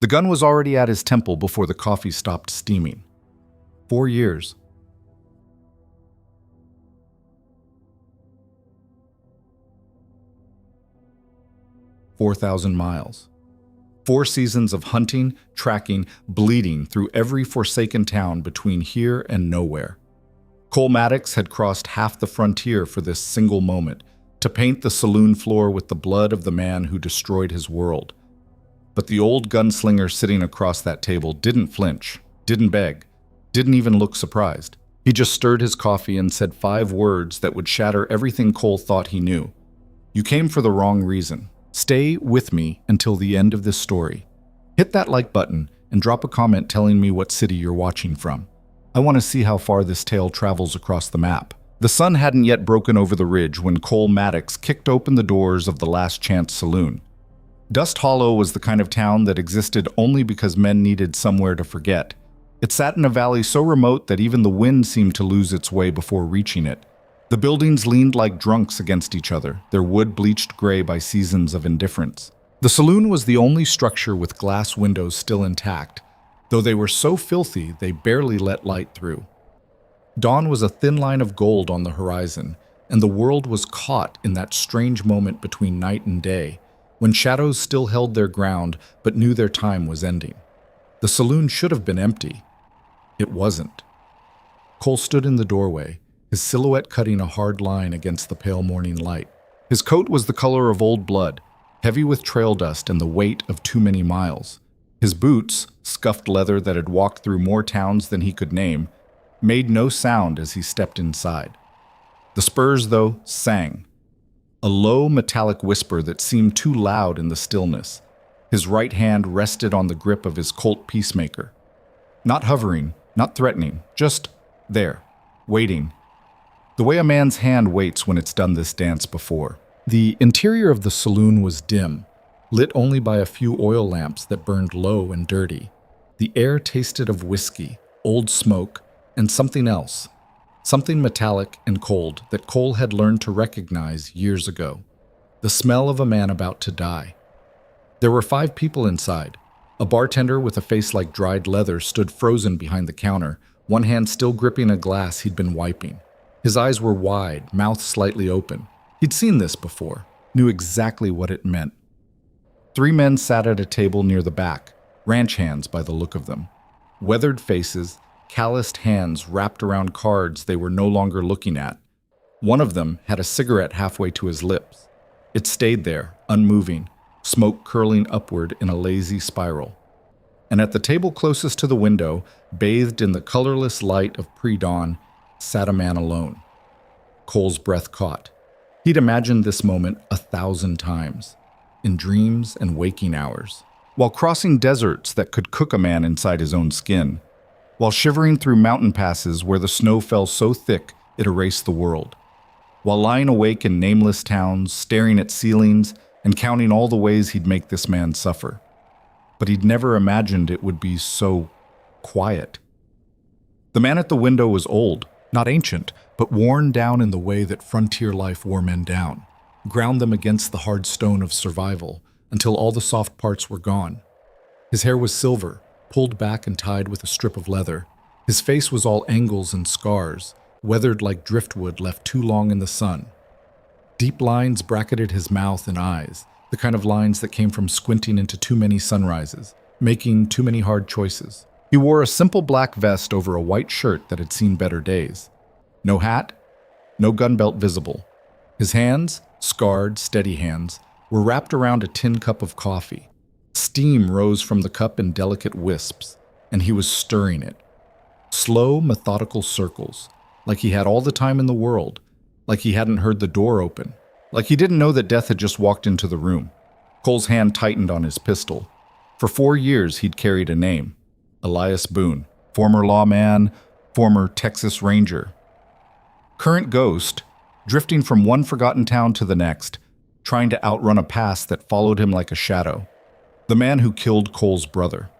The gun was already at his temple before the coffee stopped steaming. 4 years. $4,000 miles. 4 seasons of hunting, tracking, bleeding through every forsaken town between here and nowhere. Cole Maddox had crossed half the frontier for this single moment, to paint the saloon floor with the blood of the man who destroyed his world. But the old gunslinger sitting across that table didn't flinch, didn't beg, didn't even look surprised. He just stirred his coffee and said 5 words that would shatter everything Cole thought he knew. "You came for the wrong reason. Stay with me until the end of this story. Hit that like button and drop a comment telling me what city you're watching from. I want to see how far this tale travels across the map." The sun hadn't yet broken over the ridge when Cole Maddox kicked open the doors of the Last Chance Saloon. Dust Hollow was the kind of town that existed only because men needed somewhere to forget. It sat in a valley so remote that even the wind seemed to lose its way before reaching it. The buildings leaned like drunks against each other, their wood bleached gray by seasons of indifference. The saloon was the only structure with glass windows still intact, though they were so filthy they barely let light through. Dawn was a thin line of gold on the horizon, and the world was caught in that strange moment between night and day, when shadows still held their ground but knew their time was ending. The saloon should have been empty. It wasn't. Cole stood in the doorway, his silhouette cutting a hard line against the pale morning light. His coat was the color of old blood, heavy with trail dust and the weight of too many miles. His boots, scuffed leather that had walked through more towns than he could name, made no sound as he stepped inside. The spurs, though, sang, a low metallic whisper that seemed too loud in the stillness. His right hand rested on the grip of his Colt Peacemaker. Not hovering, not threatening, just there, waiting. The way a man's hand waits when it's done this dance before. The interior of the saloon was dim, lit only by a few oil lamps that burned low and dirty. The air tasted of whiskey, old smoke, and something else. Something metallic and cold that Cole had learned to recognize years ago. The smell of a man about to die. There were 5 people inside. A bartender with a face like dried leather stood frozen behind the counter, one hand still gripping a glass he'd been wiping. His eyes were wide, mouth slightly open. He'd seen this before, knew exactly what it meant. 3 men sat at a table near the back, ranch hands by the look of them. Weathered faces, calloused hands wrapped around cards they were no longer looking at. One of them had a cigarette halfway to his lips. It stayed there, unmoving, smoke curling upward in a lazy spiral. And at the table closest to the window, bathed in the colorless light of pre-dawn, sat a man alone. Cole's breath caught. He'd imagined this moment 1,000 times, in dreams and waking hours, while crossing deserts that could cook a man inside his own skin, while shivering through mountain passes where the snow fell so thick it erased the world, while lying awake in nameless towns, staring at ceilings and counting all the ways he'd make this man suffer. But he'd never imagined it would be so quiet. The man at the window was old, not ancient, but worn down in the way that frontier life wore men down, ground them against the hard stone of survival until all the soft parts were gone. His hair was silver, pulled back and tied with a strip of leather. His face was all angles and scars, weathered like driftwood left too long in the sun. Deep lines bracketed his mouth and eyes, the kind of lines that came from squinting into too many sunrises, making too many hard choices. He wore a simple black vest over a white shirt that had seen better days. No hat, no gun belt visible. His hands, scarred, steady hands, were wrapped around a tin cup of coffee. Steam rose from the cup in delicate wisps, and he was stirring it. Slow, methodical circles, like he had all the time in the world, like he hadn't heard the door open, like he didn't know that death had just walked into the room. Cole's hand tightened on his pistol. For 4 years, he'd carried a name. Elias Boone, former lawman, former Texas Ranger. Current ghost, drifting from one forgotten town to the next, trying to outrun a past that followed him like a shadow. The man who killed Cole's brother.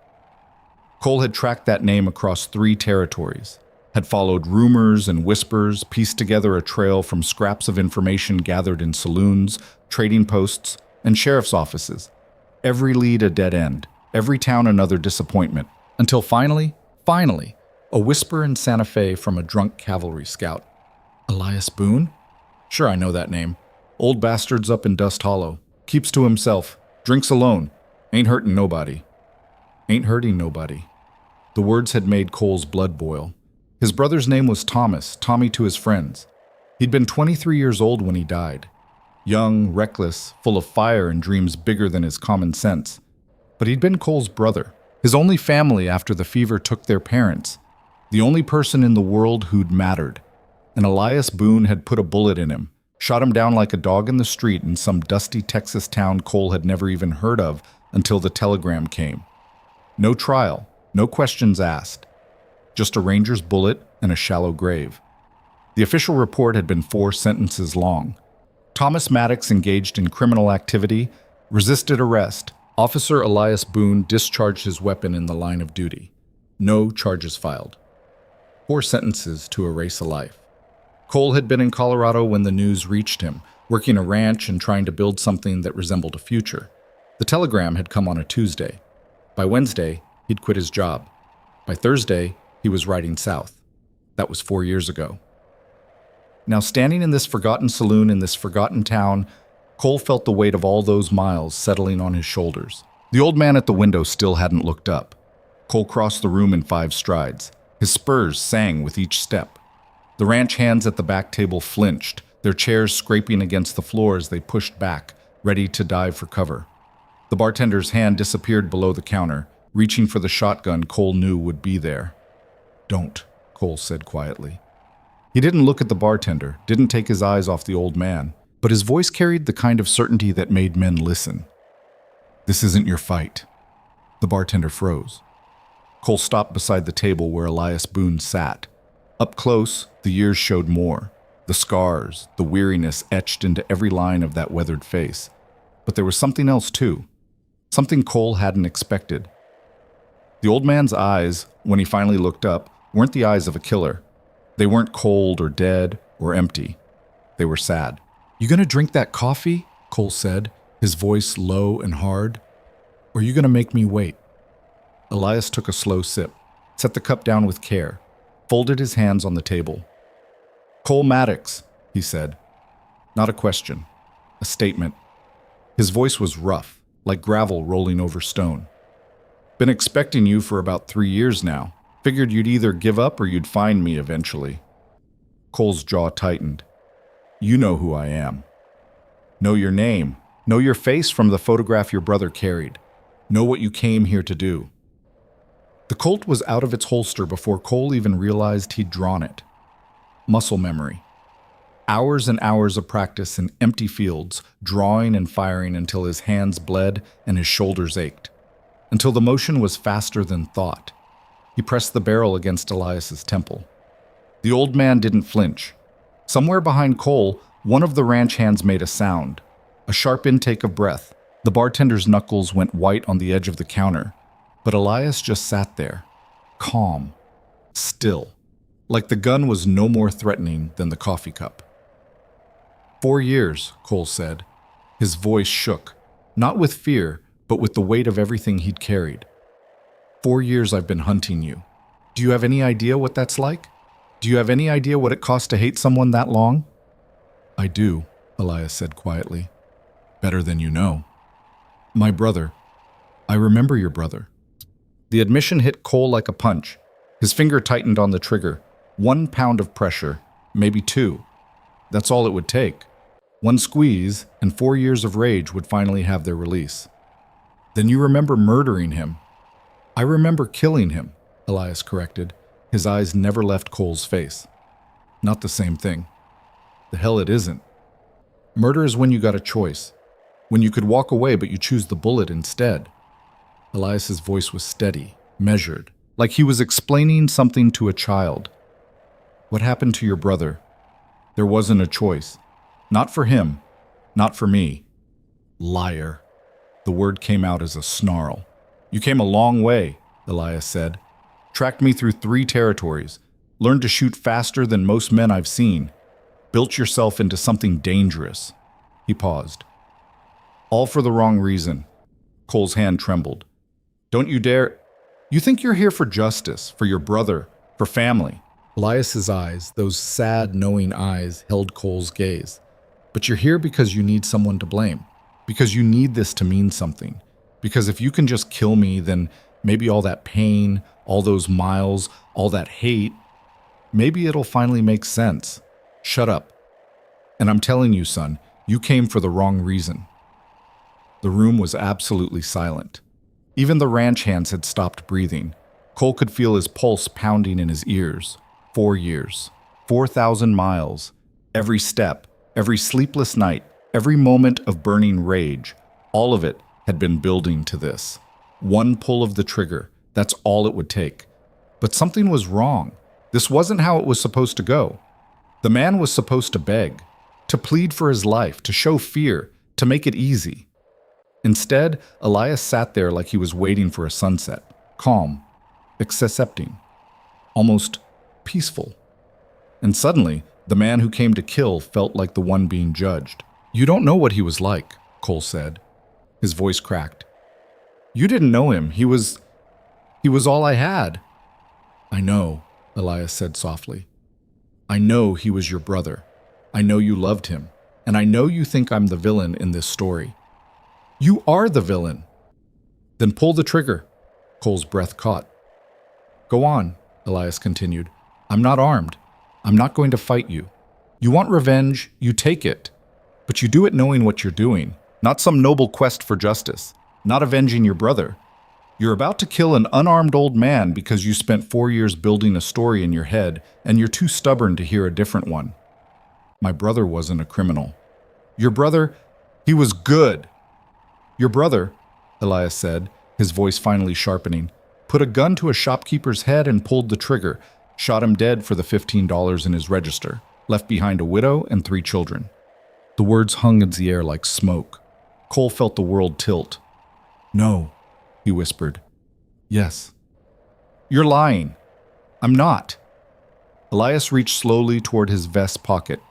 Cole had tracked that name across 3 territories, had followed rumors and whispers, pieced together a trail from scraps of information gathered in saloons, trading posts, and sheriff's offices. Every lead a dead end, Every town another disappointment. Until finally, a whisper in Santa Fe from a drunk cavalry scout. Elias Boone? Sure, I know that name. Old bastard's up in Dust Hollow. Keeps to himself. Drinks alone. Ain't hurting nobody. Ain't hurting nobody. The words had made Cole's blood boil. His brother's name was Thomas, Tommy to his friends. He'd been 23 years old when he died. Young, reckless, full of fire and dreams bigger than his common sense. But he'd been Cole's brother, his only family after the fever took their parents, the only person in the world who'd mattered. And Elias Boone had put a bullet in him, shot him down like a dog in the street in some dusty Texas town Cole had never even heard of until the telegram came. No trial, no questions asked. Just a ranger's bullet and a shallow grave. The official report had been 4 sentences long. Thomas Maddox engaged in criminal activity, resisted arrest. Officer Elias Boone discharged his weapon in the line of duty. No charges filed. 4 sentences to erase a life. Cole had been in Colorado when the news reached him, working a ranch and trying to build something that resembled a future. The telegram had come on a Tuesday. By Wednesday, he'd quit his job. By Thursday, he was riding south. That was 4 years ago. Now, standing in this forgotten saloon in this forgotten town, Cole felt the weight of all those miles settling on his shoulders. The old man at the window still hadn't looked up. Cole crossed the room in 5 strides. His spurs sang with each step. The ranch hands at the back table flinched, their chairs scraping against the floor as they pushed back, ready to dive for cover. The bartender's hand disappeared below the counter, reaching for the shotgun Cole knew would be there. "Don't," Cole said quietly. He didn't look at the bartender, didn't take his eyes off the old man, but his voice carried the kind of certainty that made men listen. "This isn't your fight." The bartender froze. Cole stopped beside the table where Elias Boone sat. Up close, the years showed more. The scars, the weariness etched into every line of that weathered face. But there was something else too. Something Cole hadn't expected. The old man's eyes, when he finally looked up, weren't the eyes of a killer. They weren't cold or dead or empty. They were sad. "You gonna drink that coffee?" Cole said, his voice low and hard. "Or you gonna make me wait?" Elias took a slow sip, set the cup down with care, folded his hands on the table. "Cole Maddox," he said. Not a question, a statement. His voice was rough, like gravel rolling over stone. "Been expecting you for about 3 years now. Figured you'd either give up or you'd find me eventually." Cole's jaw tightened. "You know who I am. Know your name. Know your face from the photograph your brother carried. Know what you came here to do." The Colt was out of its holster before Cole even realized he'd drawn it. Muscle memory. Hours and hours of practice in empty fields, drawing and firing until his hands bled and his shoulders ached. Until the motion was faster than thought. He pressed the barrel against Elias's temple. The old man didn't flinch. Somewhere behind Cole, one of the ranch hands made a sound, a sharp intake of breath. The bartender's knuckles went white on the edge of the counter, but Elias just sat there, calm, still, like the gun was no more threatening than the coffee cup. 4 years, Cole said. His voice shook, not with fear, but with the weight of everything he'd carried. 4 years I've been hunting you. Do you have any idea what that's like? Do you have any idea what it costs to hate someone that long?" "I do," Elias said quietly. "Better than you know." "My brother. I remember your brother." The admission hit Cole like a punch. His finger tightened on the trigger. 1 pound of pressure, maybe 2. That's all it would take. 1 squeeze, and 4 years of rage would finally have their release. "Then you remember murdering him." "I remember killing him," Elias corrected. His eyes never left Cole's face. "Not the same thing." "The hell it isn't. Murder is when you got a choice. When you could walk away but you choose the bullet instead." Elias's voice was steady, measured, like he was explaining something to a child. "What happened to your brother? There wasn't a choice. Not for him. Not for me." "Liar." The word came out as a snarl. "You came a long way," Elias said. "Tracked me through 3 territories. Learned to shoot faster than most men I've seen. Built yourself into something dangerous." He paused. "All for the wrong reason." Cole's hand trembled. Don't you dare. You think you're here for justice, for your brother, for family. Elias's eyes, those sad, knowing eyes, held Cole's gaze. But you're here because you need someone to blame. Because you need this to mean something. Because if you can just kill me, then maybe all that pain, all those miles, all that hate, maybe it'll finally make sense. Shut up. And I'm telling you, son, you came for the wrong reason. The room was absolutely silent. Even the ranch hands had stopped breathing. Cole could feel his pulse pounding in his ears. 4 years. 4,000 miles. Every step, every sleepless night, every moment of burning rage, all of it had been building to this. One pull of the trigger, that's all it would take. But something was wrong. This wasn't how it was supposed to go. The man was supposed to beg, to plead for his life, to show fear, to make it easy. Instead, Elias sat there like he was waiting for a sunset, calm, accepting, almost peaceful. And suddenly, the man who came to kill felt like the one being judged. You don't know what he was like, Cole said. His voice cracked. You didn't know him. He was all I had. I know, Elias said softly. I know he was your brother. I know you loved him. And I know you think I'm the villain in this story. You are the villain. Then pull the trigger. Cole's breath caught. Go on, Elias continued. I'm not armed. I'm not going to fight you. You want revenge, you take it. But you do it knowing what you're doing, not some noble quest for justice, not avenging your brother. You're about to kill an unarmed old man because you spent 4 years building a story in your head and you're too stubborn to hear a different one. My brother wasn't a criminal. Your brother, he was good. Your brother, Elias said, his voice finally sharpening, put a gun to a shopkeeper's head and pulled the trigger, shot him dead for the $15 in his register, left behind a widow and 3 children. The words hung in the air like smoke. Cole felt the world tilt. No, he whispered. Yes. You're lying. I'm not. Elias reached slowly toward his vest pocket.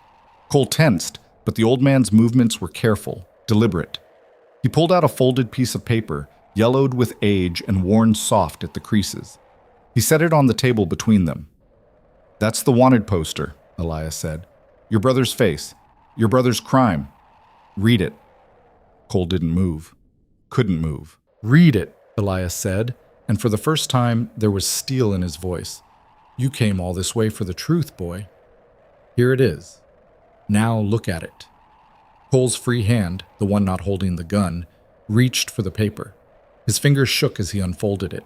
Cole tensed, but the old man's movements were careful, deliberate. He pulled out a folded piece of paper, yellowed with age and worn soft at the creases. He set it on the table between them. That's the wanted poster, Elias said. Your brother's face. Your brother's crime. Read it. Cole didn't move. Couldn't move. Read it, Elias said, and for the first time there was steel in his voice. You came all this way for the truth, boy. Here it is. Now look at it. Cole's free hand, the one not holding the gun, reached for the paper. His fingers shook as he unfolded it.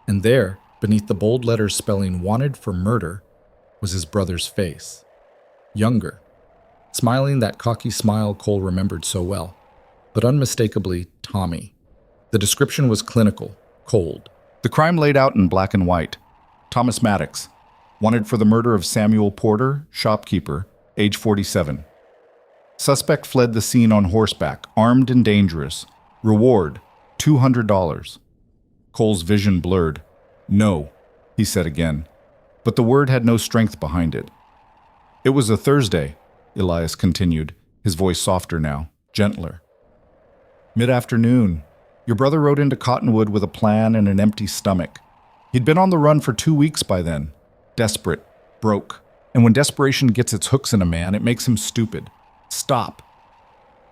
And there, beneath the bold letters spelling wanted for murder, was his brother's face. Younger. Smiling that cocky smile Cole remembered so well. But unmistakably Tommy. The description was clinical, cold. The crime laid out in black and white. Thomas Maddox, wanted for the murder of Samuel Porter, shopkeeper, age 47. Suspect fled the scene on horseback, armed and dangerous. Reward, $200. Cole's vision blurred. No, he said again. But the word had no strength behind it. It was a Thursday, Elias continued, his voice softer now, gentler. Mid-afternoon. Your brother rode into Cottonwood with a plan and an empty stomach. He'd been on the run for 2 weeks by then. Desperate. Broke. And when desperation gets its hooks in a man, it makes him stupid. Stop.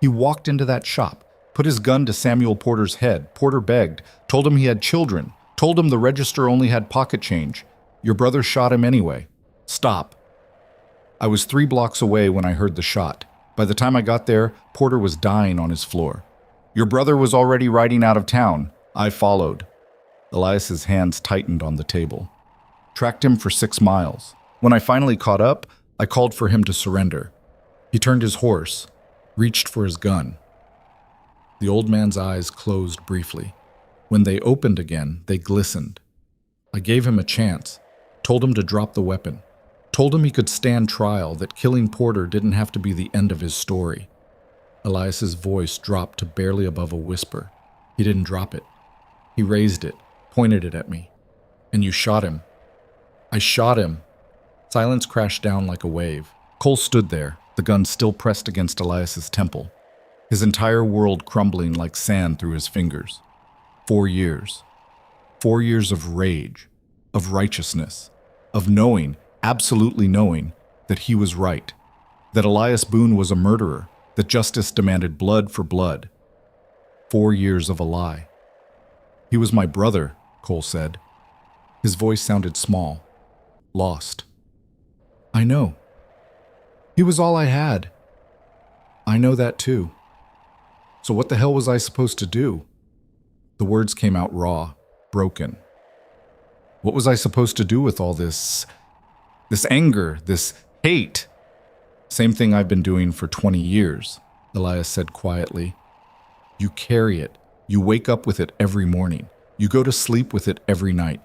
He walked into that shop, put his gun to Samuel Porter's head. Porter begged, told him he had children, told him the register only had pocket change. Your brother shot him anyway. Stop. I was 3 blocks away when I heard the shot. By the time I got there, Porter was dying on his floor. Your brother was already riding out of town. I followed. Elias's hands tightened on the table. Tracked him for 6 miles. When I finally caught up, I called for him to surrender. He turned his horse, reached for his gun. The old man's eyes closed briefly. When they opened again, they glistened. I gave him a chance, told him to drop the weapon, told him he could stand trial, that killing Porter didn't have to be the end of his story. Elias's voice dropped to barely above a whisper. He didn't drop it. He raised it, pointed it at me. And you shot him. I shot him. Silence crashed down like a wave. Cole stood there, the gun still pressed against Elias's temple, his entire world crumbling like sand through his fingers. 4 years. 4 years of rage, of righteousness, of knowing, absolutely knowing, that he was right, that Elias Boone was a murderer, that justice demanded blood for blood. 4 years of a lie. He was my brother, Cole said. His voice sounded small, lost. I know. He was all I had. I know that too. So what the hell was I supposed to do? The words came out raw, broken. What was I supposed to do with all this anger, this hate? Same thing I've been doing for 20 years, Elias said quietly. You carry it. You wake up with it every morning. You go to sleep with it every night.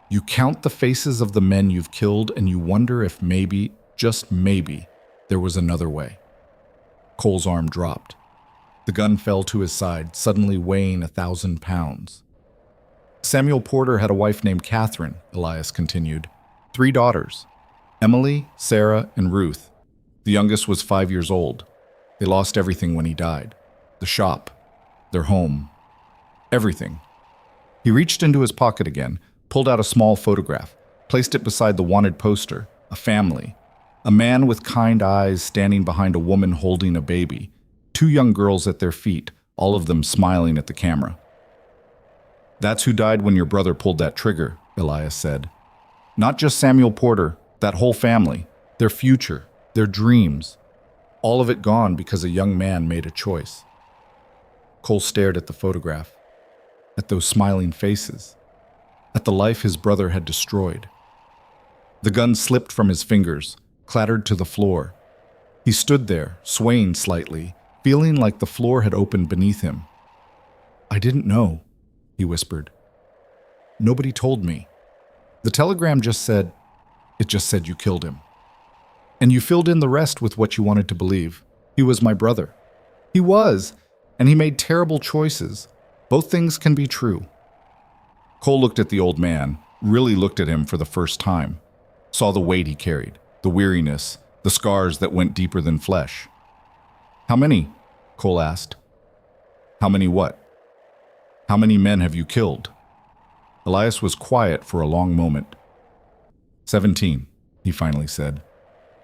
You count the faces of the men you've killed and you wonder if maybe, just maybe, there was another way. Cole's arm dropped. The gun fell to his side, suddenly weighing 1,000 pounds. Samuel Porter had a wife named Catherine, Elias continued. 3 daughters, Emily, Sarah, and Ruth. The youngest was 5 years old. They lost everything when he died. The shop, their home, everything. He reached into his pocket again, pulled out a small photograph, placed it beside the wanted poster, a family. A man with kind eyes standing behind a woman holding a baby. 2 young girls at their feet, all of them smiling at the camera. That's who died when your brother pulled that trigger, Elias said. Not just Samuel Porter, that whole family, their future, their dreams. All of it gone because a young man made a choice. Cole stared at the photograph, at those smiling faces, at the life his brother had destroyed. The gun slipped from his fingers, clattered to the floor. He stood there, swaying slightly, feeling like the floor had opened beneath him. I didn't know, he whispered. Nobody told me. The telegram just said you killed him. And you filled in the rest with what you wanted to believe. He was my brother. He was, and he made terrible choices. Both things can be true. Cole looked at the old man, really looked at him for the first time, saw the weight he carried, the weariness, the scars that went deeper than flesh. How many? Cole asked. How many what? How many men have you killed? Elias was quiet for a long moment. 17, he finally said.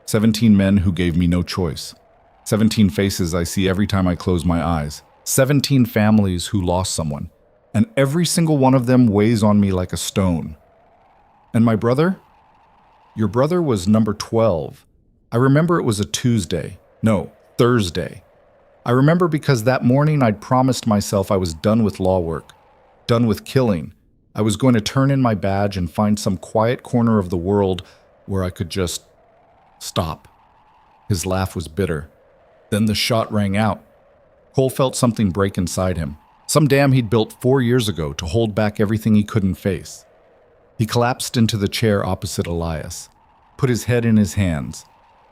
17 men who gave me no choice. 17 faces I see every time I close my eyes. 17 families who lost someone. And every single one of them weighs on me like a stone. And my brother? Your brother was number 12. I remember it was a Tuesday. No, Thursday. I remember because that morning I'd promised myself I was done with law work, done with killing. I was going to turn in my badge and find some quiet corner of the world where I could just stop. His laugh was bitter. Then the shot rang out. Cole felt something break inside him. Some dam he'd built 4 years ago to hold back everything he couldn't face. He collapsed into the chair opposite Elias, put his head in his hands,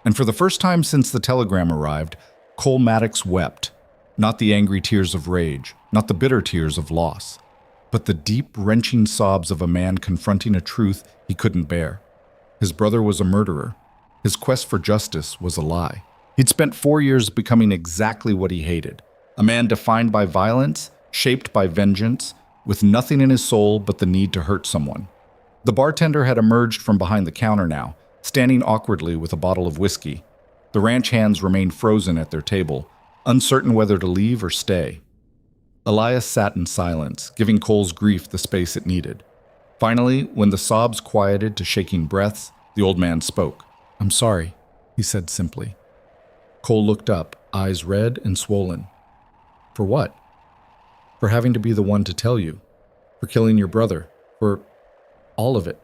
and for the first time since the telegram arrived, Cole Maddox wept. Not the angry tears of rage, not the bitter tears of loss, but the deep, wrenching sobs of a man confronting a truth he couldn't bear. His brother was a murderer. His quest for justice was a lie. He'd spent 4 years becoming exactly what he hated, a man defined by violence, shaped by vengeance, with nothing in his soul but the need to hurt someone. The bartender had emerged from behind the counter now, standing awkwardly with a bottle of whiskey. The ranch hands remained frozen at their table, uncertain whether to leave or stay. Elias sat in silence, giving Cole's grief the space it needed. Finally, when the sobs quieted to shaking breaths, the old man spoke. I'm sorry, he said simply. Cole looked up, eyes red and swollen. For what? For having to be the one to tell you. For killing your brother. For all of it.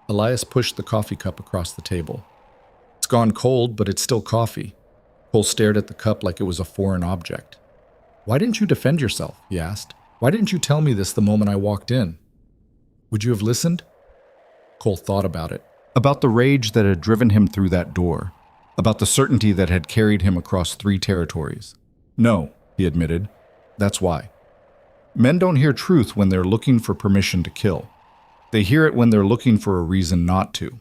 Elias pushed the coffee cup across the table. It's gone cold, but it's still coffee. Cole stared at the cup like it was a foreign object. Why didn't you defend yourself? He asked. Why didn't you tell me this the moment I walked in? Would you have listened? Cole thought about it. About the rage that had driven him through that door. About the certainty that had carried him across 3 territories. No, he admitted. That's why. Men don't hear truth when they're looking for permission to kill. They hear it when they're looking for a reason not to.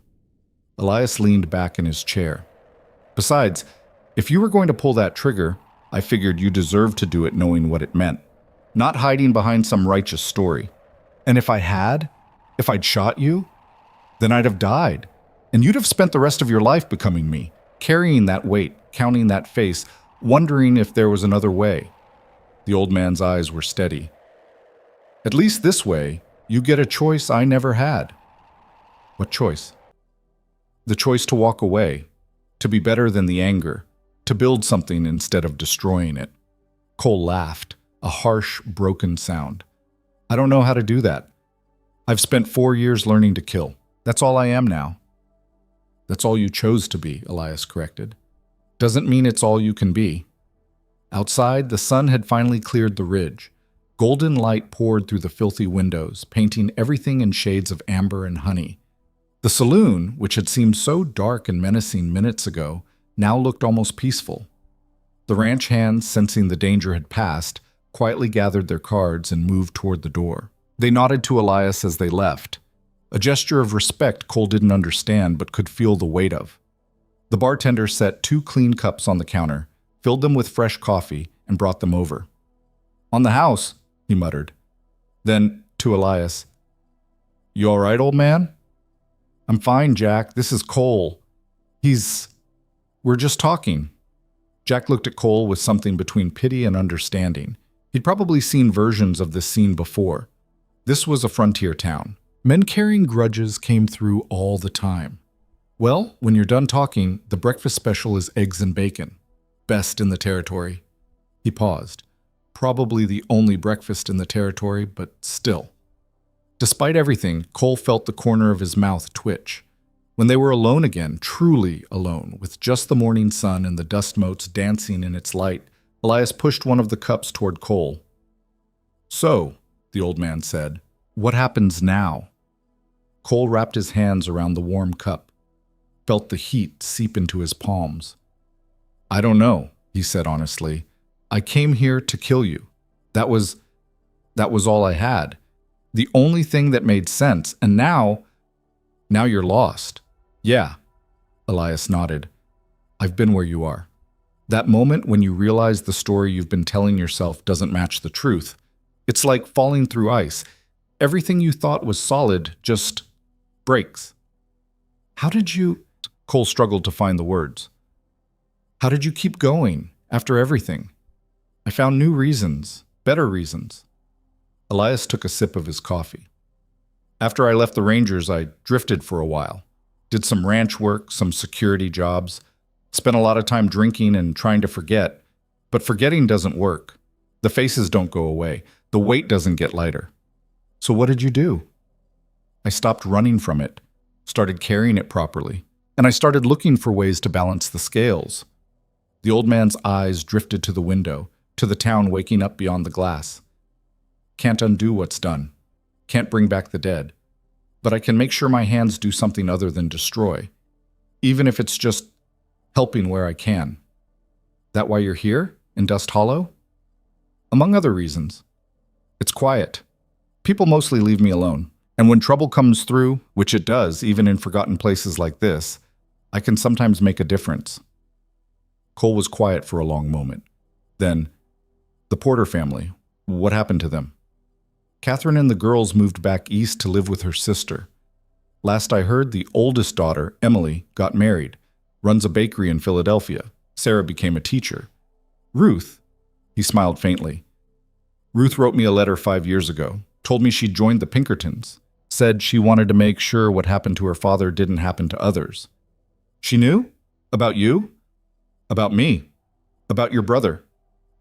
Elias leaned back in his chair. Besides, if you were going to pull that trigger, I figured you deserved to do it knowing what it meant. Not hiding behind some righteous story. And if I'd shot you, then I'd have died. And you'd have spent the rest of your life becoming me, carrying that weight, counting that face, wondering if there was another way. The old man's eyes were steady. At least this way, you get a choice I never had. What choice? The choice to walk away, to be better than the anger, to build something instead of destroying it. Cole laughed, a harsh, broken sound. I don't know how to do that. I've spent 4 years learning to kill. That's all I am now. That's all you chose to be, Elias corrected. Doesn't mean it's all you can be. Outside, the sun had finally cleared the ridge. Golden light poured through the filthy windows, painting everything in shades of amber and honey. The saloon, which had seemed so dark and menacing minutes ago, now looked almost peaceful. The ranch hands, sensing the danger had passed, quietly gathered their cards and moved toward the door. They nodded to Elias as they left, a gesture of respect Cole didn't understand but could feel the weight of. The bartender set 2 clean cups on the counter, filled them with fresh coffee, and brought them over. "On the house," he muttered. Then, to Elias, "You all right, old man?" "I'm fine, Jack. This is Cole. We're just talking." Jack looked at Cole with something between pity and understanding. He'd probably seen versions of this scene before. This was a frontier town. Men carrying grudges came through all the time. "Well, when you're done talking, the breakfast special is eggs and bacon. Best in the territory." He paused. Probably the only breakfast in the territory, but still. Despite everything, Cole felt the corner of his mouth twitch. When they were alone again, truly alone, with just the morning sun and the dust motes dancing in its light, Elias pushed one of the cups toward Cole. "So," the old man said, "what happens now?" Cole wrapped his hands around the warm cup, felt the heat seep into his palms. "I don't know," he said honestly. "I came here to kill you. That was all I had. The only thing that made sense, and now you're lost." "Yeah," Elias nodded. "I've been where you are. That moment when you realize the story you've been telling yourself doesn't match the truth. It's like falling through ice. Everything you thought was solid just breaks." "How did you—" Cole struggled to find the words. "How did you keep going after everything?" "I found new reasons, better reasons." Elias took a sip of his coffee. "After I left the Rangers, I drifted for a while. Did some ranch work, some security jobs. Spent a lot of time drinking and trying to forget. But forgetting doesn't work. The faces don't go away. The weight doesn't get lighter. So what did you do?" "I stopped running from it, started carrying it properly, and I started looking for ways to balance the scales." The old man's eyes drifted to the window, to the town waking up beyond the glass. "Can't undo what's done. Can't bring back the dead. But I can make sure my hands do something other than destroy, even if it's just helping where I can." "That why you're here, in Dust Hollow?" "Among other reasons. It's quiet. People mostly leave me alone. And when trouble comes through, which it does even in forgotten places like this, I can sometimes make a difference." Cole was quiet for a long moment. Then, "The Porter family, what happened to them?" "Catherine and the girls moved back east to live with her sister. Last I heard, the oldest daughter, Emily, got married, runs a bakery in Philadelphia. Sarah became a teacher. Ruth," he smiled faintly. "Ruth wrote me a letter 5 years ago, told me she'd joined the Pinkertons, said she wanted to make sure what happened to her father didn't happen to others." "She knew? About you?" "About me. About your brother.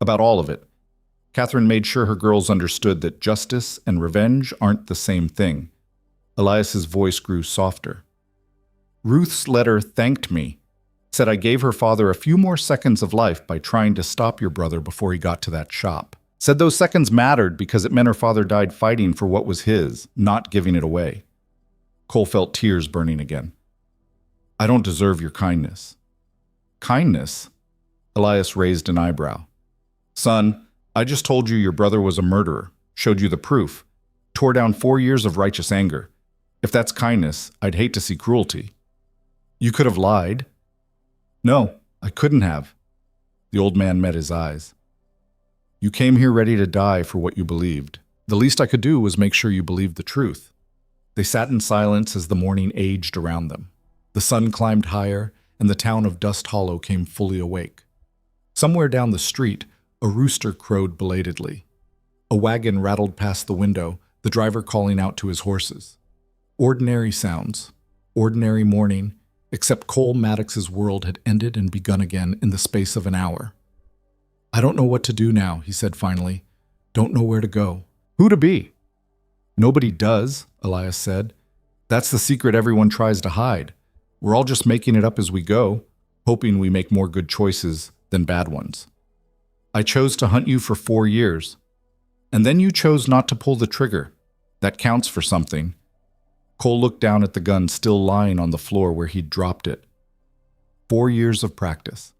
About all of it. Catherine made sure her girls understood that justice and revenge aren't the same thing." Elias's voice grew softer. "Ruth's letter thanked me, said I gave her father a few more seconds of life by trying to stop your brother before he got to that shop. Said those seconds mattered because it meant her father died fighting for what was his, not giving it away." Cole felt tears burning again. "I don't deserve your kindness." "Kindness?" Elias raised an eyebrow. "Son, I just told you your brother was a murderer, showed you the proof, tore down 4 years of righteous anger. If that's kindness, I'd hate to see cruelty." "You could have lied." "No, I couldn't have." The old man met his eyes. "You came here ready to die for what you believed. The least I could do was make sure you believed the truth. They sat in silence as the morning aged around them. The sun climbed higher, and the town of Dust Hollow came fully awake. Somewhere down the street, a rooster crowed belatedly. A wagon rattled past the window, the driver calling out to his horses. Ordinary sounds, ordinary morning, except Cole Maddox's world had ended and begun again in the space of an hour. "I don't know what to do now," he said finally. "Don't know where to go. Who to be?" "Nobody does," Elias said. "That's the secret everyone tries to hide. We're all just making it up as we go, hoping we make more good choices than bad ones. I chose to hunt you for 4 years, and then you chose not to pull the trigger. That counts for something." Cole looked down at the gun still lying on the floor where he'd dropped it. 4 years of practice.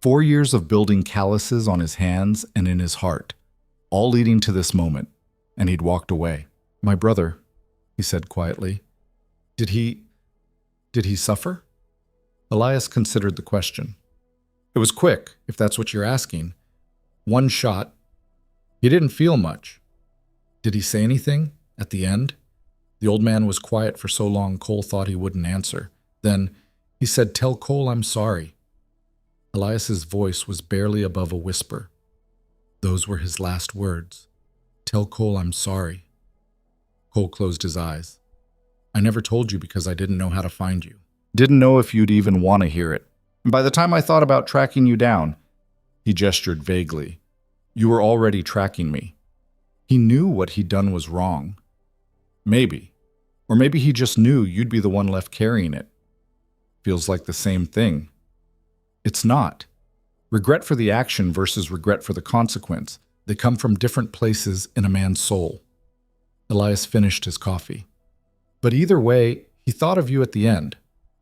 4 years of building calluses on his hands and in his heart, all leading to this moment, and he'd walked away. "My brother," he said quietly. Did he suffer?" Elias considered the question. "It was quick, if that's what you're asking. 1 shot. He didn't feel much." "Did he say anything at the end?" The old man was quiet for so long Cole thought he wouldn't answer. Then he said, "Tell Cole I'm sorry." Elias's voice was barely above a whisper. Those were his last words. "Tell Cole I'm sorry." Cole closed his eyes. "I never told you because I didn't know how to find you. Didn't know if you'd even want to hear it. And by the time I thought about tracking you down," he gestured vaguely, "you were already tracking me." He knew what he'd done was wrong. Maybe. Or maybe he just knew you'd be the one left carrying it. Feels like the same thing. It's not. Regret for the action versus regret for the consequence. They come from different places in a man's soul. Elias finished his coffee. "But either way, he thought of you at the end,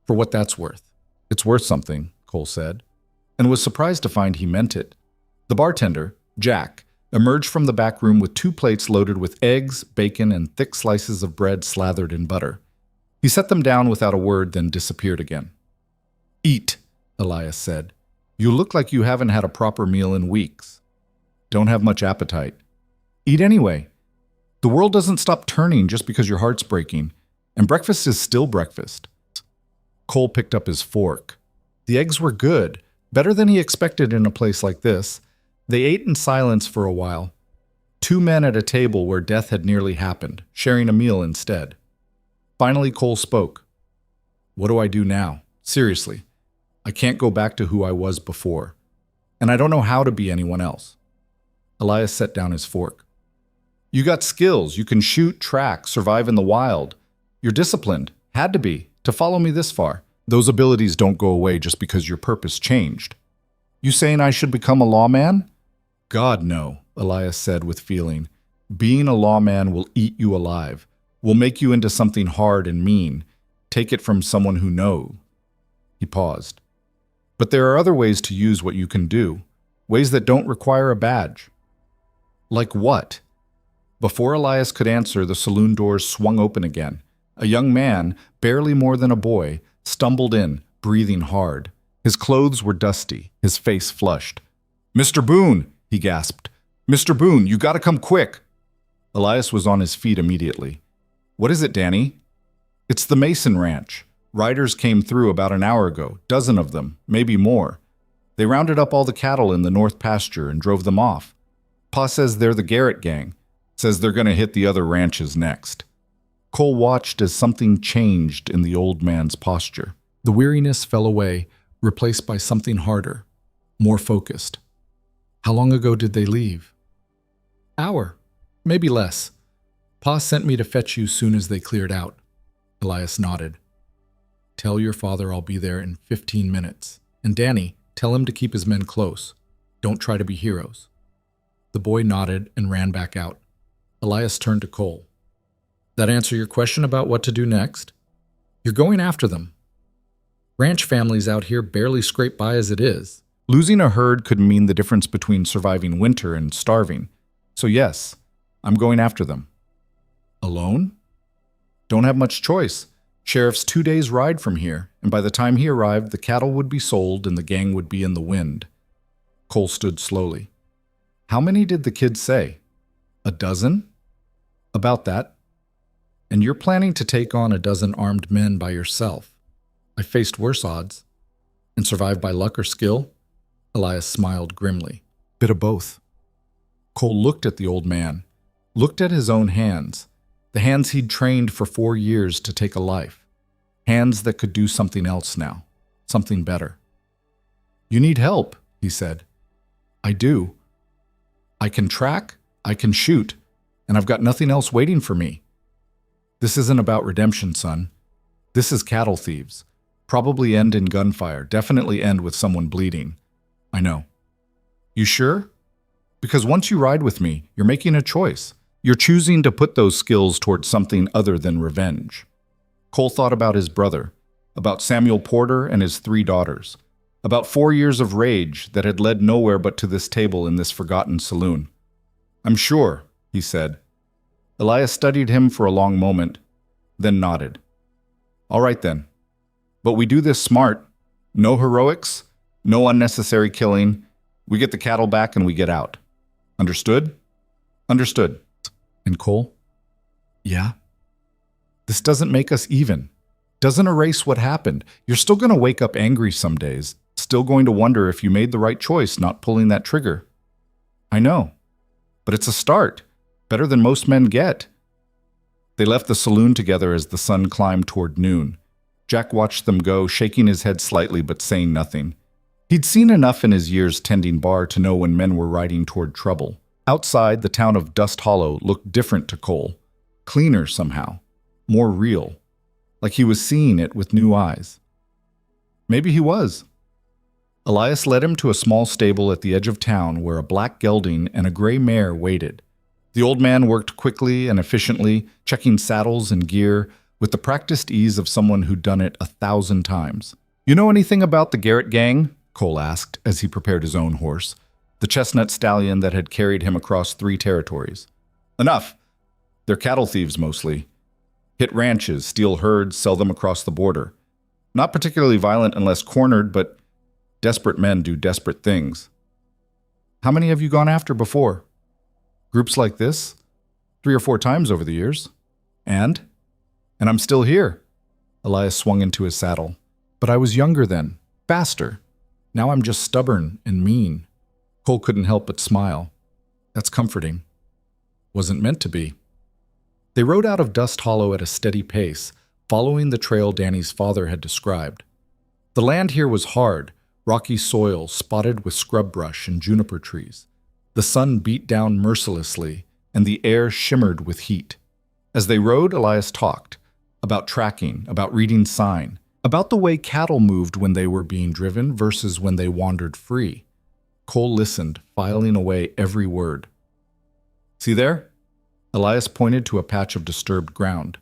for what that's worth." "It's worth something," Cole said, and was surprised to find he meant it. The bartender, Jack, emerged from the back room with 2 plates loaded with eggs, bacon, and thick slices of bread slathered in butter. He set them down without a word, then disappeared again. "Eat," Elias said. "You look like you haven't had a proper meal in weeks. Don't have much appetite. Eat anyway. The world doesn't stop turning just because your heart's breaking, and breakfast is still breakfast." Cole picked up his fork. The eggs were good, better than he expected in a place like this. They ate in silence for a while. 2 men at a table where death had nearly happened, sharing a meal instead. Finally, Cole spoke. "What do I do now? Seriously. I can't go back to who I was before. And I don't know how to be anyone else." Elias set down his fork. "You got skills. You can shoot, track, survive in the wild. You're disciplined. Had to be, to follow me this far. Those abilities don't go away just because your purpose changed. You saying I should become a lawman?" "God, no," Elias said with feeling. "Being a lawman will eat you alive, will make you into something hard and mean. Take it from someone who knows." He paused. "But there are other ways to use what you can do, ways that don't require a badge." "Like what?" Before Elias could answer, the saloon doors swung open again. A young man, barely more than a boy, stumbled in, breathing hard. His clothes were dusty, his face flushed. "Mr. Boone," he gasped. "Mr. Boone, you gotta come quick." Elias was on his feet immediately. "What is it, Danny?" "It's the Mason Ranch. Riders came through about an hour ago, dozen of them, maybe more. They rounded up all the cattle in the north pasture and drove them off. Pa says they're the Garrett gang, says they're gonna hit the other ranches next." Cole watched as something changed in the old man's posture. The weariness fell away, replaced by something harder, more focused. "How long ago did they leave?" "Hour, maybe less. Pa sent me to fetch you soon as they cleared out." Elias nodded. "Tell your father I'll be there in 15 minutes. And Danny, tell him to keep his men close. Don't try to be heroes." The boy nodded and ran back out. Elias turned to Cole. "That answer your question about what to do next?" "You're going after them. Ranch families out here barely scrape by as it is. Losing a herd could mean the difference between surviving winter and starving. So yes, I'm going after them." "Alone?" "Don't have much choice. Sheriff's 2 days' ride from here, and by the time he arrived, the cattle would be sold and the gang would be in the wind." Cole stood slowly. "How many did the kids say?" "A dozen?" About that. And you're planning to take on a dozen armed men by yourself. I faced worse odds. And survived by luck or skill? Elias smiled grimly. Bit of both. Cole looked at the old man, looked at his own hands, the hands he'd trained for 4 years to take a life. Hands that could do something else now, something better. You need help, he said. I do. I can track, I can shoot, and I've got nothing else waiting for me. This isn't about redemption, son. This is cattle thieves. Probably end in gunfire, definitely end with someone bleeding. I know. You sure? Because once you ride with me, you're making a choice. You're choosing to put those skills towards something other than revenge. Cole thought about his brother, about Samuel Porter and his 3 daughters, about 4 years of rage that had led nowhere but to this table in this forgotten saloon. I'm sure, he said. Elias studied him for a long moment, then nodded. All right then. But we do this smart. No heroics, no unnecessary killing. We get the cattle back and we get out. Understood? Understood. And Cole? Yeah? This doesn't make us even. Doesn't erase what happened. You're still going to wake up angry some days, still going to wonder if you made the right choice not pulling that trigger. I know. But it's a start. Better than most men get. They left the saloon together as the sun climbed toward noon. Jack watched them go, shaking his head slightly but saying nothing. He'd seen enough in his years tending bar to know when men were riding toward trouble. Outside, the town of Dust Hollow looked different to Cole. Cleaner somehow. More real. Like he was seeing it with new eyes. Maybe he was. Elias led him to a small stable at the edge of town where a black gelding and a gray mare waited. The old man worked quickly and efficiently, checking saddles and gear with the practiced ease of someone who'd done it 1,000 times. You know anything about the Garrett gang? Cole asked as he prepared his own horse, the chestnut stallion that had carried him across 3 territories. Enough. They're cattle thieves mostly. Hit ranches, steal herds, sell them across the border. Not particularly violent unless cornered, but desperate men do desperate things. How many have you gone after before? Groups like this? 3 or 4 times over the years. And I'm still here. Elias swung into his saddle. But I was younger then, faster. Now I'm just stubborn and mean. Cole couldn't help but smile. That's comforting. Wasn't meant to be. They rode out of Dust Hollow at a steady pace, following the trail Danny's father had described. The land here was hard, rocky soil spotted with scrub brush and juniper trees. The sun beat down mercilessly, and the air shimmered with heat. As they rode, Elias talked about tracking, about reading sign, about the way cattle moved when they were being driven versus when they wandered free. Cole listened, filing away every word. See there? Elias pointed to a patch of disturbed ground.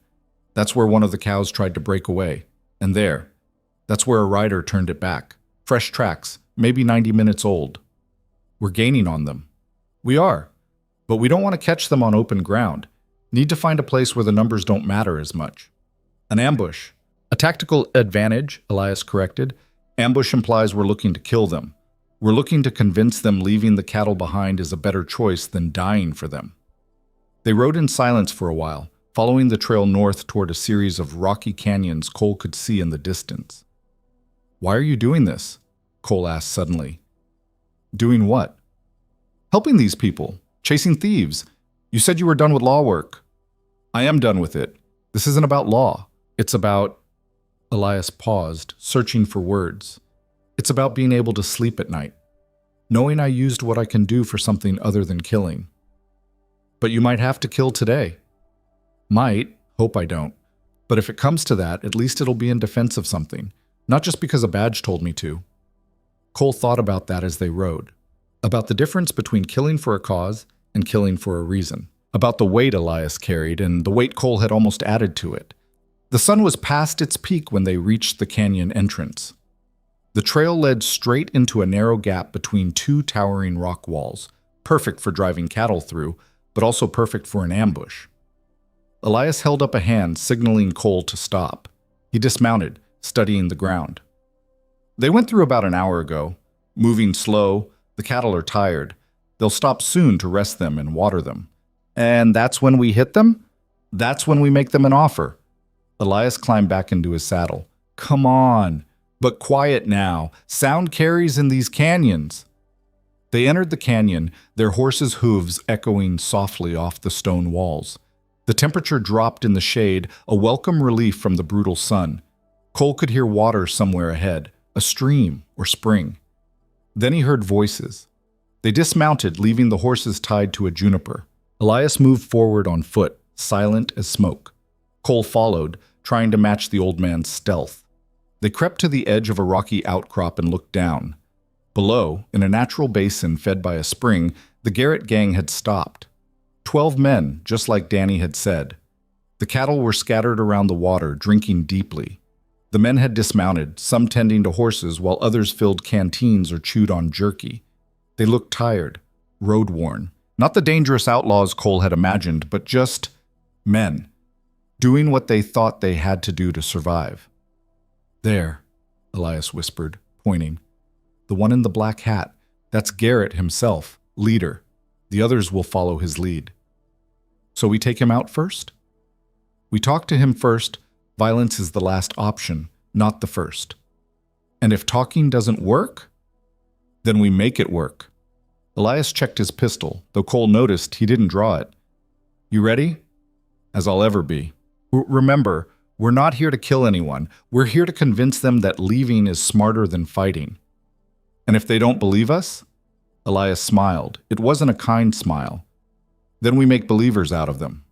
That's where one of the cows tried to break away. And there. That's where a rider turned it back. Fresh tracks, maybe 90 minutes old. We're gaining on them. We are. But we don't want to catch them on open ground. Need to find a place where the numbers don't matter as much. An ambush. A tactical advantage, Elias corrected. Ambush implies we're looking to kill them. We're looking to convince them leaving the cattle behind is a better choice than dying for them. They rode in silence for a while, following the trail north toward a series of rocky canyons Cole could see in the distance. Why are you doing this? Cole asked suddenly. Doing what? Helping these people, chasing thieves. You said you were done with law work. I am done with it. This isn't about law. It's about... Elias paused, searching for words. It's about being able to sleep at night, knowing I used what I can do for something other than killing. But you might have to kill today. Might, hope I don't. But if it comes to that, at least it'll be in defense of something, not just because a badge told me to. Cole thought about that as they rode, about the difference between killing for a cause and killing for a reason, about the weight Elias carried and the weight Cole had almost added to it. The sun was past its peak when they reached the canyon entrance. The trail led straight into a narrow gap between 2 towering rock walls, perfect for driving cattle through, but also perfect for an ambush. Elias held up a hand, signaling Cole to stop. He dismounted, studying the ground. They went through about an hour ago, moving slow. The cattle are tired. They'll stop soon to rest them and water them. And that's when we hit them? That's when we make them an offer. Elias climbed back into his saddle. Come on, but quiet now. Sound carries in these canyons. They entered the canyon, their horses' hooves echoing softly off the stone walls. The temperature dropped in the shade, a welcome relief from the brutal sun. Cole could hear water somewhere ahead, a stream or spring. Then he heard voices. They dismounted, leaving the horses tied to a juniper. Elias moved forward on foot, silent as smoke. Cole followed, trying to match the old man's stealth. They crept to the edge of a rocky outcrop and looked down. Below, in a natural basin fed by a spring, the Garrett gang had stopped. 12 men, just like Danny had said. The cattle were scattered around the water, drinking deeply. The men had dismounted, some tending to horses, while others filled canteens or chewed on jerky. They looked tired, road-worn. Not the dangerous outlaws Cole had imagined, but just men, doing what they thought they had to do to survive. There, Elias whispered, pointing. The one in the black hat, that's Garrett himself, leader. The others will follow his lead. So we take him out first? We talk to him first. Violence is the last option, not the first. And if talking doesn't work, then we make it work. Elias checked his pistol, though Cole noticed he didn't draw it. You ready? As I'll ever be. Remember, we're not here to kill anyone. We're here to convince them that leaving is smarter than fighting. And if they don't believe us? Elias smiled. It wasn't a kind smile. Then we make believers out of them.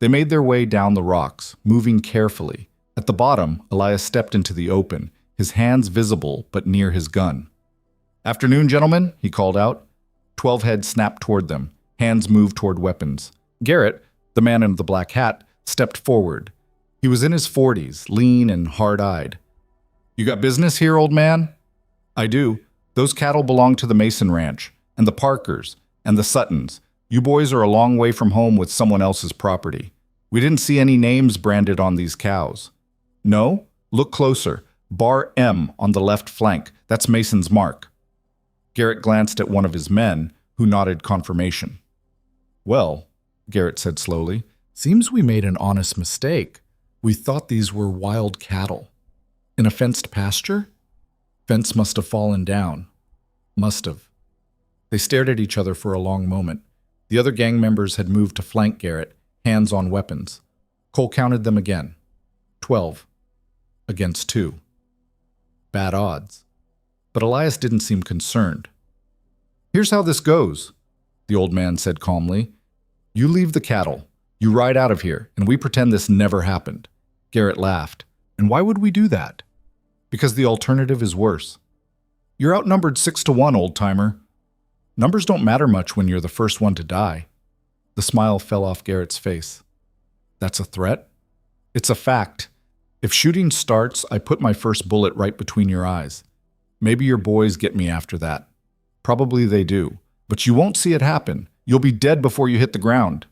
They made their way down the rocks, moving carefully. At the bottom, Elias stepped into the open, his hands visible but near his gun. Afternoon, gentlemen, he called out. 12 heads snapped toward them. Hands moved toward weapons. Garrett, the man in the black hat, stepped forward. He was in his 40s, lean and hard-eyed. You got business here, old man? I do. Those cattle belong to the Mason Ranch, and the Parkers, and the Suttons. You boys are a long way from home with someone else's property. We didn't see any names branded on these cows. No? Look closer. Bar M on the left flank. That's Mason's mark. Garrett glanced at one of his men, who nodded confirmation. Well, Garrett said slowly, seems we made an honest mistake. We thought these were wild cattle. In a fenced pasture? Fence must have fallen down. Must have. They stared at each other for a long moment. The other gang members had moved to flank Garrett, hands on weapons. Cole counted them again. 12. Against 2. Bad odds. But Elias didn't seem concerned. Here's how this goes, the old man said calmly. You leave the cattle. You ride out of here, and we pretend this never happened. Garrett laughed. And why would we do that? Because the alternative is worse. You're outnumbered 6-1, old-timer. Numbers don't matter much when you're the first one to die. The smile fell off Garrett's face. That's a threat? It's a fact. If shooting starts, I put my first bullet right between your eyes. Maybe your boys get me after that. Probably they do. But you won't see it happen. You'll be dead before you hit the ground.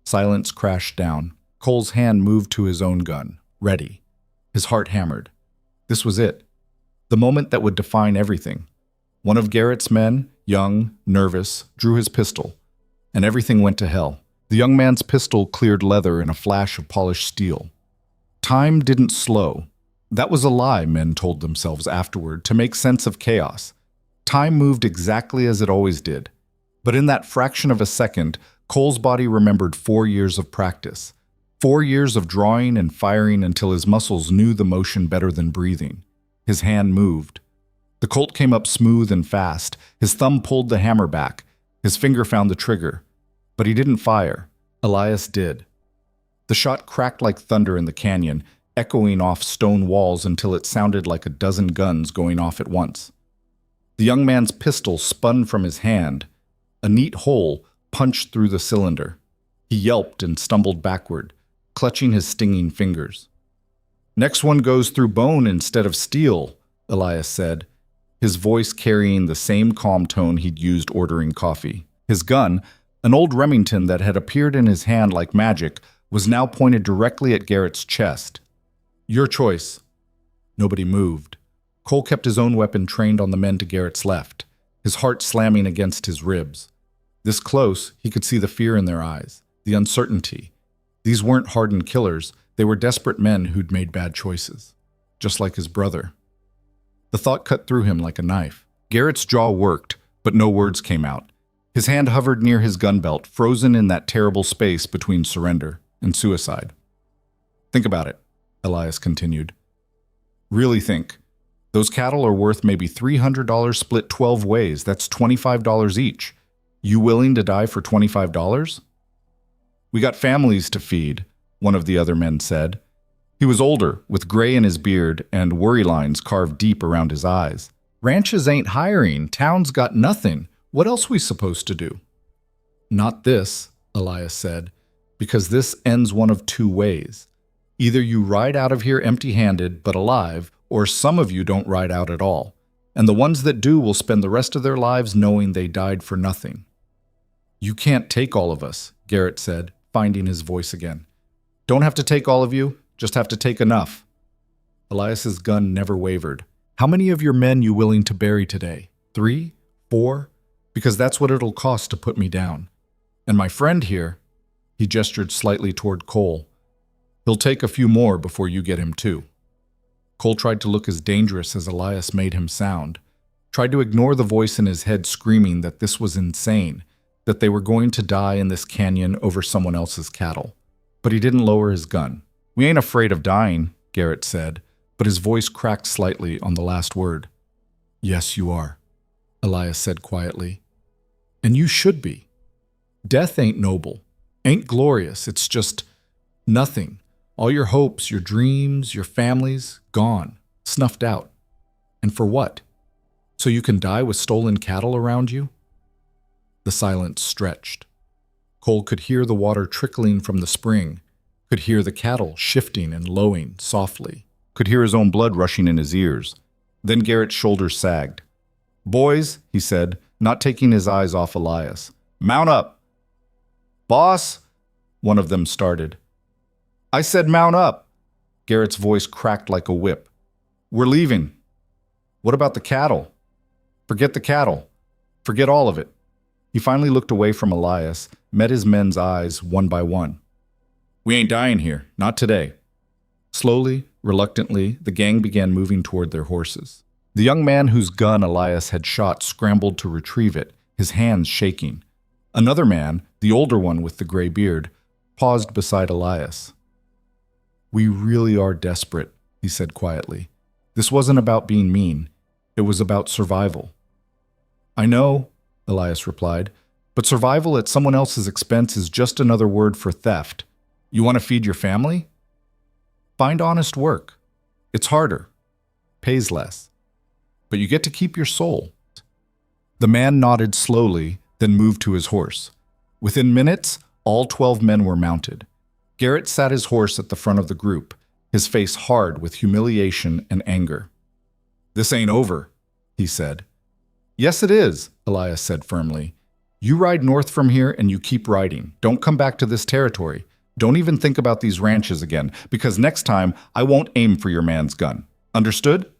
Silence crashed down. Cole's hand moved to his own gun, ready. His heart hammered. This was it. The moment that would define everything. One of Garrett's men, young, nervous, drew his pistol, and everything went to hell. The young man's pistol cleared leather in a flash of polished steel. Time didn't slow. That was a lie, men told themselves afterward, to make sense of chaos. Time moved exactly as it always did. But in that fraction of a second, Cole's body remembered 4 years of practice. 4 years of drawing and firing until his muscles knew the motion better than breathing. His hand moved. The Colt came up smooth and fast. His thumb pulled the hammer back. His finger found the trigger. But he didn't fire. Elias did. The shot cracked like thunder in the canyon, echoing off stone walls until it sounded like a dozen guns going off at once. The young man's pistol spun from his hand. A neat hole punched through the cylinder. He yelped and stumbled backward, clutching his stinging fingers. Next one goes through bone instead of steel, Elias said, his voice carrying the same calm tone he'd used ordering coffee. His gun, an old Remington that had appeared in his hand like magic, was now pointed directly at Garrett's chest. Your choice. Nobody moved. Cole kept his own weapon trained on the men to Garrett's left, his heart slamming against his ribs. This close, he could see the fear in their eyes, the uncertainty. These weren't hardened killers, they were desperate men who'd made bad choices. Just like his brother. The thought cut through him like a knife. Garrett's jaw worked, but no words came out. His hand hovered near his gun belt, frozen in that terrible space between surrender and suicide. Think about it, Elias continued. Really think. Those cattle are worth maybe $300 split 12 ways. That's $25 each. You willing to die for $25? We got families to feed, one of the other men said. He was older, with gray in his beard and worry lines carved deep around his eyes. Ranches ain't hiring. Town's got nothing. What else we supposed to do? Not this, Elias said, because this ends one of two ways. Either you ride out of here empty-handed but alive, or some of you don't ride out at all. And the ones that do will spend the rest of their lives knowing they died for nothing. You can't take all of us, Garrett said, finding his voice again. Don't have to take all of you, just have to take enough. Elias's gun never wavered. How many of your men you willing to bury today? 3? 4? Because that's what it'll cost to put me down. And my friend here, he gestured slightly toward Cole, he'll take a few more before you get him too. Cole tried to look as dangerous as Elias made him sound, tried to ignore the voice in his head screaming that this was insane, that they were going to die in this canyon over someone else's cattle. But he didn't lower his gun. We ain't afraid of dying, Garrett said, but his voice cracked slightly on the last word. Yes, you are, Elias said quietly. And you should be. Death ain't noble, ain't glorious, it's just nothing. All your hopes, your dreams, your families, gone, snuffed out. And for what? So you can die with stolen cattle around you? The silence stretched. Cole could hear the water trickling from the spring, could hear the cattle shifting and lowing softly, could hear his own blood rushing in his ears. Then Garrett's shoulders sagged. Boys, he said, not taking his eyes off Elias. Mount up. Boss, one of them started. I said mount up. Garrett's voice cracked like a whip. We're leaving. What about the cattle? Forget the cattle. Forget all of it. He finally looked away from Elias, met his men's eyes one by one. We ain't dying here, not today. Slowly, reluctantly, the gang began moving toward their horses. The young man whose gun Elias had shot scrambled to retrieve it, his hands shaking. Another man, the older one with the gray beard, paused beside Elias. We really are desperate, he said quietly. This wasn't about being mean. It was about survival. I know, Elias replied, but survival at someone else's expense is just another word for theft. You want to feed your family? Find honest work. It's harder. Pays less. But you get to keep your soul. The man nodded slowly, then moved to his horse. Within minutes, all 12 men were mounted. Garrett sat his horse at the front of the group, his face hard with humiliation and anger. This ain't over, he said. Yes, it is, Elias said firmly. You ride north from here and you keep riding. Don't come back to this territory. Don't even think about these ranches again, because next time I won't aim for your man's gun. Understood?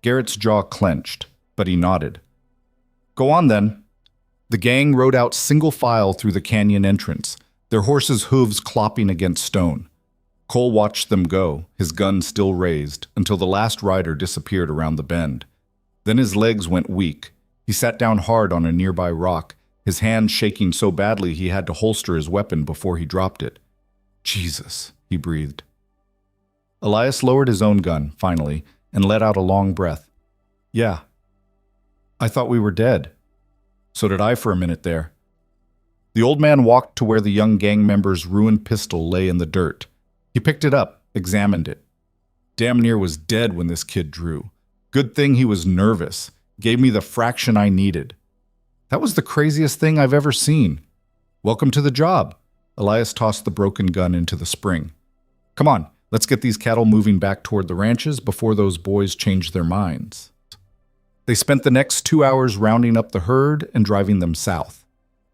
Garrett's jaw clenched, but he nodded. Go on then. The gang rode out single file through the canyon entrance, their horses' hooves clopping against stone. Cole watched them go, his gun still raised, until the last rider disappeared around the bend. Then his legs went weak. He sat down hard on a nearby rock, his hand shaking so badly he had to holster his weapon before he dropped it. Jesus, he breathed. Elias lowered his own gun, finally, and let out a long breath. Yeah. I thought we were dead. So did I for a minute there. The old man walked to where the young gang member's ruined pistol lay in the dirt. He picked it up, examined it. Damn near was dead when this kid drew. Good thing he was nervous. Gave me the fraction I needed. That was the craziest thing I've ever seen. Welcome to the job. Elias tossed the broken gun into the spring. Come on, let's get these cattle moving back toward the ranches before those boys change their minds. They spent the next 2 hours rounding up the herd and driving them south.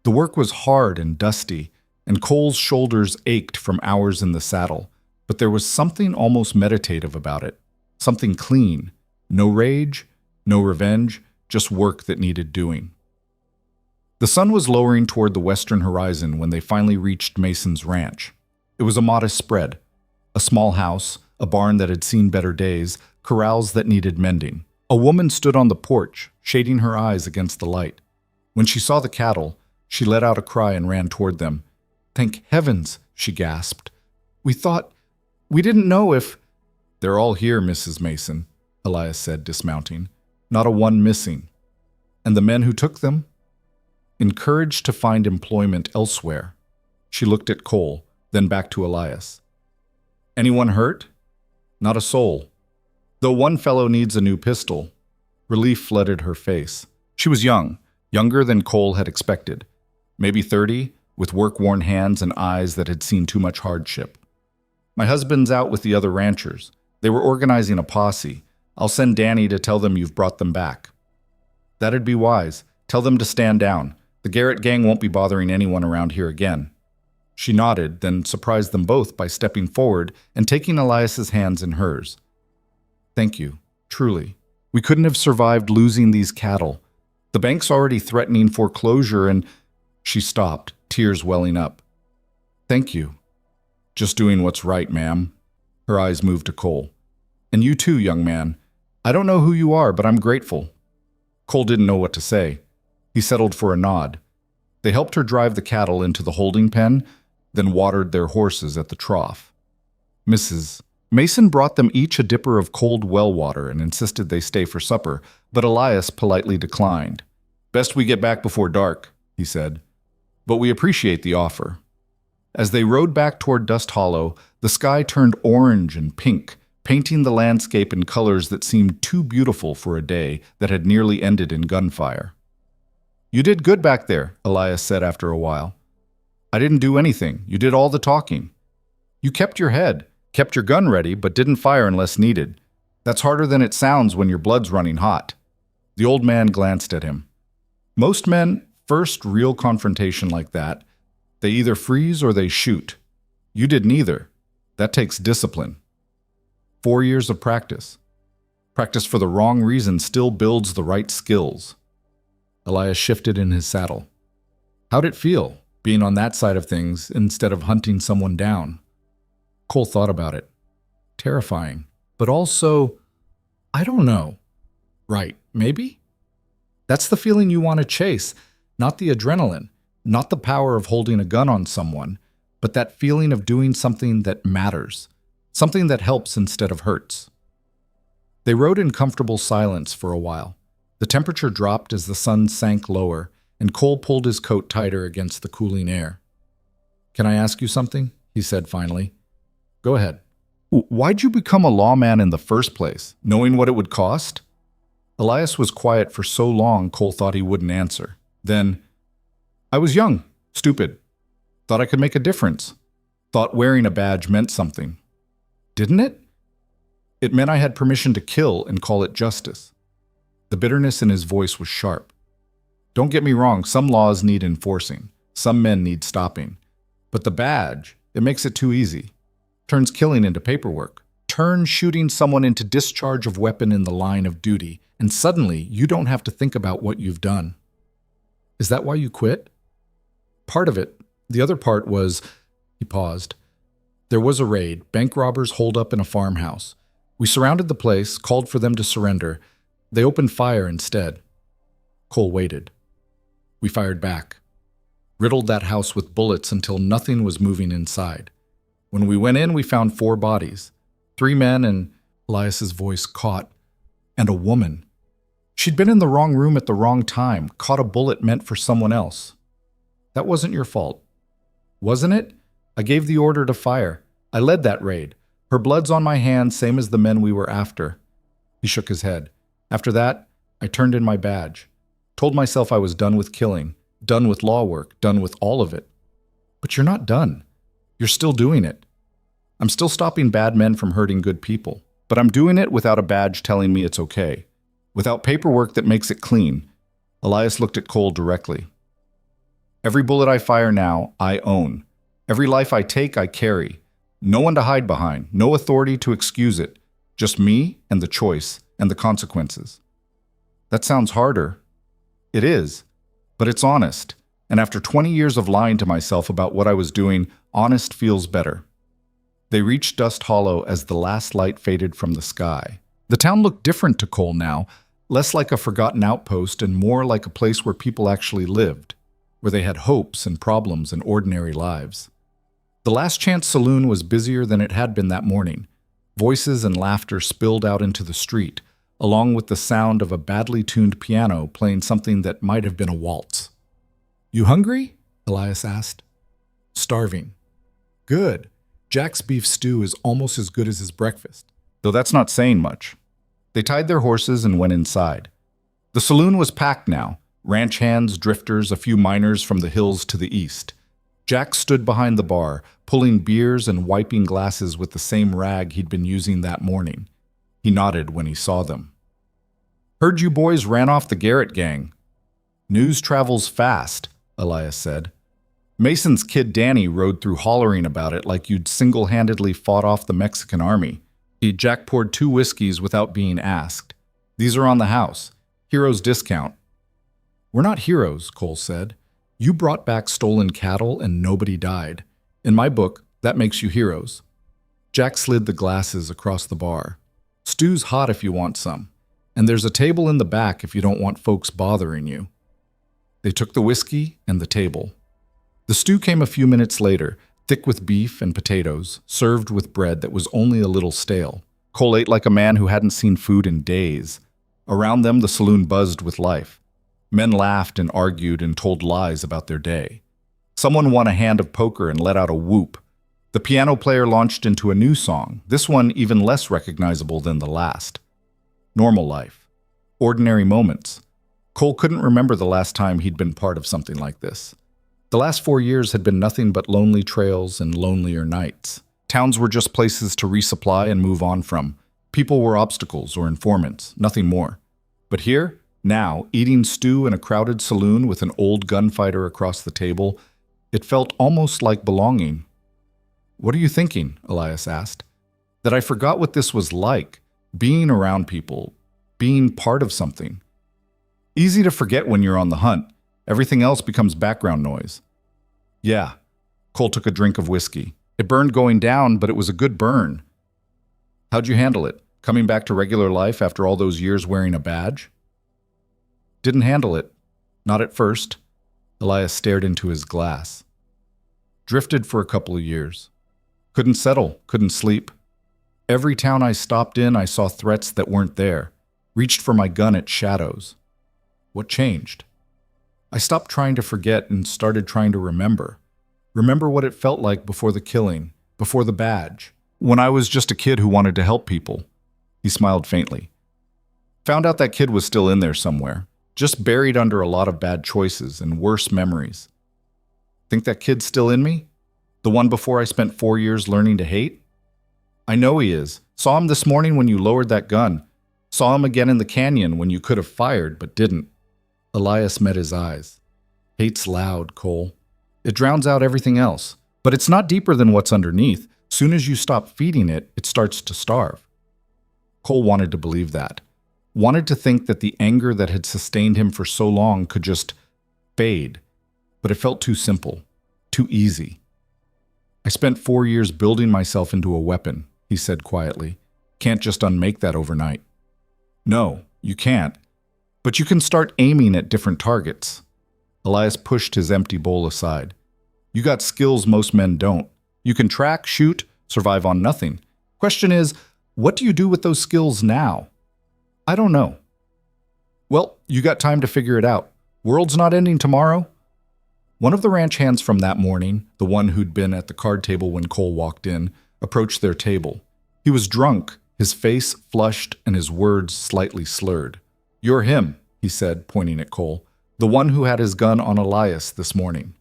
The work was hard and dusty, and Cole's shoulders ached from hours in the saddle, but there was something almost meditative about it, something clean. No rage, no revenge, just work that needed doing. The sun was lowering toward the western horizon when they finally reached Mason's ranch. It was a modest spread. A small house, a barn that had seen better days, corrals that needed mending. A woman stood on the porch, shading her eyes against the light. When she saw the cattle, she let out a cry and ran toward them. "Thank heavens," she gasped. We didn't know if—" "They're all here, Mrs. Mason," Elias said, dismounting. "Not a one missing. And the men who took them?" Encouraged to find employment elsewhere, she looked at Cole, then back to Elias. "Anyone hurt?" "Not a soul. Though one fellow needs a new pistol." Relief flooded her face. She was young, younger than Cole had expected. Maybe 30, with work-worn hands and eyes that had seen too much hardship. "My husband's out with the other ranchers. They were organizing a posse. I'll send Danny to tell them you've brought them back." "That'd be wise. Tell them to stand down. The Garrett gang won't be bothering anyone around here again." She nodded, then surprised them both by stepping forward and taking Elias's hands in hers. "Thank you, truly. We couldn't have survived losing these cattle. The bank's already threatening foreclosure and—" She stopped, tears welling up. "Thank you." "Just doing what's right, ma'am." Her eyes moved to Cole. "And you too, young man. I don't know who you are, but I'm grateful." Cole didn't know what to say. He settled for a nod. They helped her drive the cattle into the holding pen, then watered their horses at the trough. Mrs. Mason brought them each a dipper of cold well water and insisted they stay for supper, but Elias politely declined. "Best we get back before dark," he said. "But we appreciate the offer." As they rode back toward Dust Hollow, the sky turned orange and pink, painting the landscape in colors that seemed too beautiful for a day that had nearly ended in gunfire. "You did good back there," Elias said after a while. "I didn't do anything. You did all the talking. You kept your head, kept your gun ready, but didn't fire unless needed. That's harder than it sounds when your blood's running hot." The old man glanced at him. "Most men, first real confrontation like that, they either freeze or they shoot. You did neither. That takes discipline. 4 years of practice. Practice for the wrong reason still builds the right skills." Elias shifted in his saddle. How'd it feel, being on that side of things instead of hunting someone down? Cole thought about it. Terrifying, but also, I don't know. Right, maybe? That's the feeling you want to chase, not the adrenaline, not the power of holding a gun on someone, but that feeling of doing something that matters, something that helps instead of hurts. They rode in comfortable silence for a while. The temperature dropped as the sun sank lower, and Cole pulled his coat tighter against the cooling air. "Can I ask you something?" he said finally. "Go ahead." "Why'd you become a lawman in the first place, knowing what it would cost?" Elias was quiet for so long Cole thought he wouldn't answer. Then, "I was young, stupid. Thought I could make a difference. Thought wearing a badge meant something." "Didn't it?" "It meant I had permission to kill and call it justice." The bitterness in his voice was sharp. "Don't get me wrong, some laws need enforcing. Some men need stopping. But the badge, it makes it too easy. Turns killing into paperwork. Turns shooting someone into discharge of weapon in the line of duty, and suddenly you don't have to think about what you've done." "Is that why you quit?" "Part of it. The other part was—" He paused. "There was a raid. Bank robbers holed up in a farmhouse. We surrounded the place, called for them to surrender. They opened fire instead." Cole waited. "We fired back. Riddled that house with bullets until nothing was moving inside. When we went in, we found 4 bodies. 3 men and—" Elias's voice caught. "And a woman. She'd been in the wrong room at the wrong time, caught a bullet meant for someone else. That wasn't your fault. Wasn't it? I gave the order to fire. I led that raid. Her blood's on my hands, same as the men we were after." He shook his head. "After that, I turned in my badge. Told myself I was done with killing, done with law work, done with all of it. But you're not done. You're still doing it. I'm still stopping bad men from hurting good people, but I'm doing it without a badge telling me it's okay. Without paperwork that makes it clean." Elias looked at Cole directly. "Every bullet I fire now, I own. Every life I take, I carry. No one to hide behind, no authority to excuse it. Just me and the choice and the consequences." "That sounds harder." "It is. But it's honest, and after 20 years of lying to myself about what I was doing, honest feels better. They reached Dust Hollow as the last light faded from the sky. The town looked different to Cole now, less like a forgotten outpost and more like a place where people actually lived, where they had hopes and problems and ordinary lives. The Last Chance Saloon was busier than it had been that morning. Voices and laughter spilled out into the street, along with the sound of a badly tuned piano playing something that might have been a waltz. "You hungry?" Elias asked. "Starving." "Good. Jack's beef stew is almost as good as his breakfast." Though that's not saying much. They tied their horses and went inside. The saloon was packed now, ranch hands, drifters, a few miners from the hills to the east. Jack stood behind the bar, pulling beers and wiping glasses with the same rag he'd been using that morning. He nodded when he saw them. "Heard you boys ran off the Garrett gang." "News travels fast," Elias said. "Mason's kid Danny rode through hollering about it like you'd single-handedly fought off the Mexican army." Jack poured 2 whiskeys without being asked. "These are on the house. Heroes discount." "We're not heroes," Cole said. "You brought back stolen cattle and nobody died. In my book, that makes you heroes." Jack slid the glasses across the bar. "Stew's hot if you want some, and there's a table in the back if you don't want folks bothering you." They took the whiskey and the table. The stew came a few minutes later, thick with beef and potatoes, served with bread that was only a little stale. Cole ate like a man who hadn't seen food in days. Around them, the saloon buzzed with life. Men laughed and argued and told lies about their day. Someone won a hand of poker and let out a whoop. The piano player launched into a new song, this one even less recognizable than the last. Normal life. Ordinary moments. Cole couldn't remember the last time he'd been part of something like this. The last 4 years had been nothing but lonely trails and lonelier nights. Towns were just places to resupply and move on from. People were obstacles or informants, nothing more. But here, now, eating stew in a crowded saloon with an old gunfighter across the table, it felt almost like belonging. "What are you thinking?" Elias asked. "That I forgot what this was like, being around people, being part of something. Easy to forget when you're on the hunt. Everything else becomes background noise." "Yeah." Cole took a drink of whiskey. "It burned going down, but it was a good burn." "How'd you handle it? Coming back to regular life after all those years wearing a badge?" "Didn't handle it. Not at first." Elias stared into his glass. "Drifted for a couple of years. Couldn't settle, couldn't sleep. Every town I stopped in, I saw threats that weren't there. Reached for my gun at shadows. What changed? I stopped trying to forget and started trying to remember. Remember what it felt like before the killing, before the badge, when I was just a kid who wanted to help people." He smiled faintly. "Found out that kid was still in there somewhere, just buried under a lot of bad choices and worse memories. Think that kid's still in me? The one before I spent 4 years learning to hate? I know he is. Saw him this morning when you lowered that gun. Saw him again in the canyon when you could have fired but didn't." Elias met his eyes. "Hate's loud, Cole. It drowns out everything else. But it's not deeper than what's underneath. Soon as you stop feeding it, it starts to starve." Cole wanted to believe that. Wanted to think that the anger that had sustained him for so long could just fade. But it felt too simple. Too easy. "I spent 4 years building myself into a weapon," he said quietly. "Can't just unmake that overnight." "No, you can't. But you can start aiming at different targets." Elias pushed his empty bowl aside. "You got skills most men don't. You can track, shoot, survive on nothing. Question is, what do you do with those skills now?" "I don't know." "Well, you got time to figure it out. World's not ending tomorrow." One of the ranch hands from that morning, the one who'd been at the card table when Cole walked in, approached their table. He was drunk, his face flushed and his words slightly slurred. "You're him," he said, pointing at Cole. "The one who had his gun on Elias this morning."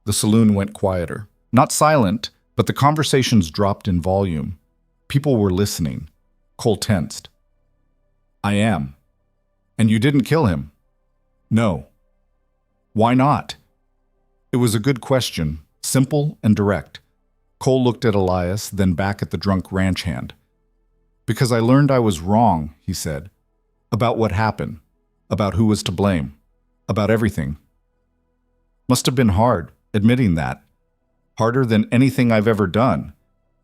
The saloon went quieter. Not silent, but the conversations dropped in volume. People were listening. Cole tensed. "I am." "And you didn't kill him?" "No." "Why not?" It was a good question, simple and direct. Cole looked at Elias, then back at the drunk ranch hand. "Because I learned I was wrong," he said. "About what happened. About who was to blame. About everything. Must have been hard, admitting that. Harder than anything I've ever done.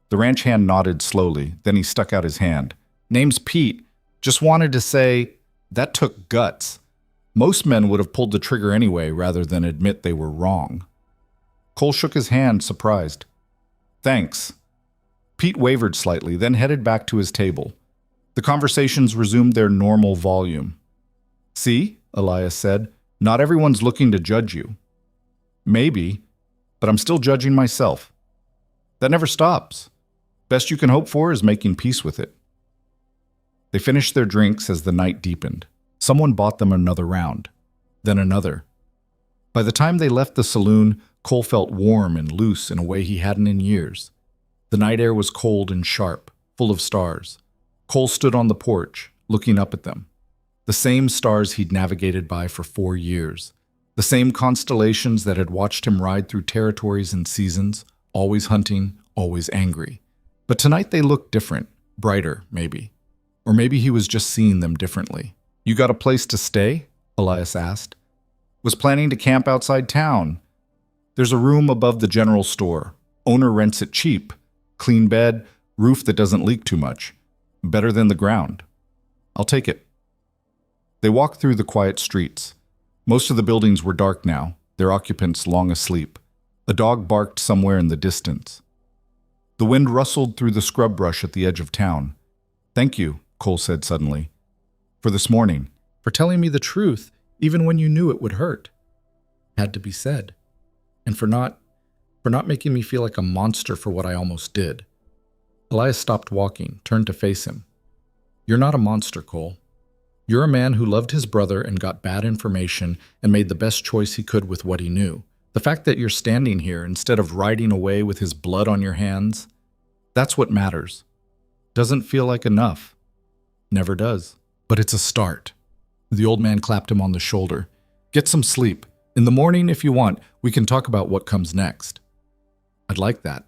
The ranch hand nodded slowly, then he stuck out his hand. Name's Pete. Just wanted to say, that took guts. Most men would have pulled the trigger anyway rather than admit they were wrong. Cole shook his hand, surprised. Thanks. Pete wavered slightly, then headed back to his table. The conversations resumed their normal volume. See, Elias said, not everyone's looking to judge you. Maybe, but I'm still judging myself. That never stops. Best you can hope for is making peace with it. They finished their drinks as the night deepened. Someone bought them another round, then another. By the time they left the saloon, Cole felt warm and loose in a way he hadn't in years. The night air was cold and sharp, full of stars. Cole stood on the porch, looking up at them. The same stars he'd navigated by for 4 years. The same constellations that had watched him ride through territories and seasons, always hunting, always angry. But tonight they looked different, brighter, maybe. Or maybe he was just seeing them differently. You got a place to stay? Elias asked. Was planning to camp outside town. There's a room above the general store. Owner rents it cheap. Clean bed, roof that doesn't leak too much. Better than the ground. I'll take it. They walked through the quiet streets. Most of the buildings were dark now, their occupants long asleep. A dog barked somewhere in the distance. The wind rustled through the scrub brush at the edge of town. Thank you, Cole said suddenly. For this morning. For telling me the truth, even when you knew it would hurt. Had to be said. And for not making me feel like a monster for what I almost did. Elias stopped walking, turned to face him. You're not a monster, Cole. You're a man who loved his brother and got bad information and made the best choice he could with what he knew. The fact that you're standing here instead of riding away with his blood on your hands, that's what matters. Doesn't feel like enough. Never does. But it's a start. The old man clapped him on the shoulder. Get some sleep. In the morning, if you want, we can talk about what comes next. I'd like that.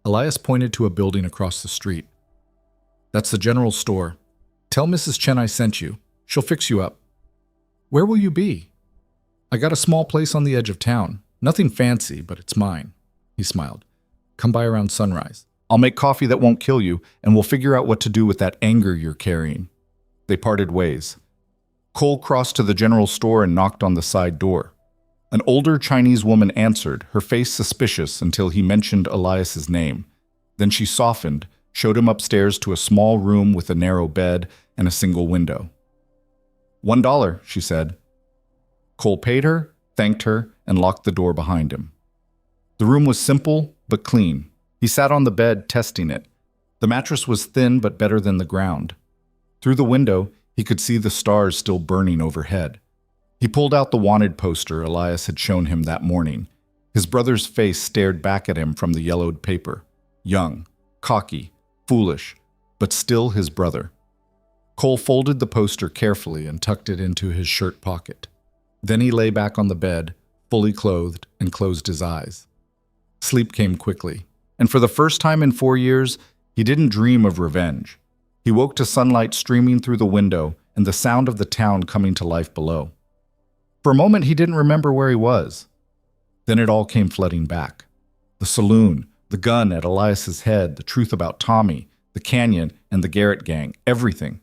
Elias pointed to a building across the street. That's the general store. Tell Mrs. Chen I sent you. She'll fix you up. Where will you be? I got a small place on the edge of town. Nothing fancy, but it's mine. He smiled. Come by around sunrise. I'll make coffee that won't kill you, and we'll figure out what to do with that anger you're carrying. They parted ways. Cole crossed to the general store and knocked on the side door. An older Chinese woman answered, her face suspicious until he mentioned Elias's name. Then she softened, showed him upstairs to a small room with a narrow bed and a single window. $1, she said. Cole paid her, thanked her, and locked the door behind him. The room was simple but clean. He sat on the bed, testing it. The mattress was thin but better than the ground. Through the window, he could see the stars still burning overhead. He pulled out the wanted poster Elias had shown him that morning. His brother's face stared back at him from the yellowed paper. Young, cocky, foolish, but still his brother. Cole folded the poster carefully and tucked it into his shirt pocket. Then he lay back on the bed, fully clothed, and closed his eyes. Sleep came quickly, and for the first time in 4 years, he didn't dream of revenge. He woke to sunlight streaming through the window and the sound of the town coming to life below. For a moment, he didn't remember where he was. Then it all came flooding back. The saloon, the gun at Elias's head, the truth about Tommy, the canyon, and the Garrett gang, everything.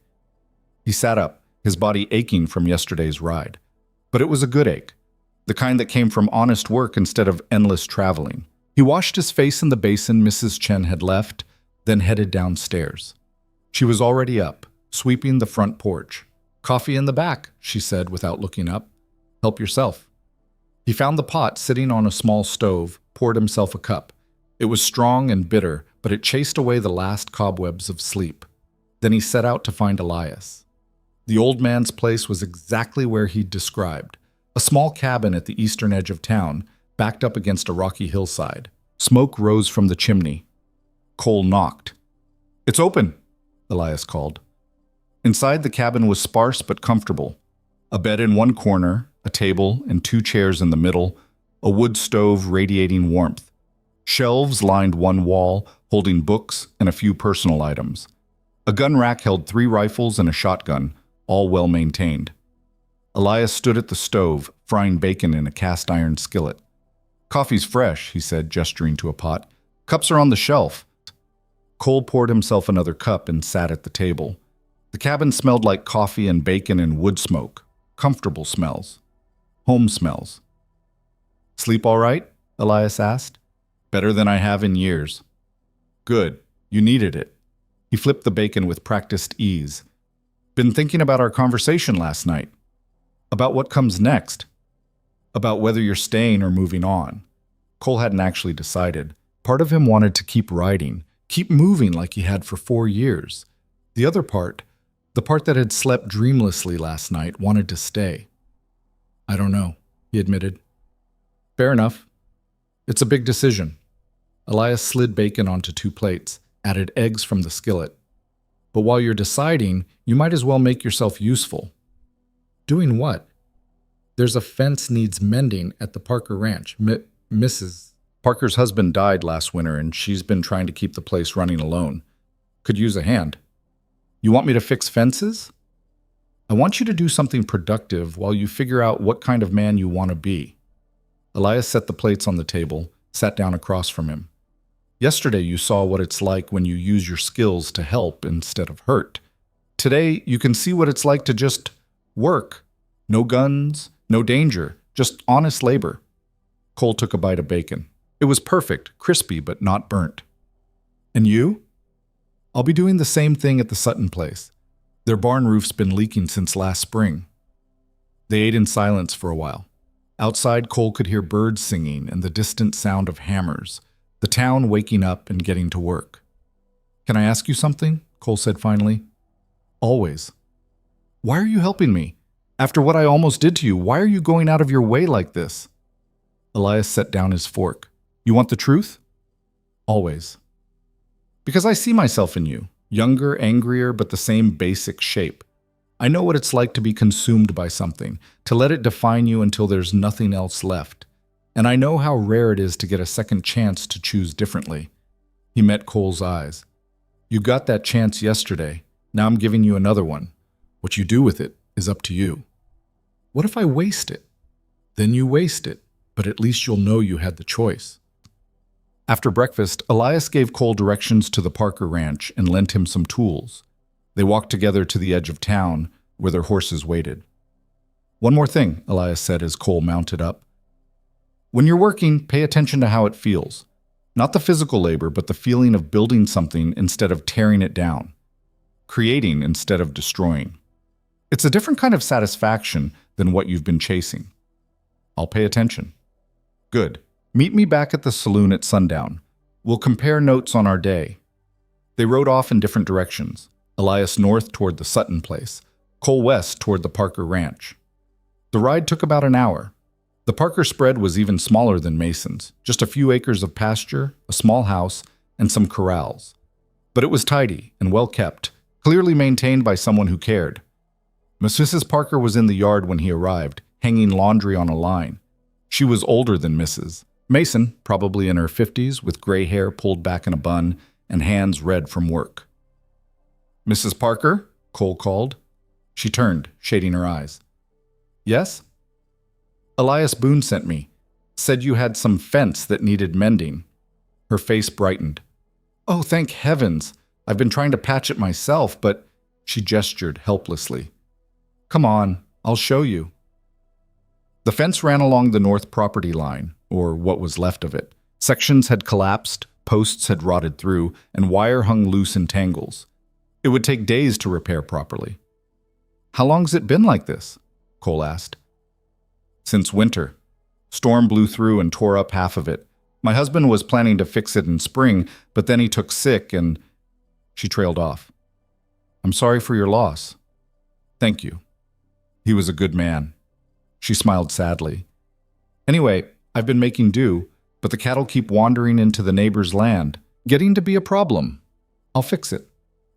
He sat up, his body aching from yesterday's ride. But it was a good ache, the kind that came from honest work instead of endless traveling. He washed his face in the basin Mrs. Chen had left, then headed downstairs. She was already up, sweeping the front porch. Coffee in the back, she said without looking up. Help yourself. He found the pot sitting on a small stove, poured himself a cup. It was strong and bitter, but it chased away the last cobwebs of sleep. Then he set out to find Elias. The old man's place was exactly where he'd described. A small cabin at the eastern edge of town, backed up against a rocky hillside. Smoke rose from the chimney. Cole knocked. It's open, Elias called. Inside, the cabin was sparse but comfortable. A bed in one corner, a table and 2 chairs in the middle, a wood stove radiating warmth. Shelves lined one wall, holding books and a few personal items. A gun rack held 3 rifles and a shotgun, all well maintained. Elias stood at the stove, frying bacon in a cast-iron skillet. Coffee's fresh, he said, gesturing to a pot. Cups are on the shelf. Cole poured himself another cup and sat at the table. The cabin smelled like coffee and bacon and wood smoke. Comfortable smells. Home smells. Sleep all right? Elias asked. Better than I have in years. Good. You needed it. He flipped the bacon with practiced ease. Been thinking about our conversation last night. About what comes next. About whether you're staying or moving on. Cole hadn't actually decided. Part of him wanted to keep writing, keep moving like he had for 4 years. The other part, the part that had slept dreamlessly last night, wanted to stay. I don't know, he admitted. Fair enough. It's a big decision. Elias slid bacon onto 2 plates, added eggs from the skillet. But while you're deciding, you might as well make yourself useful. Doing what? There's a fence needs mending at the Parker Ranch. Mrs. Parker's husband died last winter, and she's been trying to keep the place running alone. Could use a hand. You want me to fix fences? I want you to do something productive while you figure out what kind of man you want to be. Elias set the plates on the table, sat down across from him. Yesterday you saw what it's like when you use your skills to help instead of hurt. Today you can see what it's like to just work. No guns, no danger, just honest labor. Cole took a bite of bacon. It was perfect, crispy but not burnt. And you? I'll be doing the same thing at the Sutton place. Their barn roof's been leaking since last spring. They ate in silence for a while. Outside, Cole could hear birds singing and the distant sound of hammers, the town waking up and getting to work. Can I ask you something? Cole said finally. Always. Why are you helping me? After what I almost did to you, why are you going out of your way like this? Elias set down his fork. You want the truth? Always. Because I see myself in you, younger, angrier, but the same basic shape. I know what it's like to be consumed by something, to let it define you until there's nothing else left. And I know how rare it is to get a second chance to choose differently. He met Cole's eyes. You got that chance yesterday. Now I'm giving you another one. What you do with it is up to you. What if I waste it? Then you waste it, but at least you'll know you had the choice. After breakfast, Elias gave Cole directions to the Parker Ranch and lent him some tools. They walked together to the edge of town, where their horses waited. One more thing, Elias said as Cole mounted up. When you're working, pay attention to how it feels. Not the physical labor, but the feeling of building something instead of tearing it down. Creating instead of destroying. It's a different kind of satisfaction than what you've been chasing. I'll pay attention. Good. Meet me back at the saloon at sundown. We'll compare notes on our day. They rode off in different directions. Elias north toward the Sutton place, Cole west toward the Parker Ranch. The ride took about an hour. The Parker spread was even smaller than Mason's, just a few acres of pasture, a small house, and some corrals. But it was tidy and well kept, clearly maintained by someone who cared. Mrs. Parker was in the yard when he arrived, hanging laundry on a line. She was older than Mrs. Mason, probably in her 50s, with gray hair pulled back in a bun and hands red from work. Mrs. Parker? Cole called. She turned, shading her eyes. Yes? Elias Boone sent me. Said you had some fence that needed mending. Her face brightened. Oh, thank heavens! I've been trying to patch it myself, but... She gestured helplessly. Come on, I'll show you. The fence ran along the north property line, or what was left of it. Sections had collapsed, posts had rotted through, and wire hung loose in tangles. It would take days to repair properly. How long's it been like this? Cole asked. Since winter. Storm blew through and tore up half of it. My husband was planning to fix it in spring, but then he took sick and... She trailed off. I'm sorry for your loss. Thank you. He was a good man. She smiled sadly. Anyway, I've been making do, but the cattle keep wandering into the neighbor's land, getting to be a problem. I'll fix it.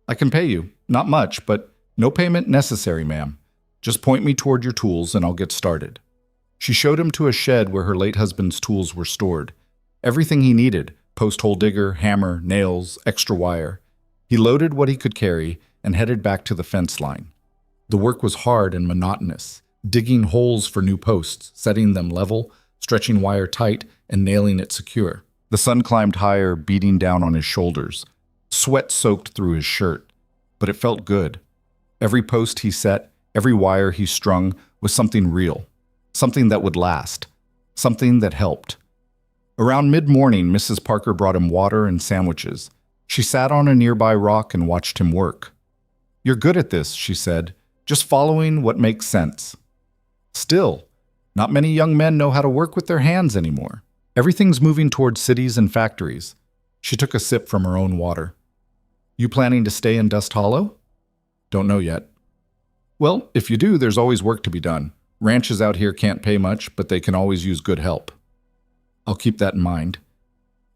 I can pay you. Not much, but no payment necessary, ma'am. Just point me toward your tools and I'll get started. She showed him to a shed where her late husband's tools were stored. Everything he needed, post-hole digger, hammer, nails, extra wire. He loaded what he could carry and headed back to the fence line. The work was hard and monotonous, digging holes for new posts, setting them level, stretching wire tight and nailing it secure. The sun climbed higher, beating down on his shoulders. Sweat soaked through his shirt, but it felt good. Every post he set, every wire he strung was something real, something that would last, something that helped. Around mid-morning, Mrs. Parker brought him water and sandwiches. She sat on a nearby rock and watched him work. "You're good at this," she said, "just following what makes sense." Still, not many young men know how to work with their hands anymore. Everything's moving toward cities and factories. She took a sip from her own water. "You planning to stay in Dust Hollow?" "Don't know yet." "Well, if you do, there's always work to be done. Ranches out here can't pay much, but they can always use good help." "I'll keep that in mind."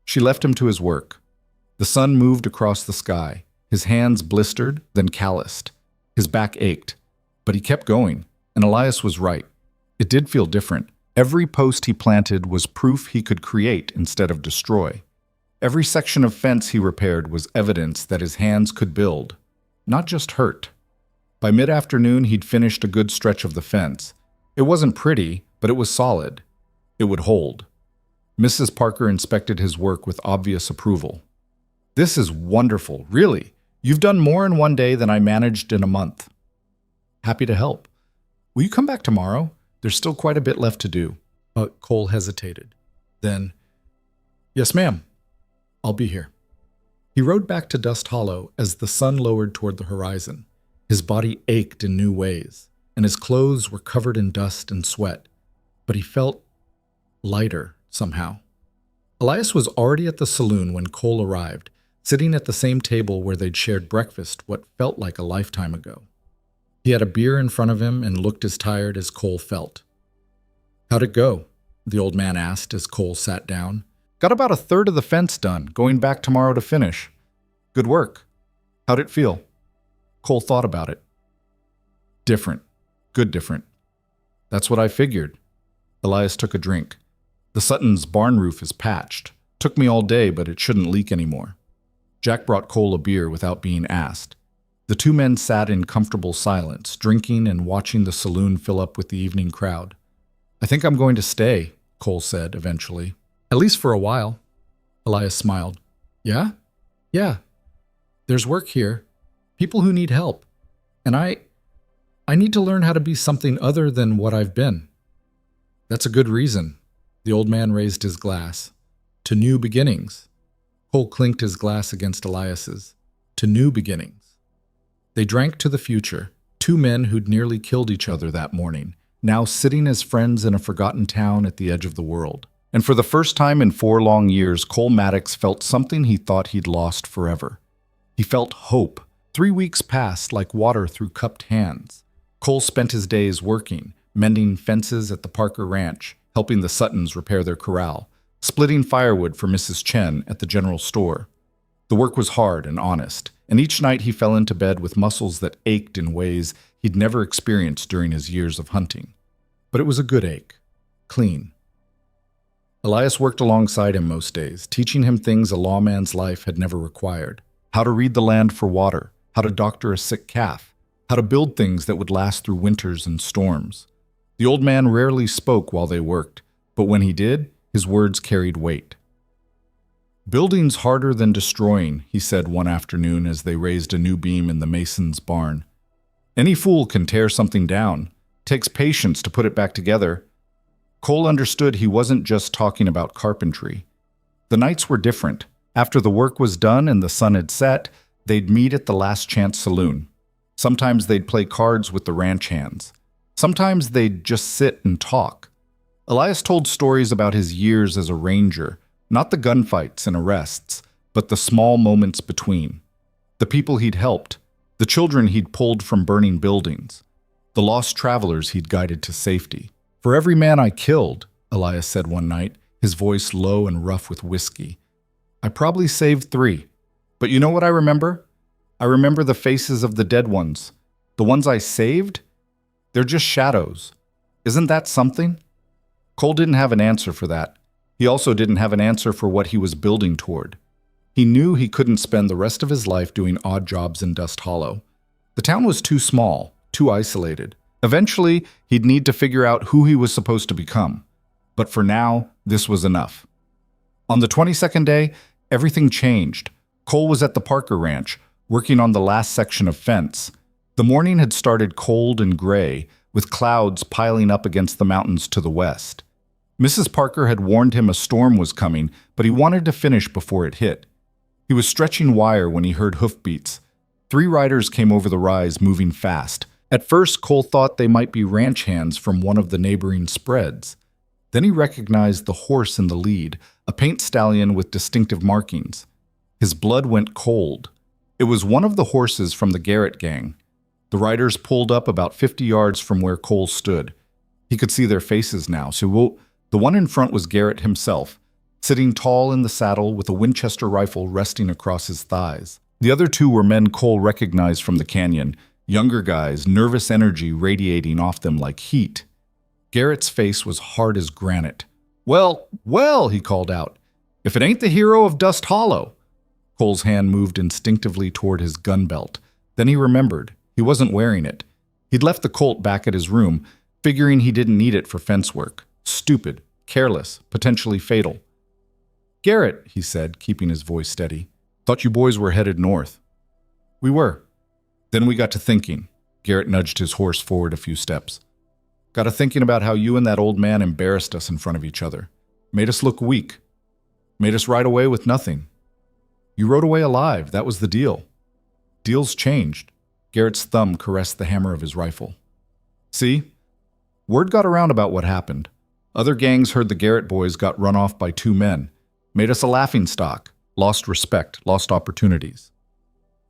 She left him to his work. The sun moved across the sky. His hands blistered, then calloused. His back ached, but he kept going, and Elias was right. It did feel different. Every post he planted was proof he could create instead of destroy. Every section of fence he repaired was evidence that his hands could build, not just hurt. By mid-afternoon, he'd finished a good stretch of the fence. It wasn't pretty, but it was solid. It would hold. Mrs. Parker inspected his work with obvious approval. "This is wonderful, really. You've done more in one day than I managed in a month." "Happy to help. Will you come back tomorrow? There's still quite a bit left to do." Cole hesitated. Then, "Yes, ma'am. I'll be here." He rode back to Dust Hollow as the sun lowered toward the horizon. His body ached in new ways, and his clothes were covered in dust and sweat, but he felt lighter somehow. Elias was already at the saloon when Cole arrived, sitting at the same table where they'd shared breakfast what felt like a lifetime ago. He had a beer in front of him and looked as tired as Cole felt. "How'd it go?" the old man asked as Cole sat down. "Got about a third of the fence done, going back tomorrow to finish." "Good work. How'd it feel?" Cole thought about it. "Different. Good different." "That's what I figured." Elias took a drink. "The Sutton's barn roof is patched. Took me all day, but it shouldn't leak anymore." Jack brought Cole a beer without being asked. The two men sat in comfortable silence, drinking and watching the saloon fill up with the evening crowd. "I think I'm going to stay," Cole said eventually. "At least for a while." Elias smiled. "Yeah? Yeah. There's work here. People who need help. And I need to learn how to be something other than what I've been." "That's a good reason." The old man raised his glass. "To new beginnings." Cole clinked his glass against Elias's. "To new beginnings." They drank to the future, two men who'd nearly killed each other that morning, now sitting as friends in a forgotten town at the edge of the world. And for the first time in 4 long years, Cole Maddox felt something he thought he'd lost forever. He felt hope. 3 weeks passed like water through cupped hands. Cole spent his days working, mending fences at the Parker Ranch, helping the Suttons repair their corral, splitting firewood for Mrs. Chen at the general store. The work was hard and honest, and each night he fell into bed with muscles that ached in ways he'd never experienced during his years of hunting. But it was a good ache. Clean. Elias worked alongside him most days, teaching him things a lawman's life had never required. How to read the land for water, how to doctor a sick calf, how to build things that would last through winters and storms. The old man rarely spoke while they worked, but when he did, his words carried weight. "Building's harder than destroying," he said one afternoon as they raised a new beam in the mason's barn. "Any fool can tear something down. Takes patience to put it back together." Cole understood he wasn't just talking about carpentry. The nights were different. After the work was done and the sun had set, they'd meet at the Last Chance Saloon. Sometimes they'd play cards with the ranch hands. Sometimes they'd just sit and talk. Elias told stories about his years as a ranger, not the gunfights and arrests, but the small moments between. The people he'd helped, the children he'd pulled from burning buildings, the lost travelers he'd guided to safety. "For every man I killed," Elias said one night, his voice low and rough with whiskey, "I probably saved 3. But you know what I remember? I remember the faces of the dead ones. The ones I saved? They're just shadows. Isn't that something?" Cole didn't have an answer for that. He also didn't have an answer for what he was building toward. He knew he couldn't spend the rest of his life doing odd jobs in Dust Hollow. The town was too small, too isolated. Eventually, he'd need to figure out who he was supposed to become. But for now, this was enough. On the 22nd day, everything changed. Cole was at the Parker Ranch, working on the last section of fence. The morning had started cold and gray, with clouds piling up against the mountains to the west. Mrs. Parker had warned him a storm was coming, but he wanted to finish before it hit. He was stretching wire when he heard hoofbeats. 3 riders came over the rise, moving fast. At first, Cole thought they might be ranch hands from one of the neighboring spreads. Then he recognized the horse in the lead, a paint stallion with distinctive markings. His blood went cold. It was one of the horses from the Garrett gang. The riders pulled up about 50 yards from where Cole stood. He could see their faces now, so the one in front was Garrett himself, sitting tall in the saddle with a Winchester rifle resting across his thighs. The other 2 were men Cole recognized from the canyon, younger guys, nervous energy radiating off them like heat. Garrett's face was hard as granite. Well, he called out. If it ain't the hero of Dust Hollow. Cole's hand moved instinctively toward his gun belt. Then he remembered. He wasn't wearing it. He'd left the Colt back at his room, figuring he didn't need it for fence work. Stupid, careless, potentially fatal. Garrett, he said, keeping his voice steady. Thought you boys were headed north. We were. Then we got to thinking. Garrett nudged his horse forward a few steps. Got to thinking about how you and that old man embarrassed us in front of each other. Made us look weak. Made us ride away with nothing. You rode away alive, that was the deal. Deals changed. Garrett's thumb caressed the hammer of his rifle. See? Word got around about what happened. Other gangs heard the Garrett boys got run off by 2 men. Made us a laughingstock. Lost respect, lost opportunities.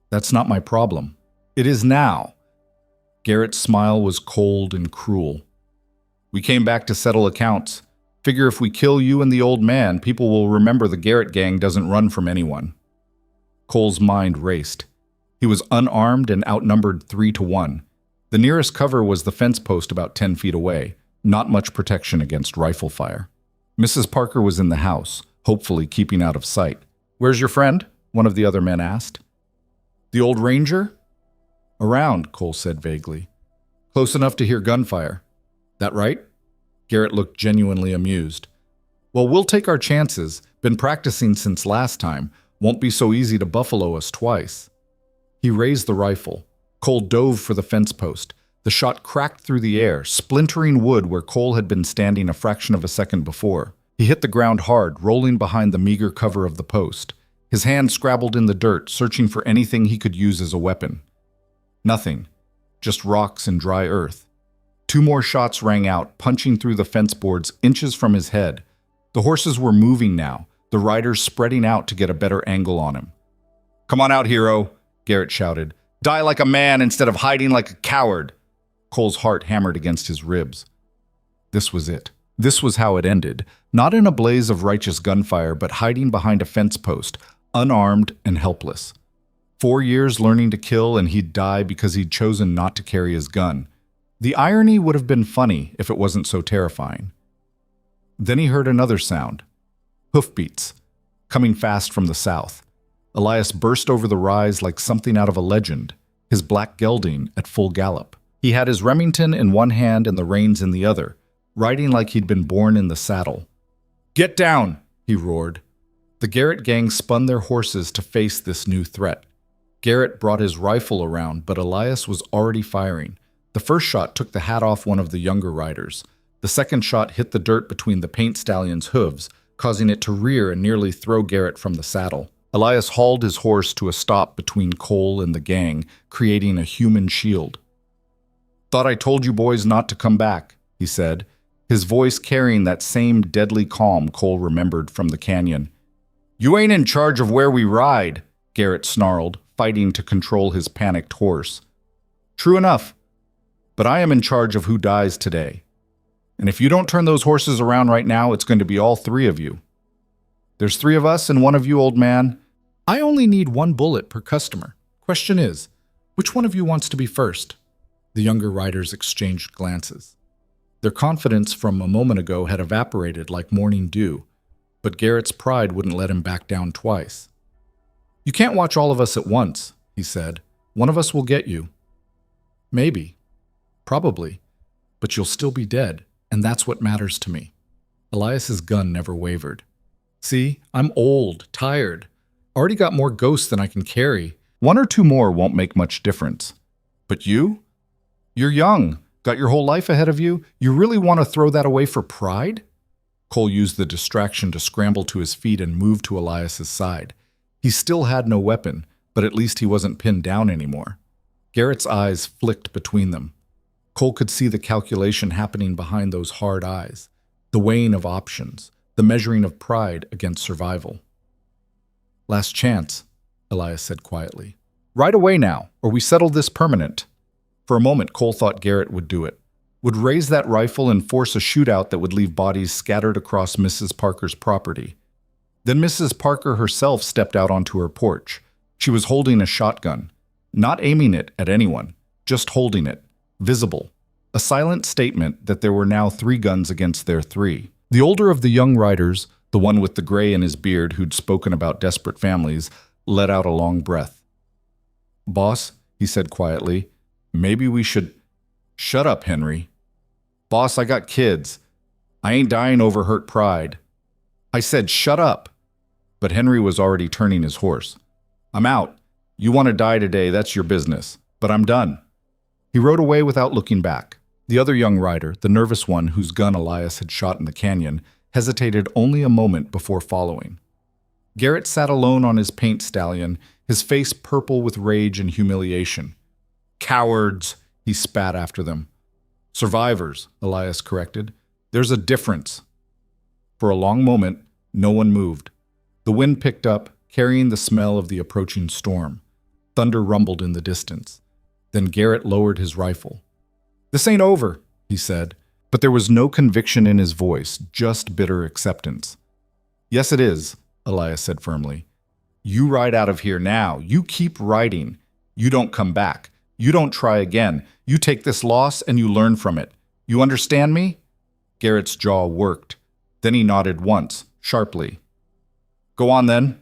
That's not my problem. It is now. Garrett's smile was cold and cruel. We came back to settle accounts. Figure if we kill you and the old man, people will remember the Garrett gang doesn't run from anyone. Cole's mind raced. He was unarmed and outnumbered 3-1. The nearest cover was the fence post about 10 feet away. Not much protection against rifle fire. Mrs. Parker was in the house, hopefully keeping out of sight. Where's your friend? One of the other men asked. The old ranger? Around, Cole said vaguely. Close enough to hear gunfire. That right? Garrett looked genuinely amused. Well, we'll take our chances. Been practicing since last time. Won't be so easy to buffalo us twice. He raised the rifle. Cole dove for the fence post. The shot cracked through the air, splintering wood where Cole had been standing a fraction of a second before. He hit the ground hard, rolling behind the meager cover of the post. His hand scrabbled in the dirt, searching for anything he could use as a weapon. Nothing. Just rocks and dry earth. 2 more shots rang out, punching through the fence boards inches from his head. The horses were moving now, the riders spreading out to get a better angle on him. Come on out, hero, Garrett shouted. Die like a man instead of hiding like a coward. Cole's heart hammered against his ribs. This was it. This was how it ended. Not in a blaze of righteous gunfire, but hiding behind a fence post, unarmed and helpless. 4 years learning to kill, and he'd die because he'd chosen not to carry his gun. The irony would have been funny if it wasn't so terrifying. Then he heard another sound. Hoofbeats, coming fast from the south. Elias burst over the rise like something out of a legend, his black gelding at full gallop. He had his Remington in one hand and the reins in the other, riding like he'd been born in the saddle. Get down, he roared. The Garrett gang spun their horses to face this new threat. Garrett brought his rifle around, but Elias was already firing. The first shot took the hat off one of the younger riders. The second shot hit the dirt between the paint stallion's hooves, causing it to rear and nearly throw Garrett from the saddle. Elias hauled his horse to a stop between Cole and the gang, creating a human shield. Thought I told you boys not to come back, he said, his voice carrying that same deadly calm Cole remembered from the canyon. You ain't in charge of where we ride, Garrett snarled, fighting to control his panicked horse. True enough, but I am in charge of who dies today. And if you don't turn those horses around right now, it's going to be all 3 of you. There's 3 of us and 1 of you, old man. I only need 1 bullet per customer. Question is, which one of you wants to be first? The younger riders exchanged glances. Their confidence from a moment ago had evaporated like morning dew, but Garrett's pride wouldn't let him back down twice. You can't watch all of us at once, he said. One of us will get you. Maybe. Probably. But you'll still be dead, and that's what matters to me. Elias's gun never wavered. See, I'm old, tired. Already got more ghosts than I can carry. 1 or 2 more won't make much difference. But you? You're young, got your whole life ahead of you. You really want to throw that away for pride? Cole used the distraction to scramble to his feet and move to Elias's side. He still had no weapon, but at least he wasn't pinned down anymore. Garrett's eyes flicked between them. Cole could see the calculation happening behind those hard eyes, the weighing of options, the measuring of pride against survival. Last chance, Elias said quietly. Right away now, or we settle this permanent. For a moment, Cole thought Garrett would do it, would raise that rifle and force a shootout that would leave bodies scattered across Mrs. Parker's property. Then Mrs. Parker herself stepped out onto her porch. She was holding a shotgun, not aiming it at anyone, just holding it, visible. A silent statement that there were now 3 guns against their 3. The older of the young riders, the one with the gray in his beard who'd spoken about desperate families, let out a long breath. Boss, he said quietly, maybe we should... Shut up, Henry. Boss, I got kids. I ain't dying over hurt pride. I said shut up. But Henry was already turning his horse. I'm out. You want to die today, that's your business. But I'm done. He rode away without looking back. The other young rider, the nervous one whose gun Elias had shot in the canyon, hesitated only a moment before following. Garrett sat alone on his paint stallion, his face purple with rage and humiliation. Cowards, he spat after them. Survivors, Elias corrected. There's a difference. For a long moment, no one moved. The wind picked up, carrying the smell of the approaching storm. Thunder rumbled in the distance. Then Garrett lowered his rifle. This ain't over, he said, but there was no conviction in his voice, just bitter acceptance. Yes, it is, Elias said firmly. You ride out of here now. You keep riding. You don't come back. You don't try again. You take this loss and you learn from it. You understand me? Garrett's jaw worked. Then he nodded once, sharply. Go on then.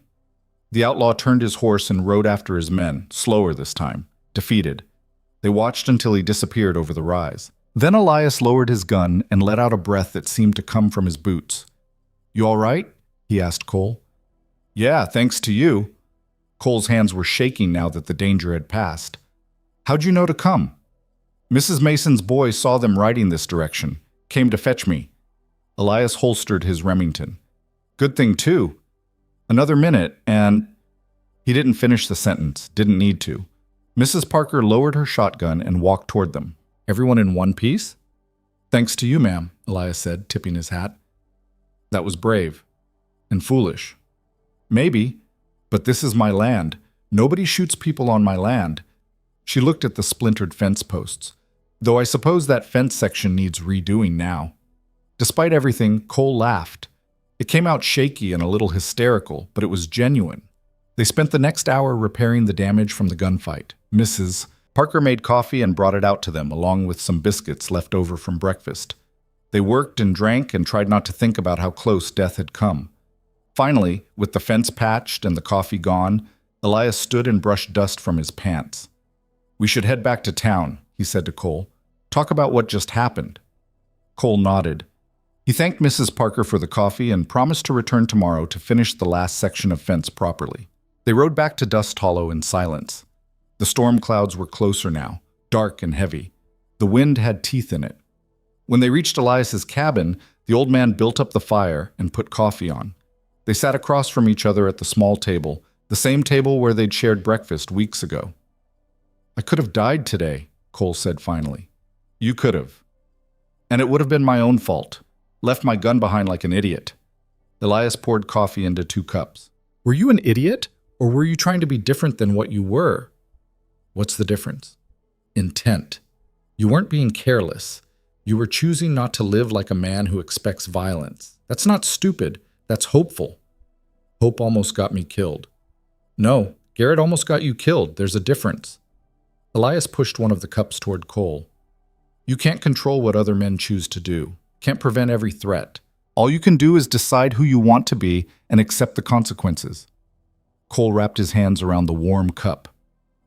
The outlaw turned his horse and rode after his men, slower this time, defeated. They watched until he disappeared over the rise. Then Elias lowered his gun and let out a breath that seemed to come from his boots. You all right? He asked Cole. Yeah, thanks to you. Cole's hands were shaking now that the danger had passed. How'd you know to come? Mrs. Mason's boy saw them riding this direction, came to fetch me. Elias holstered his Remington. Good thing, too. Another minute, and... He didn't finish the sentence, didn't need to. Mrs. Parker lowered her shotgun and walked toward them. Everyone in one piece? Thanks to you, ma'am, Elias said, tipping his hat. That was brave. And foolish. Maybe, but this is my land. Nobody shoots people on my land. She looked at the splintered fence posts. Though I suppose that fence section needs redoing now. Despite everything, Cole laughed. It came out shaky and a little hysterical, but it was genuine. They spent the next hour repairing the damage from the gunfight. Mrs. Parker made coffee and brought it out to them, along with some biscuits left over from breakfast. They worked and drank and tried not to think about how close death had come. Finally, with the fence patched and the coffee gone, Elias stood and brushed dust from his pants. We should head back to town, he said to Cole. Talk about what just happened. Cole nodded. He thanked Mrs. Parker for the coffee and promised to return tomorrow to finish the last section of fence properly. They rode back to Dust Hollow in silence. The storm clouds were closer now, dark and heavy. The wind had teeth in it. When they reached Elias's cabin, the old man built up the fire and put coffee on. They sat across from each other at the small table, the same table where they'd shared breakfast weeks ago. I could have died today, Cole said finally. You could have. And it would have been my own fault. Left my gun behind like an idiot. Elias poured coffee into 2 cups. Were you an idiot, or were you trying to be different than what you were? What's the difference? Intent. You weren't being careless. You were choosing not to live like a man who expects violence. That's not stupid. That's hopeful. Hope almost got me killed. No, Garrett almost got you killed. There's a difference. Elias pushed one of the cups toward Cole. You can't control what other men choose to do. Can't prevent every threat. All you can do is decide who you want to be and accept the consequences. Cole wrapped his hands around the warm cup.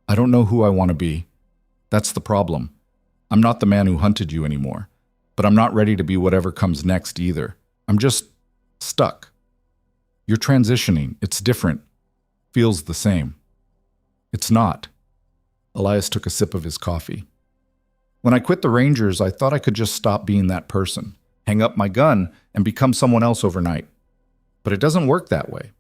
I don't know who I want to be. That's the problem. I'm not the man who hunted you anymore. But I'm not ready to be whatever comes next either. I'm just stuck. You're transitioning. It's different. Feels the same. It's not. Elias took a sip of his coffee. When I quit the Rangers, I thought I could just stop being that person, hang up my gun, and become someone else overnight. But it doesn't work that way.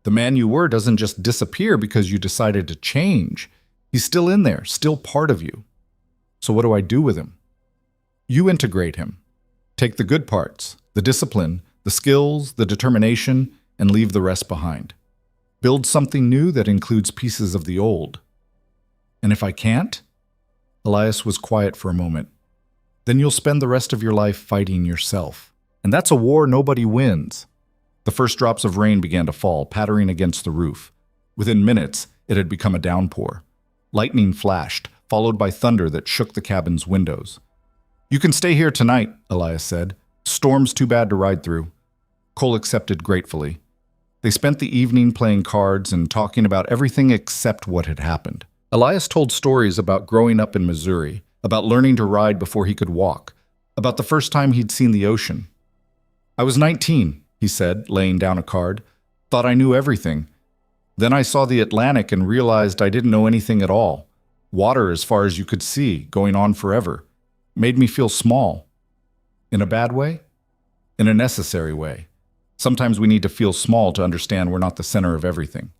The man you were doesn't just disappear because you decided to change. He's still in there, still part of you. So what do I do with him? You integrate him. Take the good parts, the discipline, the skills, the determination, and leave the rest behind. Build something new that includes pieces of the old. And if I can't? Elias was quiet for a moment. Then you'll spend the rest of your life fighting yourself. And that's a war nobody wins. The first drops of rain began to fall, pattering against the roof. Within minutes, it had become a downpour. Lightning flashed, followed by thunder that shook the cabin's windows. You can stay here tonight, Elias said. Storm's too bad to ride through. Cole accepted gratefully. They spent the evening playing cards and talking about everything except what had happened. Elias told stories about growing up in Missouri, about learning to ride before he could walk, about the first time he'd seen the ocean. I was 19, he said, laying down a card. Thought I knew everything. Then I saw the Atlantic and realized I didn't know anything at all. Water as far as you could see, going on forever. Made me feel small. In a bad way? In a necessary way. Sometimes we need to feel small to understand we're not the center of everything.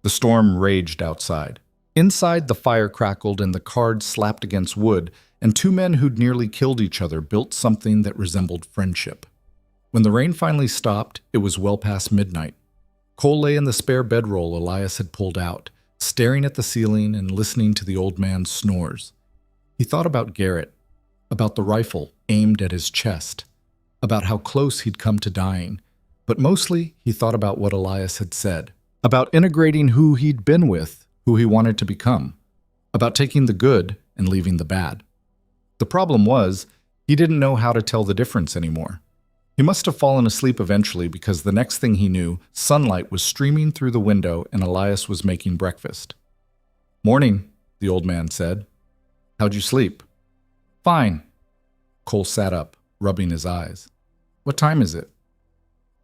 The storm raged outside. Inside, the fire crackled and the cards slapped against wood, and two men who'd nearly killed each other built something that resembled friendship. When the rain finally stopped, it was well past midnight. Cole lay in the spare bedroll Elias had pulled out, staring at the ceiling and listening to the old man's snores. He thought about Garrett, about the rifle aimed at his chest, about how close he'd come to dying, but mostly he thought about what Elias had said, about integrating who he'd been with, who he wanted to become, about taking the good and leaving the bad. The problem was, he didn't know how to tell the difference anymore. He must have fallen asleep eventually because the next thing he knew, sunlight was streaming through the window and Elias was making breakfast. "Morning," the old man said. "How'd you sleep?" "Fine." Cole sat up, rubbing his eyes. "What time is it?"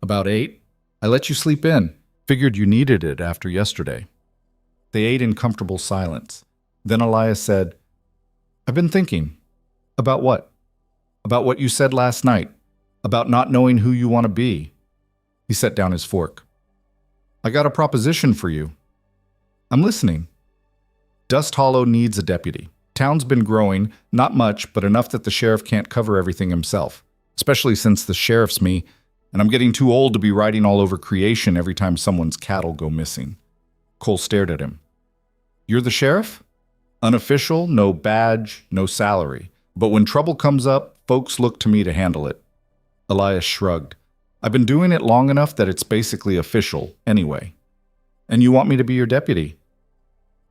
"About 8. I let you sleep in. Figured you needed it after yesterday." They ate in comfortable silence. Then Elias said, "I've been thinking." "About what?" "About what you said last night. About not knowing who you want to be." He set down his fork. "I got a proposition for you." "I'm listening." Dust Hollow needs a deputy. Town's been growing, not much, but enough that the sheriff can't cover everything himself, especially since the sheriff's me, and I'm getting too old to be riding all over creation every time someone's cattle go missing. Cole stared at him. "You're the sheriff?" "Unofficial, no badge, no salary. But when trouble comes up, folks look to me to handle it." Elias shrugged. "I've been doing it long enough that it's basically official, anyway." "And you want me to be your deputy?"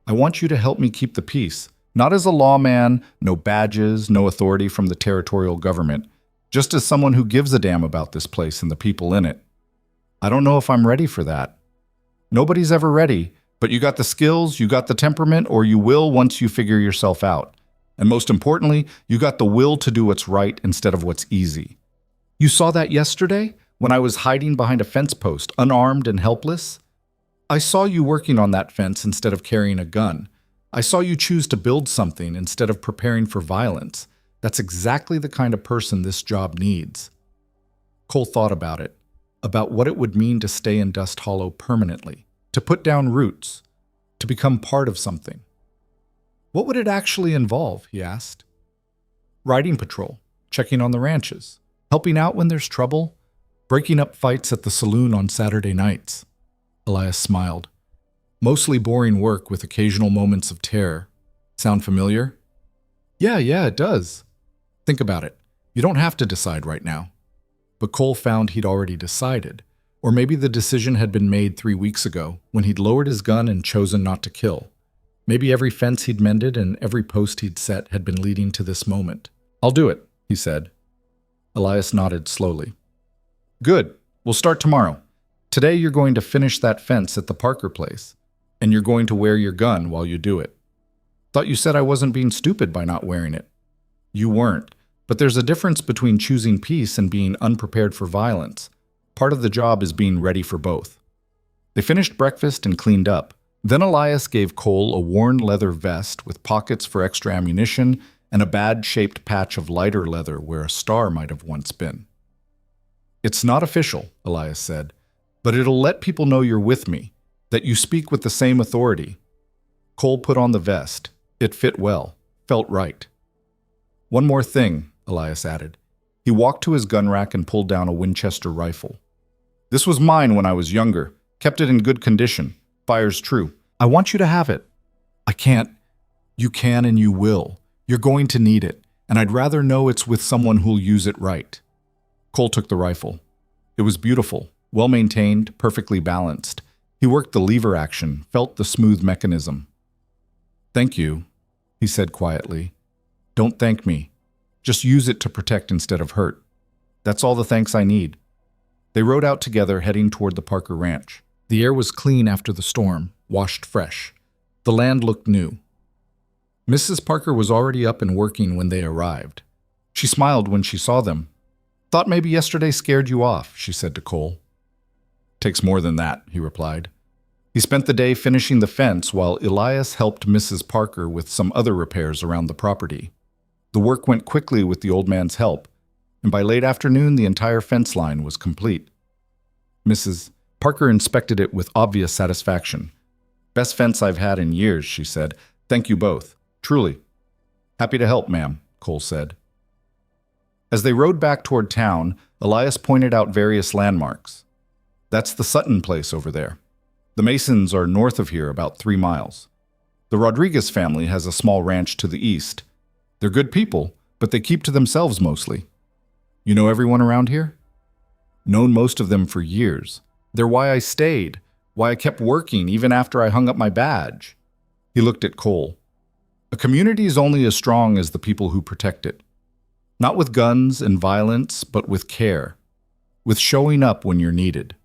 "I want you to help me keep the peace. Not as a lawman, no badges, no authority from the territorial government. Just as someone who gives a damn about this place and the people in it." "I don't know if I'm ready for that." "Nobody's ever ready. But you got the skills, you got the temperament, or you will once you figure yourself out. And most importantly, you got the will to do what's right instead of what's easy. You saw that yesterday when I was hiding behind a fence post, unarmed and helpless? I saw you working on that fence instead of carrying a gun. I saw you choose to build something instead of preparing for violence. That's exactly the kind of person this job needs." Cole thought about it, about what it would mean to stay in Dust Hollow permanently. To put down roots, to become part of something. What would it actually involve, he asked. Riding patrol, checking on the ranches, helping out when there's trouble, breaking up fights at the saloon on Saturday nights. Elias smiled. Mostly boring work with occasional moments of terror. Sound familiar? Yeah, it does. Think about it. You don't have to decide right now. But Cole found he'd already decided. Or maybe the decision had been made 3 weeks ago, when he'd lowered his gun and chosen not to kill. Maybe every fence he'd mended and every post he'd set had been leading to this moment. "I'll do it," he said. Elias nodded slowly. "Good. We'll start tomorrow. Today you're going to finish that fence at the Parker place, and you're going to wear your gun while you do it. Thought you said I wasn't being stupid by not wearing it." "You weren't, But there's a difference between choosing peace and being unprepared for violence. Part of the job is being ready for both. They finished breakfast and cleaned up. Then Elias gave Cole a worn leather vest with pockets for extra ammunition and a bad-shaped patch of lighter leather where a star might have once been. "It's not official," Elias said, "but it'll let people know you're with me, that you speak with the same authority." Cole put on the vest. It fit well, felt right. "One more thing," Elias added. He walked to his gun rack and pulled down a Winchester rifle. "This was mine when I was younger. Kept it in good condition. Fires true. I want you to have it." "I can't." "You can and you will. You're going to need it, and I'd rather know it's with someone who'll use it right." Cole took the rifle. It was beautiful, well-maintained, perfectly balanced. He worked the lever action, felt the smooth mechanism. "Thank you," he said quietly. "Don't thank me. Just use it to protect instead of hurt. That's all the thanks I need." They rode out together, heading toward the Parker Ranch. The air was clean after the storm, washed fresh. The land looked new. Mrs. Parker was already up and working when they arrived. She smiled when she saw them. "Thought maybe yesterday scared you off," she said to Cole. "Takes more than that," he replied. He spent the day finishing the fence while Elias helped Mrs. Parker with some other repairs around the property. The work went quickly with the old man's help, and by late afternoon the entire fence line was complete. Mrs. Parker inspected it with obvious satisfaction. "Best fence I've had in years," she said. "Thank you both. Truly." "Happy to help, ma'am," Cole said. As they rode back toward town, Elias pointed out various landmarks. "That's the Sutton place over there. The Masons are north of here about 3 miles. The Rodriguez family has a small ranch to the east. They're good people, but they keep to themselves mostly. You know everyone around here?" "Known most of them for years. They're why I stayed, why I kept working even after I hung up my badge." He looked at Cole. "A community is only as strong as the people who protect it. Not with guns and violence, but with care. With showing up when you're needed."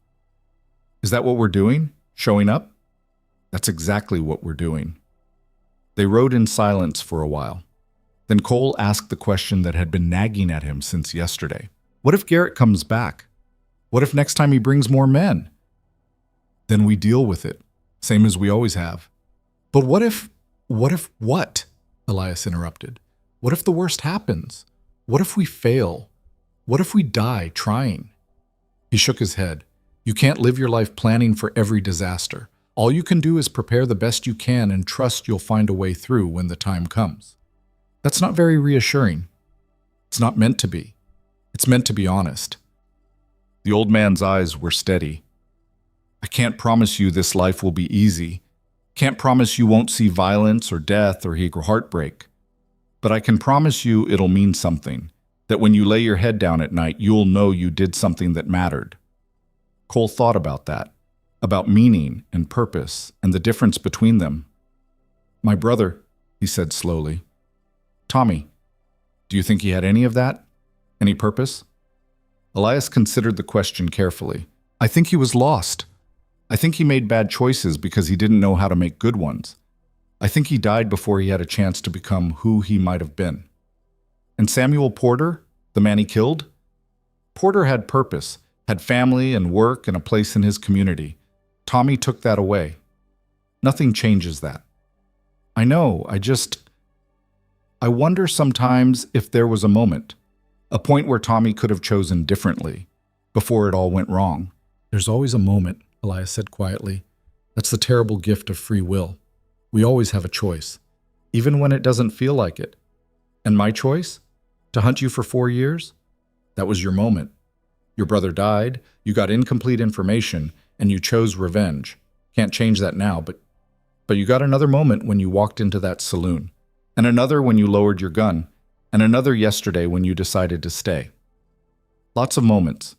"Is that what we're doing? Showing up?" "That's exactly what we're doing." They rode in silence for a while. Then Cole asked the question that had been nagging at him since yesterday. "What if Garrett comes back? What if next time he brings more men?" "Then we deal with it, same as we always have." "But what if what?" Elias interrupted. "What if the worst happens? What if we fail? What if we die trying?" He shook his head. "You can't live your life planning for every disaster. All you can do is prepare the best you can and trust you'll find a way through when the time comes." "That's not very reassuring." "It's not meant to be. It's meant to be honest." The old man's eyes were steady. "I can't promise you this life will be easy. Can't promise you won't see violence or death or heartbreak. But I can promise you it'll mean something, that when you lay your head down at night, you'll know you did something that mattered." Cole thought about that, about meaning and purpose and the difference between them. "My brother," he said slowly. "Tommy, do you think he had any of that? Any purpose?" Elias considered the question carefully. "I think he was lost. I think he made bad choices because he didn't know how to make good ones. I think he died before he had a chance to become who he might have been." "And Samuel Porter, the man he killed?" "Porter had purpose, had family and work and a place in his community. Tommy took that away. Nothing changes that." "I know, I wonder sometimes if there was a moment, a point where Tommy could have chosen differently, before it all went wrong." "There's always a moment," Elias said quietly. "That's the terrible gift of free will. We always have a choice, even when it doesn't feel like it. And my choice? To hunt you for 4 years? That was your moment. Your brother died, you got incomplete information, and you chose revenge. Can't change that now, but you got another moment when you walked into that saloon, and another when you lowered your gun, and another yesterday when you decided to stay. Lots of moments.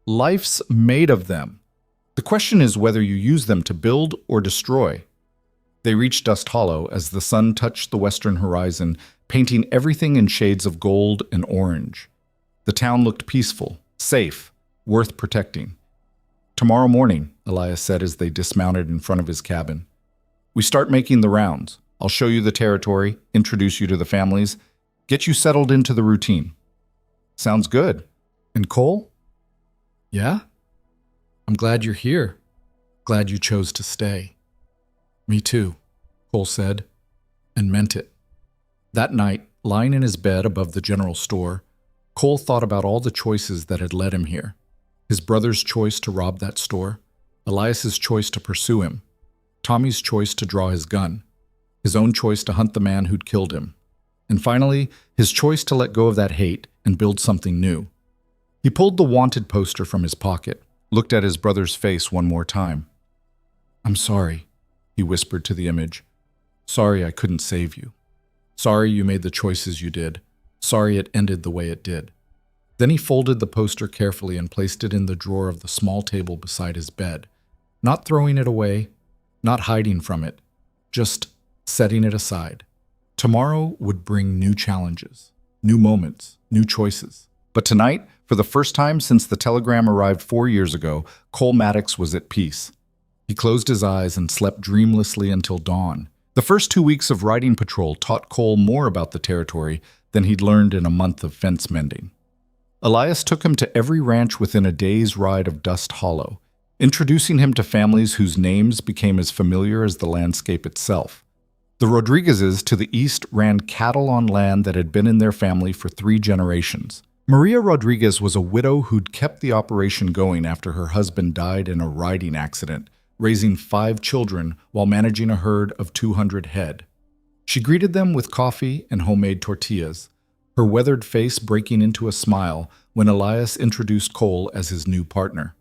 Life's made of them. The question is whether you use them to build or destroy." They reached Dust Hollow as the sun touched the western horizon, painting everything in shades of gold and orange. The town looked peaceful, safe, worth protecting. "Tomorrow morning," Elias said as they dismounted in front of his cabin. "We start making the rounds. I'll show you the territory, introduce you to the families, get you settled into the routine. Sounds good. And Cole? Yeah? I'm glad you're here. Glad you chose to stay. Me too, Cole said, and meant it. That night, lying in his bed above the general store, Cole thought about all the choices that had led him here. His brother's choice to rob that store, Elias's choice to pursue him, Tommy's choice to draw his gun, his own choice to hunt the man who'd killed him, and finally, his choice to let go of that hate and build something new. He pulled the wanted poster from his pocket, looked at his brother's face one more time. I'm sorry, he whispered to the image. Sorry I couldn't save you. Sorry you made the choices you did. Sorry it ended the way it did. Then he folded the poster carefully and placed it in the drawer of the small table beside his bed, not throwing it away, not hiding from it, just setting it aside. Tomorrow would bring new challenges, new moments, new choices. But tonight, for the first time since the telegram arrived 4 years ago, Cole Maddox was at peace. He closed his eyes and slept dreamlessly until dawn. The first 2 weeks of riding patrol taught Cole more about the territory than he'd learned in a month of fence mending. Elias took him to every ranch within a day's ride of Dust Hollow, introducing him to families whose names became as familiar as the landscape itself. The Rodriguezes to the east ran cattle on land that had been in their family for 3 generations. Maria Rodriguez was a widow who'd kept the operation going after her husband died in a riding accident, raising 5 children while managing a herd of 200 head. She greeted them with coffee and homemade tortillas, her weathered face breaking into a smile when Elias introduced Cole as his new partner.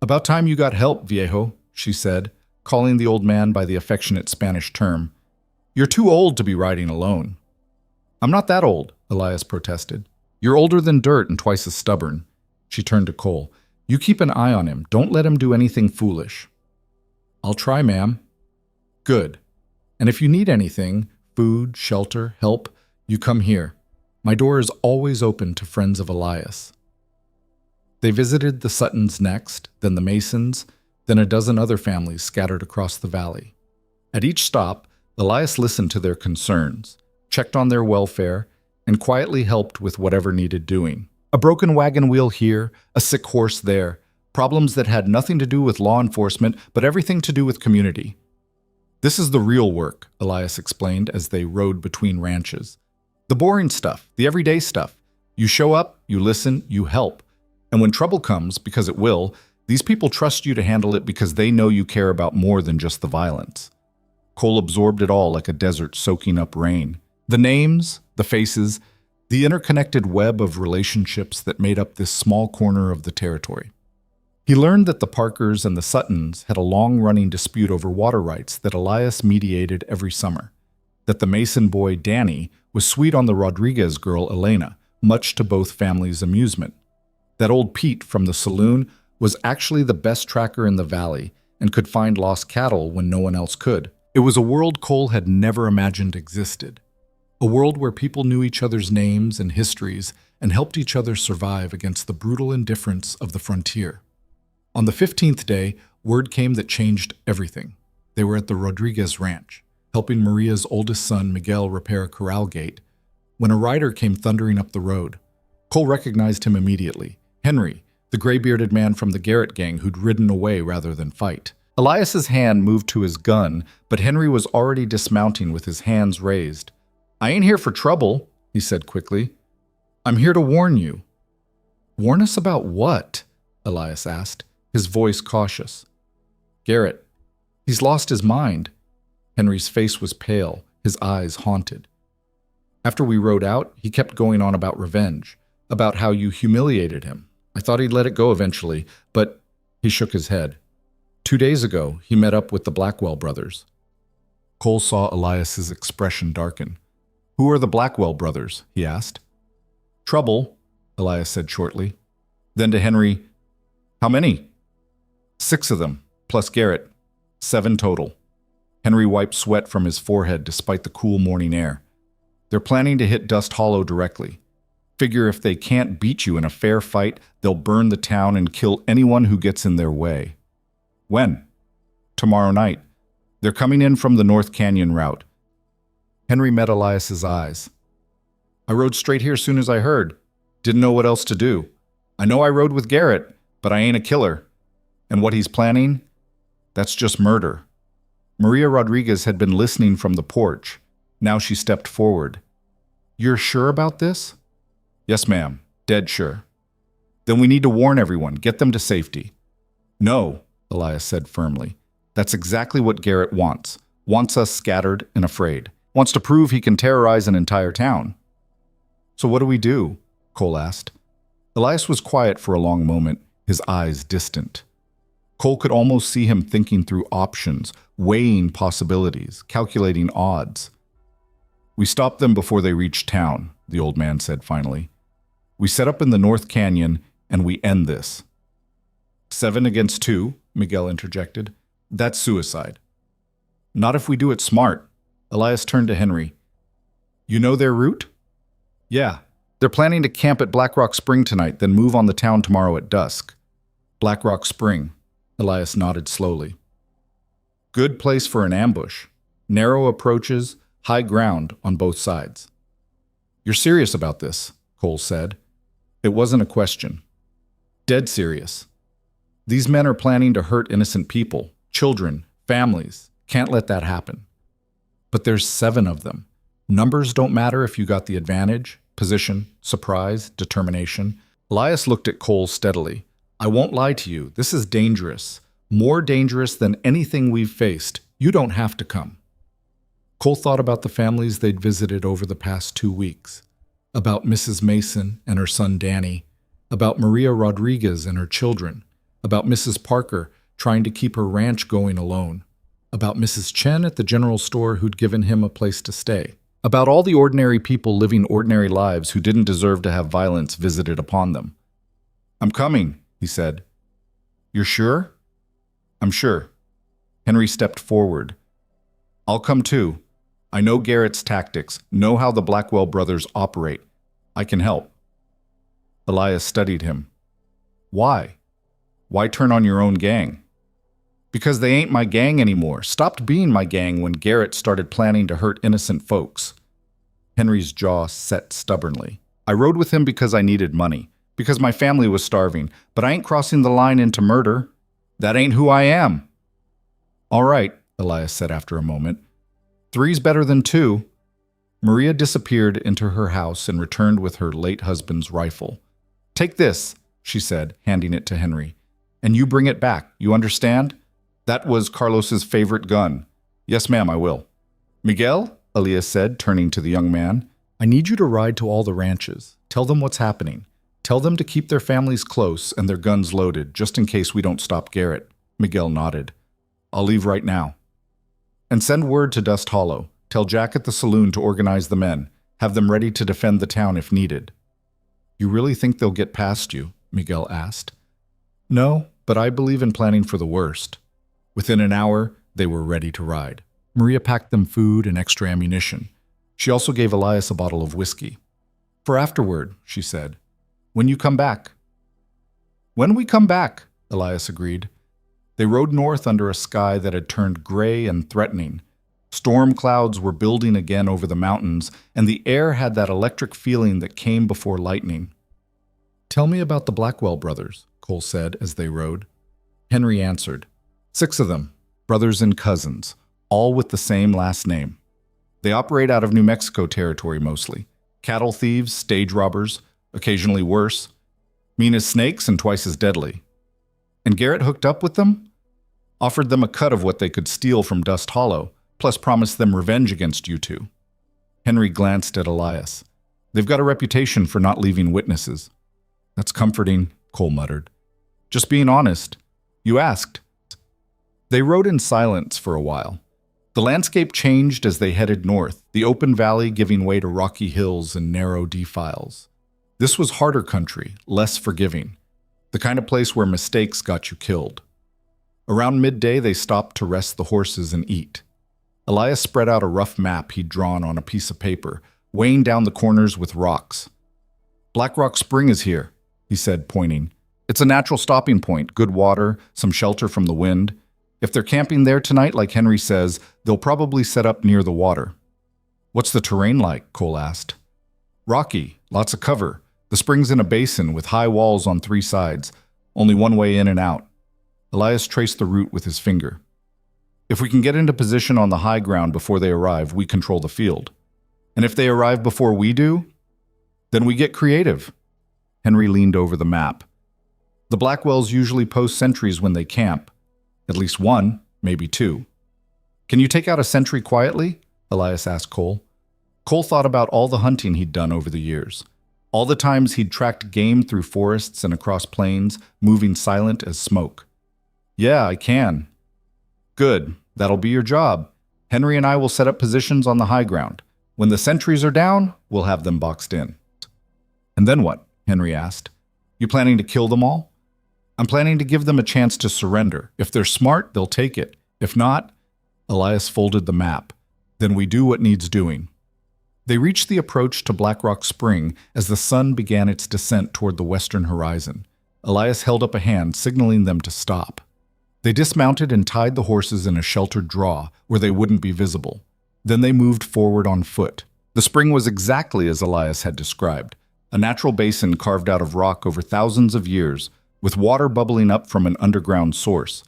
About time you got help, viejo, she said, calling the old man by the affectionate Spanish term. You're too old to be riding alone. I'm not that old, Elias protested. You're older than dirt and twice as stubborn. She turned to Cole. You keep an eye on him. Don't let him do anything foolish. I'll try, ma'am. Good. And if you need anything, food, shelter, help, you come here. My door is always open to friends of Elias. They visited the Suttons next, then the Masons, then a dozen other families scattered across the valley. At each stop, Elias listened to their concerns, checked on their welfare, and quietly helped with whatever needed doing. A broken wagon wheel here, a sick horse there, problems that had nothing to do with law enforcement, but everything to do with community. This is the real work, Elias explained as they rode between ranches. The boring stuff, the everyday stuff. You show up, you listen, you help. And when trouble comes, because it will, these people trust you to handle it because they know you care about more than just the violence. Cole absorbed it all like a desert soaking up rain. The names, the faces, the interconnected web of relationships that made up this small corner of the territory. He learned that the Parkers and the Suttons had a long-running dispute over water rights that Elias mediated every summer, that the Mason boy Danny was sweet on the Rodriguez girl Elena, much to both families' amusement, that old Pete from the saloon was actually the best tracker in the valley and could find lost cattle when no one else could. It was a world Cole had never imagined existed. A world where people knew each other's names and histories and helped each other survive against the brutal indifference of the frontier. On the 15th day, word came that changed everything. They were at the Rodriguez ranch, helping Maria's oldest son Miguel repair a corral gate, when a rider came thundering up the road. Cole recognized him immediately. Henry, the gray-bearded man from the Garrett gang who'd ridden away rather than fight. Elias's hand moved to his gun, but Henry was already dismounting with his hands raised. I ain't here for trouble, he said quickly. I'm here to warn you. Warn us about what? Elias asked, his voice cautious. Garrett. He's lost his mind. Henry's face was pale, his eyes haunted. After we rode out, he kept going on about revenge, about how you humiliated him. I thought he'd let it go eventually, but he shook his head. 2 days ago, he met up with the Blackwell brothers. Cole saw Elias's expression darken. Who are the Blackwell brothers? He asked. Trouble, Elias said shortly. Then to Henry, how many? 6 of them, plus Garrett. 7 total. Henry wiped sweat from his forehead despite the cool morning air. They're planning to hit Dust Hollow directly. Figure if they can't beat you in a fair fight, they'll burn the town and kill anyone who gets in their way. When? Tomorrow night. They're coming in from the North Canyon route. Henry met Elias's eyes. I rode straight here soon as I heard. Didn't know what else to do. I know I rode with Garrett, but I ain't a killer. And what he's planning? That's just murder. Maria Rodriguez had been listening from the porch. Now she stepped forward. You're sure about this? Yes, ma'am. Dead sure. Then we need to warn everyone, get them to safety. No, Elias said firmly. That's exactly what Garrett wants. Wants us scattered and afraid. Wants to prove he can terrorize an entire town. So what do we do? Cole asked. Elias was quiet for a long moment, his eyes distant. Cole could almost see him thinking through options, weighing possibilities, calculating odds. We stop them before they reach town, the old man said finally. We set up in the North Canyon and we end this. 7 against 2, Miguel interjected. That's suicide. Not if we do it smart. Elias turned to Henry. You know their route? Yeah. They're planning to camp at Black Rock Spring tonight, then move on the town tomorrow at dusk. Black Rock Spring. Elias nodded slowly. Good place for an ambush. Narrow approaches, high ground on both sides. You're serious about this, Cole said. It wasn't a question. Dead serious. These men are planning to hurt innocent people, children, families. Can't let that happen. But there's 7 of them. Numbers don't matter if you got the advantage, position, surprise, determination. Elias looked at Cole steadily. I won't lie to you. This is dangerous. More dangerous than anything we've faced. You don't have to come. Cole thought about the families they'd visited over the past 2 weeks. About Mrs. Mason and her son Danny. About Maria Rodriguez and her children. About Mrs. Parker trying to keep her ranch going alone. About Mrs. Chen at the general store who'd given him a place to stay. About all the ordinary people living ordinary lives who didn't deserve to have violence visited upon them. I'm coming, he said. You're sure? I'm sure. Henry stepped forward. I'll come too. I know Garrett's tactics, know how the Blackwell brothers operate. I can help. Elias studied him. Why? Why turn on your own gang? Because they ain't my gang anymore. Stopped being my gang when Garrett started planning to hurt innocent folks. Henry's jaw set stubbornly. I rode with him because I needed money, because my family was starving, but I ain't crossing the line into murder. That ain't who I am. All right, Elias said after a moment. 3's better than 2. Maria disappeared into her house and returned with her late husband's rifle. Take this, she said, handing it to Henry. And you bring it back, you understand? That was Carlos's favorite gun. Yes, ma'am, I will. Miguel, Elias said, turning to the young man, I need you to ride to all the ranches. Tell them what's happening. Tell them to keep their families close and their guns loaded, just in case we don't stop Garrett. Miguel nodded. I'll leave right now. And send word to Dust Hollow. Tell Jack at the saloon to organize the men. Have them ready to defend the town if needed. You really think they'll get past you? Miguel asked. No, but I believe in planning for the worst. Within an hour, they were ready to ride. Maria packed them food and extra ammunition. She also gave Elias a bottle of whiskey. For afterward, she said. When you come back. When we come back, Elias agreed. They rode north under a sky that had turned gray and threatening. Storm clouds were building again over the mountains, and the air had that electric feeling that came before lightning. Tell me about the Blackwell brothers, Cole said as they rode. Henry answered. 6 of them, brothers and cousins, all with the same last name. They operate out of New Mexico territory mostly. Cattle thieves, stage robbers, occasionally worse. Mean as snakes and twice as deadly. And Garrett hooked up with them? Offered them a cut of what they could steal from Dust Hollow, plus promised them revenge against you 2. Henry glanced at Elias. They've got a reputation for not leaving witnesses. That's comforting, Cole muttered. Just being honest. You asked. They rode in silence for a while. The landscape changed as they headed north, the open valley giving way to rocky hills and narrow defiles. This was harder country, less forgiving, the kind of place where mistakes got you killed. Around midday, they stopped to rest the horses and eat. Elias spread out a rough map he'd drawn on a piece of paper, weighing down the corners with rocks. Black Rock Spring is here, he said, pointing. It's a natural stopping point, good water, some shelter from the wind. If they're camping there tonight, like Henry says, they'll probably set up near the water. What's the terrain like? Cole asked. Rocky, lots of cover. The spring's in a basin with high walls on 3 sides, only one way in and out. Elias traced the route with his finger. If we can get into position on the high ground before they arrive, we control the field. And if they arrive before we do, then we get creative. Henry leaned over the map. The Blackwells usually post sentries when they camp. At least 1, maybe 2. Can you take out a sentry quietly? Elias asked Cole. Cole thought about all the hunting he'd done over the years. All the times he'd tracked game through forests and across plains, moving silent as smoke. Yeah, I can. Good, that'll be your job. Henry and I will set up positions on the high ground. When the sentries are down, we'll have them boxed in. And then what? Henry asked. You planning to kill them all? I'm planning to give them a chance to surrender. If they're smart, they'll take it. If not, Elias folded the map. Then we do what needs doing. They reached the approach to Black Rock Spring as the sun began its descent toward the western horizon. Elias held up a hand, signaling them to stop. They dismounted and tied the horses in a sheltered draw where they wouldn't be visible. Then they moved forward on foot. The spring was exactly as Elias had described, a natural basin carved out of rock over thousands of years, with water bubbling up from an underground source.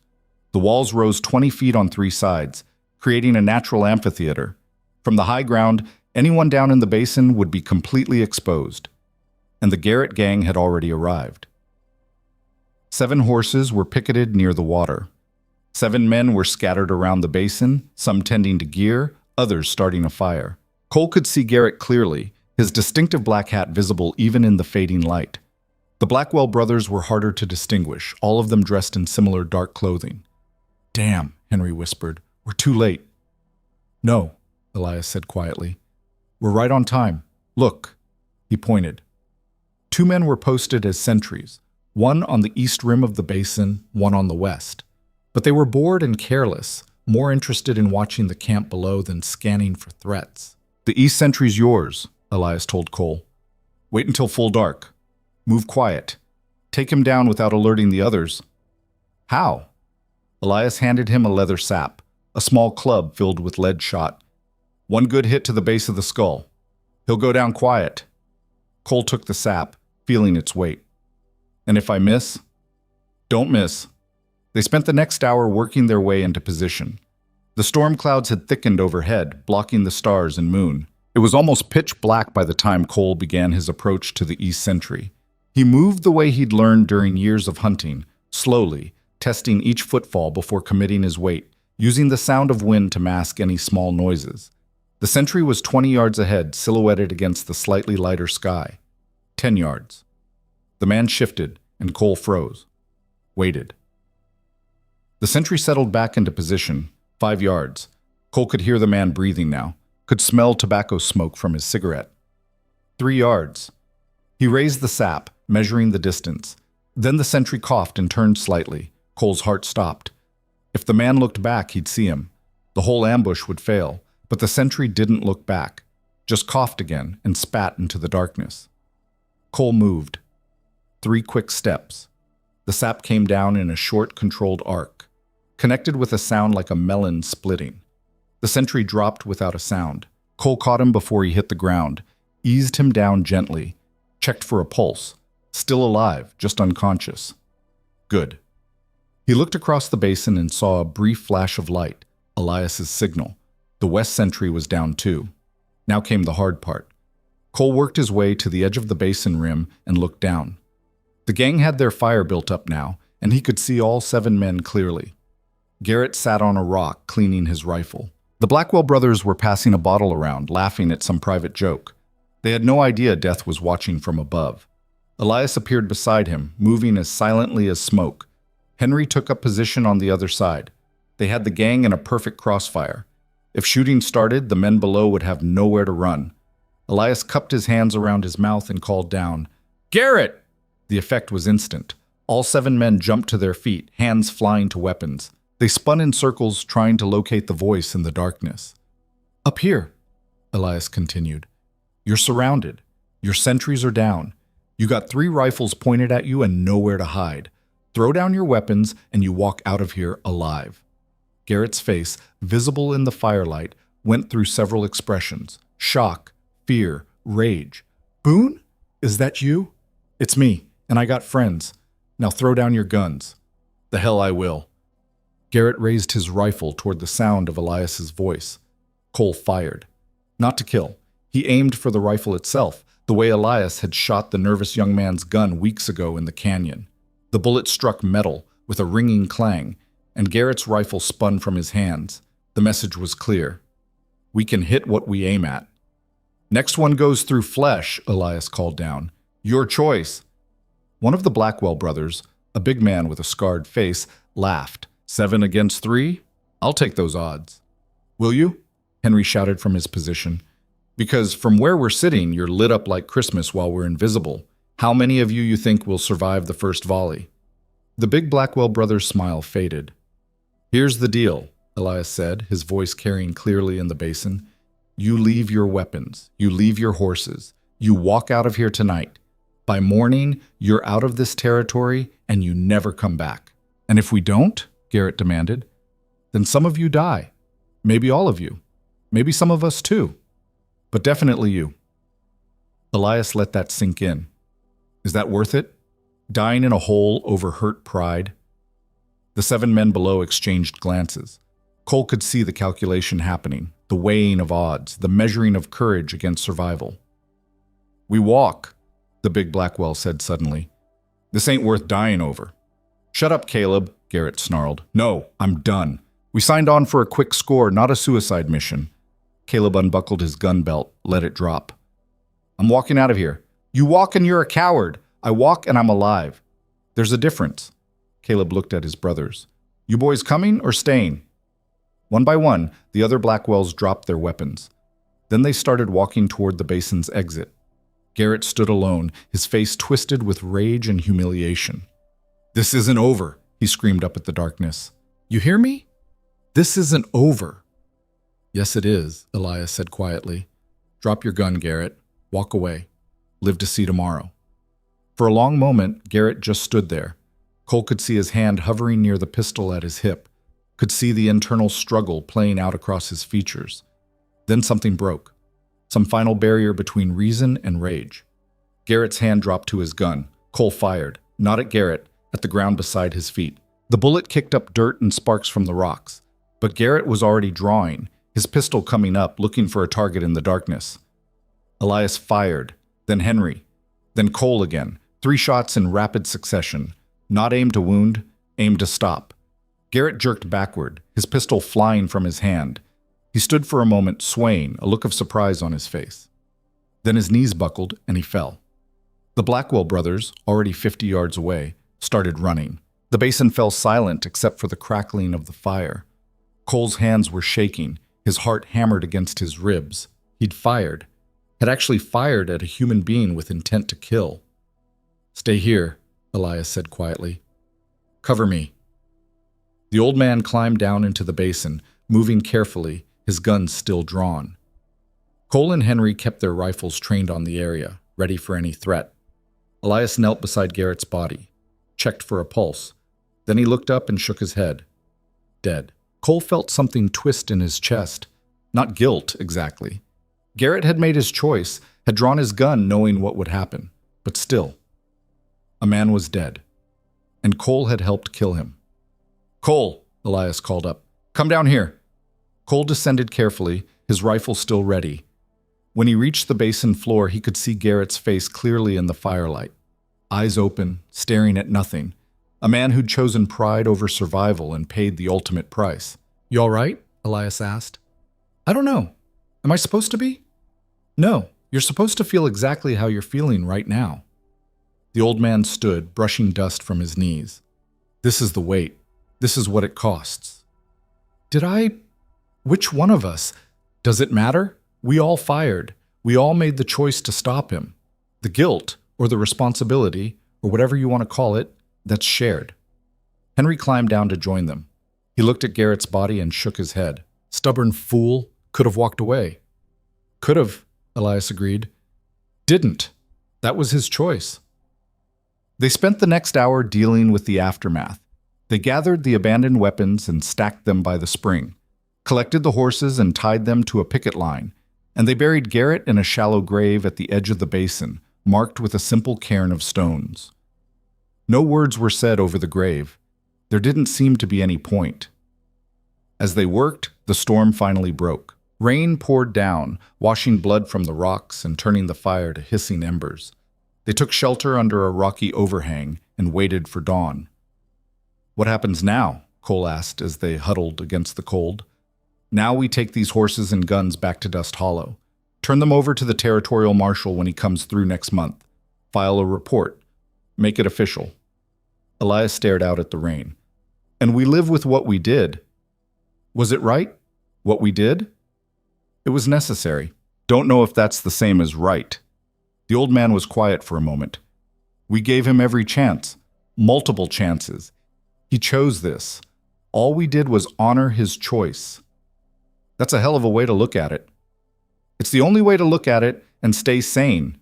The walls rose 20 feet on 3 sides, creating a natural amphitheater. From the high ground, anyone down in the basin would be completely exposed. And the Garrett gang had already arrived. 7 horses were picketed near the water. 7 men were scattered around the basin, some tending to gear, others starting a fire. Cole could see Garrett clearly, his distinctive black hat visible even in the fading light. The Blackwell brothers were harder to distinguish, all of them dressed in similar dark clothing. Damn, Henry whispered. We're too late. No, Elias said quietly. We're right on time. Look, he pointed. 2 men were posted as sentries, one on the east rim of the basin, one on the west. But they were bored and careless, more interested in watching the camp below than scanning for threats. The east sentry's yours, Elias told Cole. Wait until full dark. Move quiet. Take him down without alerting the others. How? Elias handed him a leather sap, a small club filled with lead shot. 1 good hit to the base of the skull. He'll go down quiet. Cole took the sap, feeling its weight. And if I miss? Don't miss. They spent the next hour working their way into position. The storm clouds had thickened overhead, blocking the stars and moon. It was almost pitch black by the time Cole began his approach to the east sentry. He moved the way he'd learned during years of hunting, slowly, testing each footfall before committing his weight, using the sound of wind to mask any small noises. The sentry was 20 yards ahead, silhouetted against the slightly lighter sky. 10 yards. The man shifted, and Cole froze. Waited. The sentry settled back into position, 5 yards. Cole could hear the man breathing now, could smell tobacco smoke from his cigarette. 3 yards. He raised the sap, measuring the distance. Then the sentry coughed and turned slightly. Cole's heart stopped. If the man looked back, he'd see him. The whole ambush would fail, but the sentry didn't look back, just coughed again and spat into the darkness. Cole moved. 3 quick steps. The sap came down in a short, controlled arc, connected with a sound like a melon splitting. The sentry dropped without a sound. Cole caught him before he hit the ground, eased him down gently, checked for a pulse. Still alive, just unconscious. Good. He looked across the basin and saw a brief flash of light, Elias's signal. The west sentry was down too. Now came the hard part. Cole worked his way to the edge of the basin rim and looked down. The gang had their fire built up now, and he could see all 7 men clearly. Garrett sat on a rock, cleaning his rifle. The Blackwell brothers were passing a bottle around, laughing at some private joke. They had no idea Death was watching from above. Elias appeared beside him, moving as silently as smoke. Henry took up position on the other side. They had the gang in a perfect crossfire. If shooting started, the men below would have nowhere to run. Elias cupped his hands around his mouth and called down, "Garrett!" The effect was instant. All 7 men jumped to their feet, hands flying to weapons. They spun in circles, trying to locate the voice in the darkness. "Up here," Elias continued. "You're surrounded. Your sentries are down. You got 3 rifles pointed at you and nowhere to hide. Throw down your weapons and you walk out of here alive." Garrett's face, visible in the firelight, went through several expressions: shock, fear, rage. "Boone?" Is that you? It's me, and I got friends. Now throw down your guns. The hell I will. Garrett raised his rifle toward the sound of Elias's voice. Cole fired. Not to kill. He aimed for the rifle itself, the way Elias had shot the nervous young man's gun weeks ago in the canyon. The bullet struck metal with a ringing clang, and Garrett's rifle spun from his hands. The message was clear. We can hit what we aim at. Next one goes through flesh, Elias called down. Your choice. One of the Blackwell brothers, a big man with a scarred face, laughed. 7 against 3? I'll take those odds. Will you? Henry shouted from his position. Because from where we're sitting, you're lit up like Christmas while we're invisible. How many of you think will survive the first volley? The big Blackwell brother's smile faded. Here's the deal, Elias said, his voice carrying clearly in the basin. You leave your weapons. You leave your horses. You walk out of here tonight. By morning, you're out of this territory and you never come back. And if we don't, Garrett demanded, then some of you die. Maybe all of you. Maybe some of us too. But definitely you. Elias let that sink in. Is that worth it? Dying in a hole over hurt pride? The 7 men below exchanged glances. Cole could see the calculation happening, the weighing of odds, the measuring of courage against survival. We walk, the big Blackwell said suddenly. This ain't worth dying over. Shut up, Caleb, Garrett snarled. No, I'm done. We signed on for a quick score, not a suicide mission. Caleb unbuckled his gun belt, let it drop. I'm walking out of here. You walk and you're a coward. I walk and I'm alive. There's a difference. Caleb looked at his brothers. You boys coming or staying? One by one, the other Blackwells dropped their weapons. Then they started walking toward the basin's exit. Garrett stood alone, his face twisted with rage and humiliation. This isn't over, he screamed up at the darkness. You hear me? This isn't over. Yes, it is, Elias said quietly. Drop your gun, Garrett. Walk away. Live to see tomorrow. For a long moment, Garrett just stood there. Cole could see his hand hovering near the pistol at his hip, could see the internal struggle playing out across his features. Then something broke. Some final barrier between reason and rage. Garrett's hand dropped to his gun. Cole fired, not at Garrett, at the ground beside his feet. The bullet kicked up dirt and sparks from the rocks. But Garrett was already drawing, his pistol coming up, looking for a target in the darkness. Elias fired, then Henry, then Cole again. 3 shots in rapid succession. Not aimed to wound, aimed to stop. Garrett jerked backward, his pistol flying from his hand. He stood for a moment, swaying, a look of surprise on his face. Then his knees buckled and he fell. The Blackwell brothers, already 50 yards away, started running. The basin fell silent except for the crackling of the fire. Cole's hands were shaking, his heart hammered against his ribs. He'd fired, had actually fired at a human being with intent to kill. Stay here, Elias said quietly. Cover me. The old man climbed down into the basin, moving carefully, his guns still drawn. Cole and Henry kept their rifles trained on the area, ready for any threat. Elias knelt beside Garrett's body, checked for a pulse. Then he looked up and shook his head. Dead. Cole felt something twist in his chest. Not guilt, exactly. Garrett had made his choice, had drawn his gun knowing what would happen. But still, a man was dead. And Cole had helped kill him. Cole, Elias called up. Come down here. Cole descended carefully, his rifle still ready. When he reached the basin floor, he could see Garrett's face clearly in the firelight. Eyes open, staring at nothing. A man who'd chosen pride over survival and paid the ultimate price. You all right? Elias asked. I don't know. Am I supposed to be? No, you're supposed to feel exactly how you're feeling right now. The old man stood, brushing dust from his knees. This is the weight. This is what it costs. Which one of us? Does it matter? We all fired. We all made the choice to stop him. The guilt, or the responsibility, or whatever you want to call it, that's shared. Henry climbed down to join them. He looked at Garrett's body and shook his head. Stubborn fool, could have walked away. Could have, Elias agreed. Didn't. That was his choice. They spent the next hour dealing with the aftermath. They gathered the abandoned weapons and stacked them by the spring, collected the horses and tied them to a picket line, and they buried Garrett in a shallow grave at the edge of the basin, marked with a simple cairn of stones. No words were said over the grave. There didn't seem to be any point. As they worked, the storm finally broke. Rain poured down, washing blood from the rocks and turning the fire to hissing embers. They took shelter under a rocky overhang and waited for dawn. "What happens now?" Cole asked as they huddled against the cold. "Now we take these horses and guns back to Dust Hollow. Turn them over to the territorial marshal when he comes through next month. File a report. Make it official." Elias stared out at the rain. "And we live with what we did. Was it right? What we did?" "It was necessary. Don't know if that's the same as right." The old man was quiet for a moment. "We gave him every chance. Multiple chances. He chose this. All we did was honor his choice." "That's a hell of a way to look at it." "It's the only way to look at it and stay sane."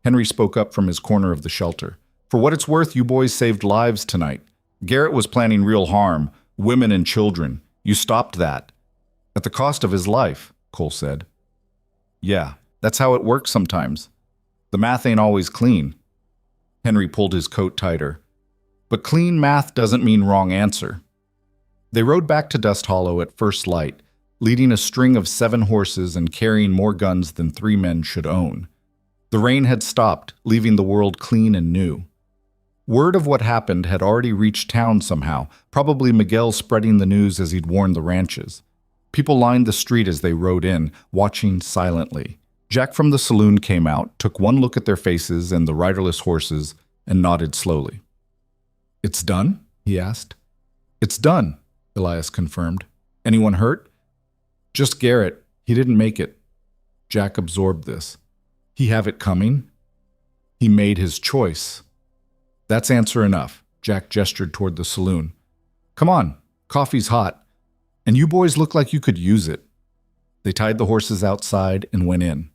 Henry spoke up from his corner of the shelter. "For what it's worth, you boys saved lives tonight. Garrett was planning real harm, women and children. You stopped that." "At the cost of his life," Cole said. "Yeah, that's how it works sometimes. The math ain't always clean." Henry pulled his coat tighter. "But clean math doesn't mean wrong answer." They rode back to Dust Hollow at first light, leading a string of 7 horses and carrying more guns than 3 men should own. The rain had stopped, leaving the world clean and new. Word of what happened had already reached town somehow, probably Miguel spreading the news as he'd warned the ranches. People lined the street as they rode in, watching silently. Jack from the saloon came out, took one look at their faces and the riderless horses, and nodded slowly. "It's done?" he asked. "It's done," Elias confirmed. "Anyone hurt?" "Just Garrett. He didn't make it." Jack absorbed this. He have it coming? He made his choice. "That's answer enough," Jack gestured toward the saloon. "Come on, coffee's hot. And you boys look like you could use it." They tied the horses outside and went in.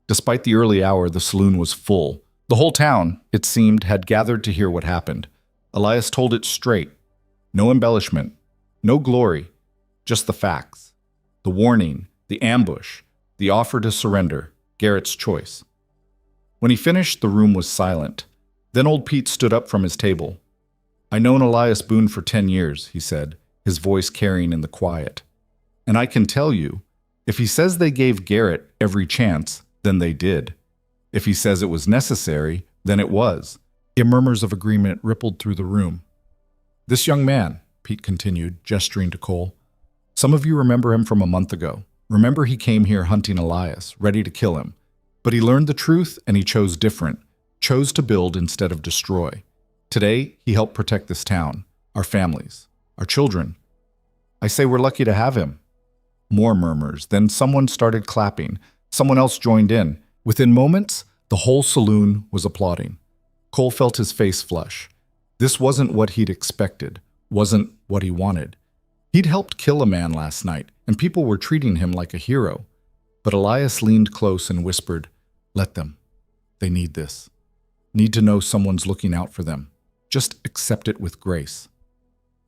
Despite the early hour, the saloon was full. The whole town, it seemed, had gathered to hear what happened. Elias told it straight. No embellishment, no glory, just the facts. The warning, the ambush, the offer to surrender, Garrett's choice. When he finished, the room was silent. Then old Pete stood up from his table. "I known Elias Boone for 10 years, he said, his voice carrying in the quiet. "And I can tell you, if he says they gave Garrett every chance, then they did. If he says it was necessary, then it was." Murmurs of agreement rippled through the room. "This young man," Pete continued, gesturing to Cole, "some of you remember him from a month ago. Remember he came here hunting Elias, ready to kill him. But he learned the truth and he chose different, chose to build instead of destroy. Today, he helped protect this town, our families, our children. I say we're lucky to have him." More murmurs. Then someone started clapping. Someone else joined in. Within moments, the whole saloon was applauding. Cole felt his face flush. This wasn't what he'd expected, wasn't what he wanted. He'd helped kill a man last night, and people were treating him like a hero. But Elias leaned close and whispered, "Let them. They need this. Need to know someone's looking out for them. Just accept it with grace."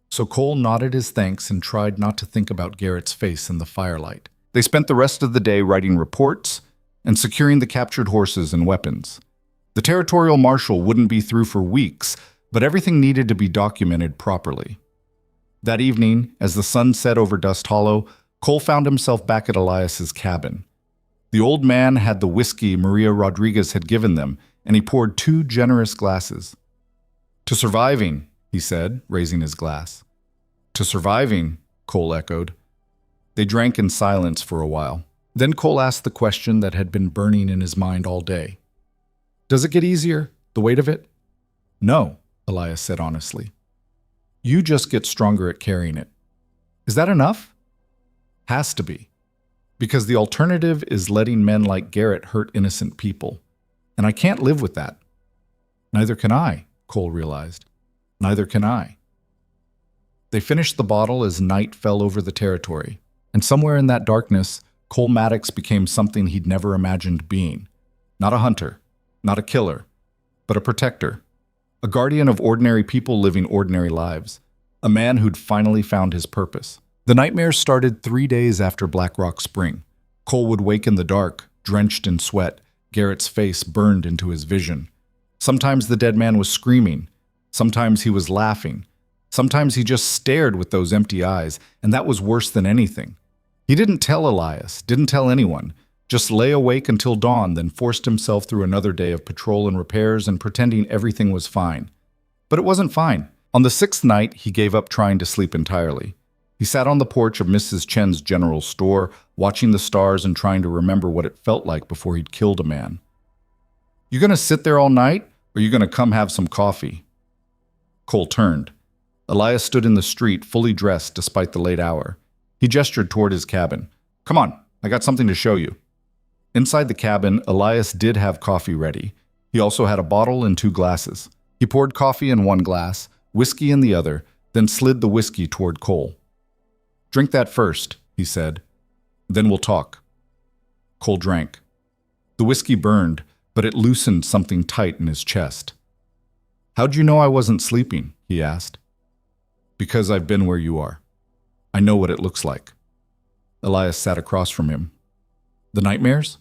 So Cole nodded his thanks and tried not to think about Garrett's face in the firelight. They spent the rest of the day writing reports and securing the captured horses and weapons. The territorial marshal wouldn't be through for weeks, but everything needed to be documented properly. That evening, as the sun set over Dust Hollow, Cole found himself back at Elias's cabin. The old man had the whiskey Maria Rodriguez had given them, and he poured 2 generous glasses. "To surviving," he said, raising his glass. "To surviving," Cole echoed. They drank in silence for a while. Then Cole asked the question that had been burning in his mind all day. "Does it get easier, the weight of it?" "No," Elias said honestly. "You just get stronger at carrying it." "Is that enough?" "Has to be. Because the alternative is letting men like Garrett hurt innocent people. And I can't live with that." "Neither can I," Cole realized. "Neither can I." They finished the bottle as night fell over the territory. And somewhere in that darkness, Cole Maddox became something he'd never imagined being. Not a hunter, not a killer, but a protector. A guardian of ordinary people living ordinary lives. A man who'd finally found his purpose. The nightmares started 3 days after Black Rock Spring. Cole would wake in the dark, drenched in sweat, Garrett's face burned into his vision. Sometimes the dead man was screaming. Sometimes he was laughing. Sometimes he just stared with those empty eyes, and that was worse than anything. He didn't tell Elias, didn't tell anyone, just lay awake until dawn, then forced himself through another day of patrol and repairs and pretending everything was fine. But it wasn't fine. On the 6th night, he gave up trying to sleep entirely. He sat on the porch of Mrs. Chen's general store, watching the stars and trying to remember what it felt like before he'd killed a man. "You gonna sit there all night, or you gonna come have some coffee?" Cole turned. Elias stood in the street, fully dressed despite the late hour. He gestured toward his cabin. "Come on, I got something to show you." Inside the cabin, Elias did have coffee ready. He also had a bottle and 2 glasses. He poured coffee in one glass, whiskey in the other, then slid the whiskey toward Cole. "Drink that first," he said. "Then we'll talk." Cole drank. The whiskey burned, but it loosened something tight in his chest. "How'd you know I wasn't sleeping?" he asked. "Because I've been where you are. I know what it looks like." Elias sat across from him. "The nightmares?"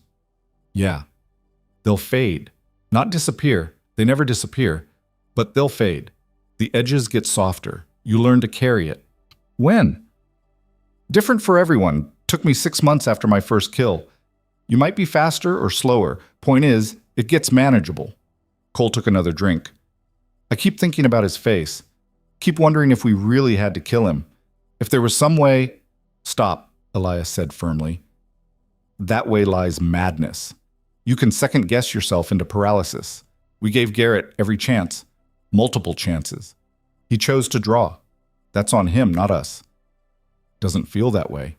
"Yeah. They'll fade. Not disappear. They never disappear. But they'll fade. The edges get softer. You learn to carry it." "When?" "Different for everyone. Took me 6 months after my first kill. You might be faster or slower. Point is, it gets manageable." Cole took another drink. "I keep thinking about his face. Keep wondering if we really had to kill him. If there was some way—" "Stop," Elias said firmly. "That way lies madness. You can second-guess yourself into paralysis. We gave Garrett every chance. Multiple chances. He chose to draw. That's on him, not us." "Doesn't feel that way."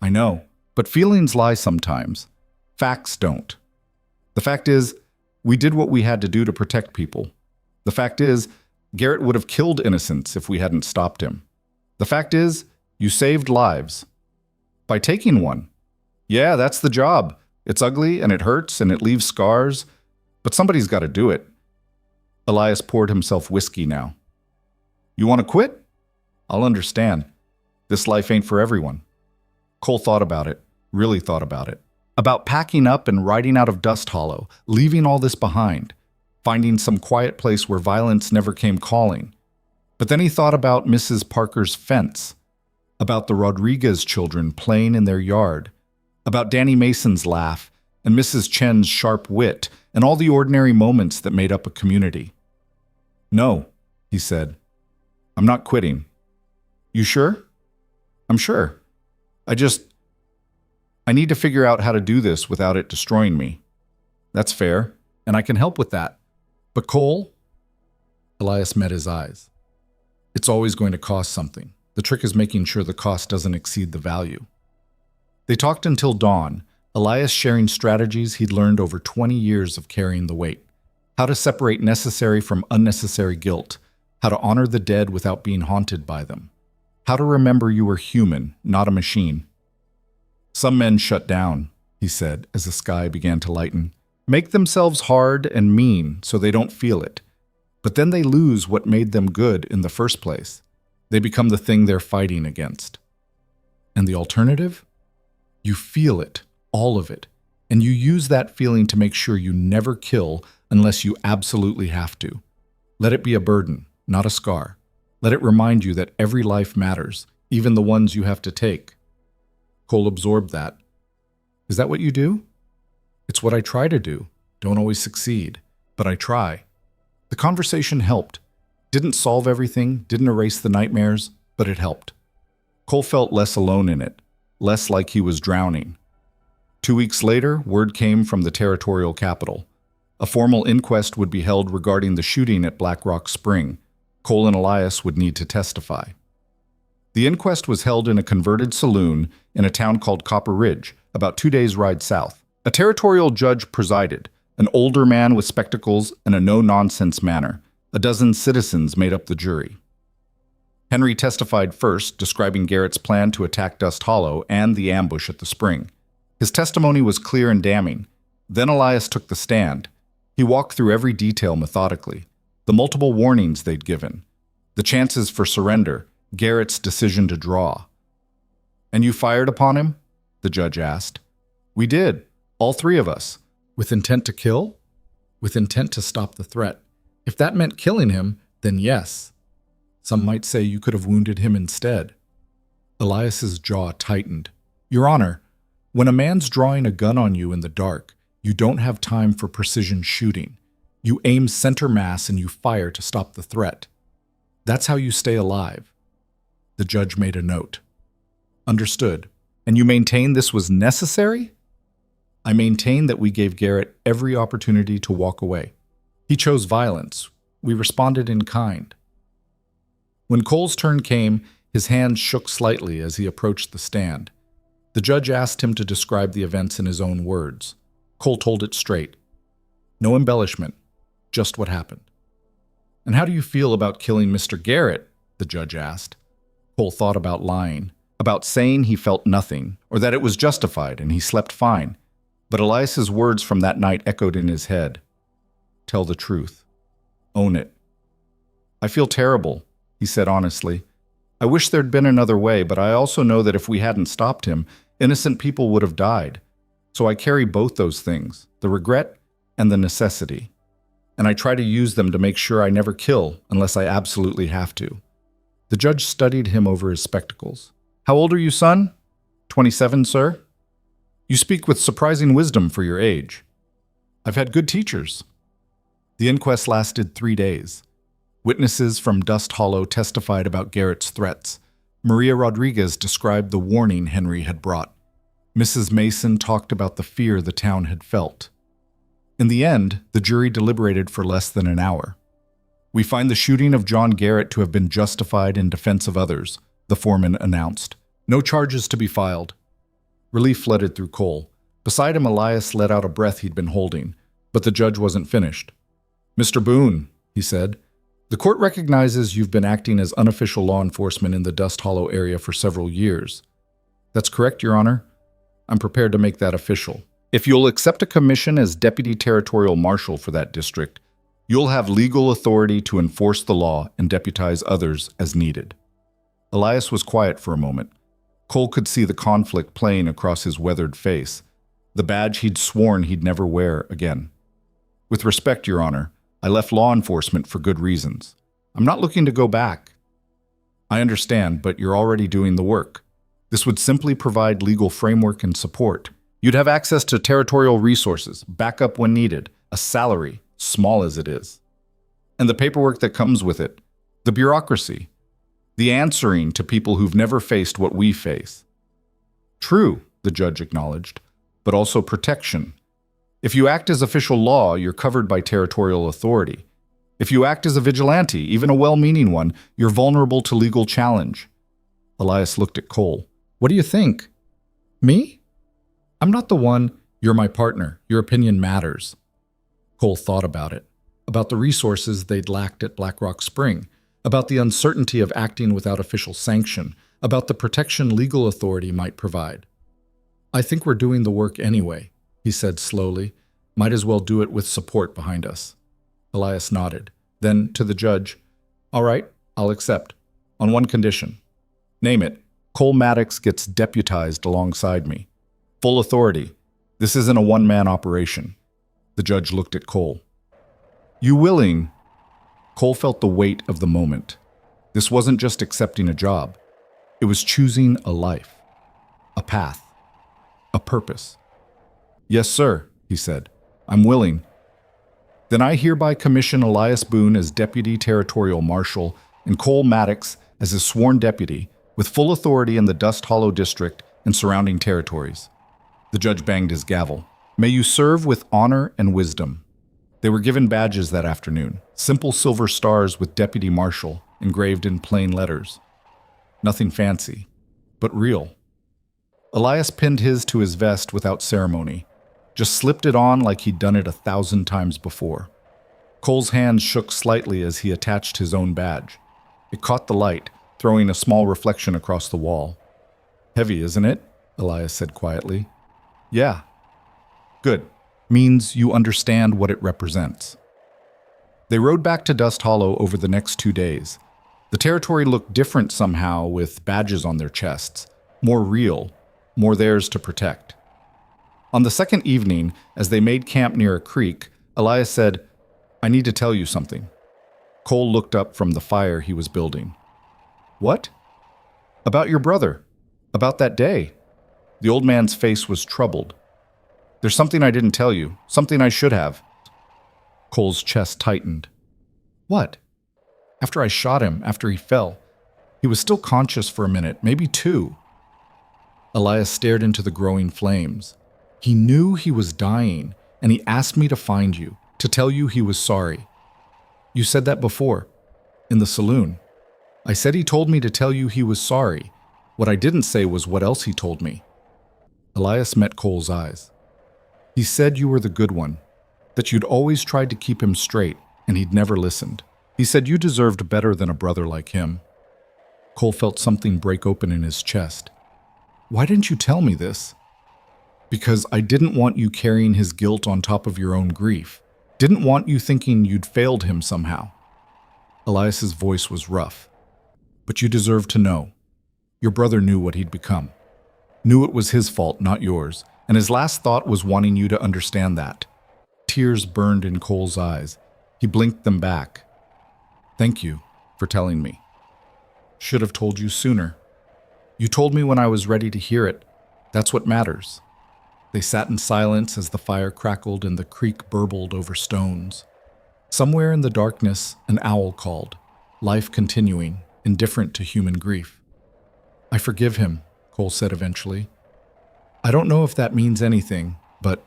"I know, but feelings lie sometimes. Facts don't. The fact is, we did what we had to do to protect people. The fact is, Garrett would have killed innocents if we hadn't stopped him. The fact is, you saved lives. By taking one. Yeah, that's the job. It's ugly and it hurts and it leaves scars, but somebody's got to do it." Elias poured himself whiskey now. "You want to quit? I'll understand. This life ain't for everyone." Cole thought about it, really thought about it. About packing up and riding out of Dust Hollow, leaving all this behind, finding some quiet place where violence never came calling. But then he thought about Mrs. Parker's fence, about the Rodriguez children playing in their yard, about Danny Mason's laugh and Mrs. Chen's sharp wit and all the ordinary moments that made up a community. "No," he said. "I'm not quitting." "You sure?" "I'm sure. I need to figure out how to do this without it destroying me." "That's fair, and I can help with that. But Cole?" Elias met his eyes. "It's always going to cost something. The trick is making sure the cost doesn't exceed the value." They talked until dawn, Elias sharing strategies he'd learned over 20 years of carrying the weight. How to separate necessary from unnecessary guilt. How to honor the dead without being haunted by them. How to remember you were human, not a machine. "Some men shut down," he said as the sky began to lighten. "Make themselves hard and mean so they don't feel it. But then they lose what made them good in the first place. They become the thing they're fighting against. And the alternative? You feel it, all of it, and you use that feeling to make sure you never kill unless you absolutely have to. Let it be a burden, not a scar. Let it remind you that every life matters, even the ones you have to take." Cole absorbed that. "Is that what you do?" "It's what I try to do. Don't always succeed, but I try." The conversation helped. Didn't solve everything, didn't erase the nightmares, but it helped. Cole felt less alone in it, less like he was drowning. 2 weeks later, word came from the territorial capital. A formal inquest would be held regarding the shooting at Black Rock Spring. Cole and Elias would need to testify. The inquest was held in a converted saloon in a town called Copper Ridge, about 2 days' ride south. A territorial judge presided, an older man with spectacles and a no-nonsense manner. A dozen citizens made up the jury. Henry testified first, describing Garrett's plan to attack Dust Hollow and the ambush at the spring. His testimony was clear and damning. Then Elias took the stand. He walked through every detail methodically. The multiple warnings they'd given. The chances for surrender. Garrett's decision to draw. "And you fired upon him?" the judge asked. "We did. All 3 of us. With intent to kill? With intent to stop the threat. If that meant killing him, then yes. Some might say you could have wounded him instead. Elias's jaw tightened. Your Honor, when a man's drawing a gun on you in the dark, you don't have time for precision shooting. You aim center mass and you fire to stop the threat. That's how you stay alive. The judge made a note. Understood. And you maintain this was necessary? I maintain that we gave Garrett every opportunity to walk away. He chose violence. We responded in kind. When Cole's turn came, his hands shook slightly as he approached the stand. The judge asked him to describe the events in his own words. Cole told it straight. No embellishment, just what happened. And how do you feel about killing Mr. Garrett? The judge asked. Cole thought about lying, about saying he felt nothing, or that it was justified and he slept fine. But Elias's words from that night echoed in his head. Tell the truth. Own it. I feel terrible, he said honestly. I wish there'd been another way, but I also know that if we hadn't stopped him, innocent people would have died. So I carry both those things, the regret and the necessity. And I try to use them to make sure I never kill unless I absolutely have to. The judge studied him over his spectacles. How old are you, son? 27, sir. You speak with surprising wisdom for your age. I've had good teachers. The inquest lasted 3 days. Witnesses from Dust Hollow testified about Garrett's threats. Maria Rodriguez described the warning Henry had brought. Mrs. Mason talked about the fear the town had felt. In the end, the jury deliberated for less than an hour. We find the shooting of John Garrett to have been justified in defense of others, the foreman announced. No charges to be filed. Relief flooded through Cole. Beside him, Elias let out a breath he'd been holding, but the judge wasn't finished. Mr. Boone, he said, the court recognizes you've been acting as unofficial law enforcement in the Dust Hollow area for several years. That's correct, Your Honor. I'm prepared to make that official. If you'll accept a commission as Deputy Territorial Marshal for that district, you'll have legal authority to enforce the law and deputize others as needed. Elias was quiet for a moment. Cole could see the conflict playing across his weathered face, the badge he'd sworn he'd never wear again. With respect, Your Honor, I left law enforcement for good reasons. I'm not looking to go back. I understand, but you're already doing the work. This would simply provide legal framework and support. You'd have access to territorial resources, backup when needed, a salary, small as it is, and the paperwork that comes with it, the bureaucracy, the answering to people who've never faced what we face. True, the judge acknowledged, but also protection. If you act as official law, you're covered by territorial authority. If you act as a vigilante, even a well-meaning one, you're vulnerable to legal challenge. Elias looked at Cole. What do you think? Me? I'm not the one. You're my partner. Your opinion matters. Cole thought about it, about the resources they'd lacked at Black Rock Spring, about the uncertainty of acting without official sanction, about the protection legal authority might provide. I think we're doing the work anyway, he said slowly. Might as well do it with support behind us. Elias nodded. Then, to the judge, all right, I'll accept. On one condition. Name it. Cole Maddox gets deputized alongside me. Full authority. This isn't a one-man operation. The judge looked at Cole. You willing? Cole felt the weight of the moment. This wasn't just accepting a job. It was choosing a life, a path, a purpose. Yes, sir, he said. I'm willing. Then I hereby commission Elias Boone as Deputy Territorial Marshal and Cole Maddox as his sworn deputy with full authority in the Dust Hollow District and surrounding territories. The judge banged his gavel. May you serve with honor and wisdom. They were given badges that afternoon, simple silver stars with Deputy Marshal engraved in plain letters. Nothing fancy, but real. Elias pinned his to his vest without ceremony, just slipped it on like he'd done it 1,000 times before. Cole's hands shook slightly as he attached his own badge. It caught the light, throwing a small reflection across the wall. Heavy, isn't it? Elias said quietly. Yeah. Good. Means you understand what it represents. They rode back to Dust Hollow over the next 2 days. The territory looked different somehow, with badges on their chests. More real, more theirs to protect. On the second evening, as they made camp near a creek, Elias said, "I need to tell you something." Cole looked up from the fire he was building. "What?" "About your brother. About that day." The old man's face was troubled. "There's something I didn't tell you, something I should have." Cole's chest tightened. "What?" "After I shot him, after he fell. He was still conscious for a minute, maybe two." Elias stared into the growing flames. "He knew he was dying, and he asked me to find you, to tell you he was sorry. You said that before, in the saloon. I said he told me to tell you he was sorry. What I didn't say was what else he told me." Elias met Cole's eyes. "He said you were the good one, that you'd always tried to keep him straight, and he'd never listened. He said you deserved better than a brother like him." Cole felt something break open in his chest. "Why didn't you tell me this?" "Because I didn't want you carrying his guilt on top of your own grief. Didn't want you thinking you'd failed him somehow." Elias's voice was rough. "But you deserve to know. Your brother knew what he'd become. Knew it was his fault, not yours, and his last thought was wanting you to understand that." Tears burned in Cole's eyes. He blinked them back. "Thank you for telling me. Should have told you sooner. You told me when I was ready to hear it. That's what matters." They sat in silence as the fire crackled and the creek burbled over stones. Somewhere in the darkness, an owl called, life continuing, indifferent to human grief. "I forgive him," Cole said eventually. "I don't know if that means anything, but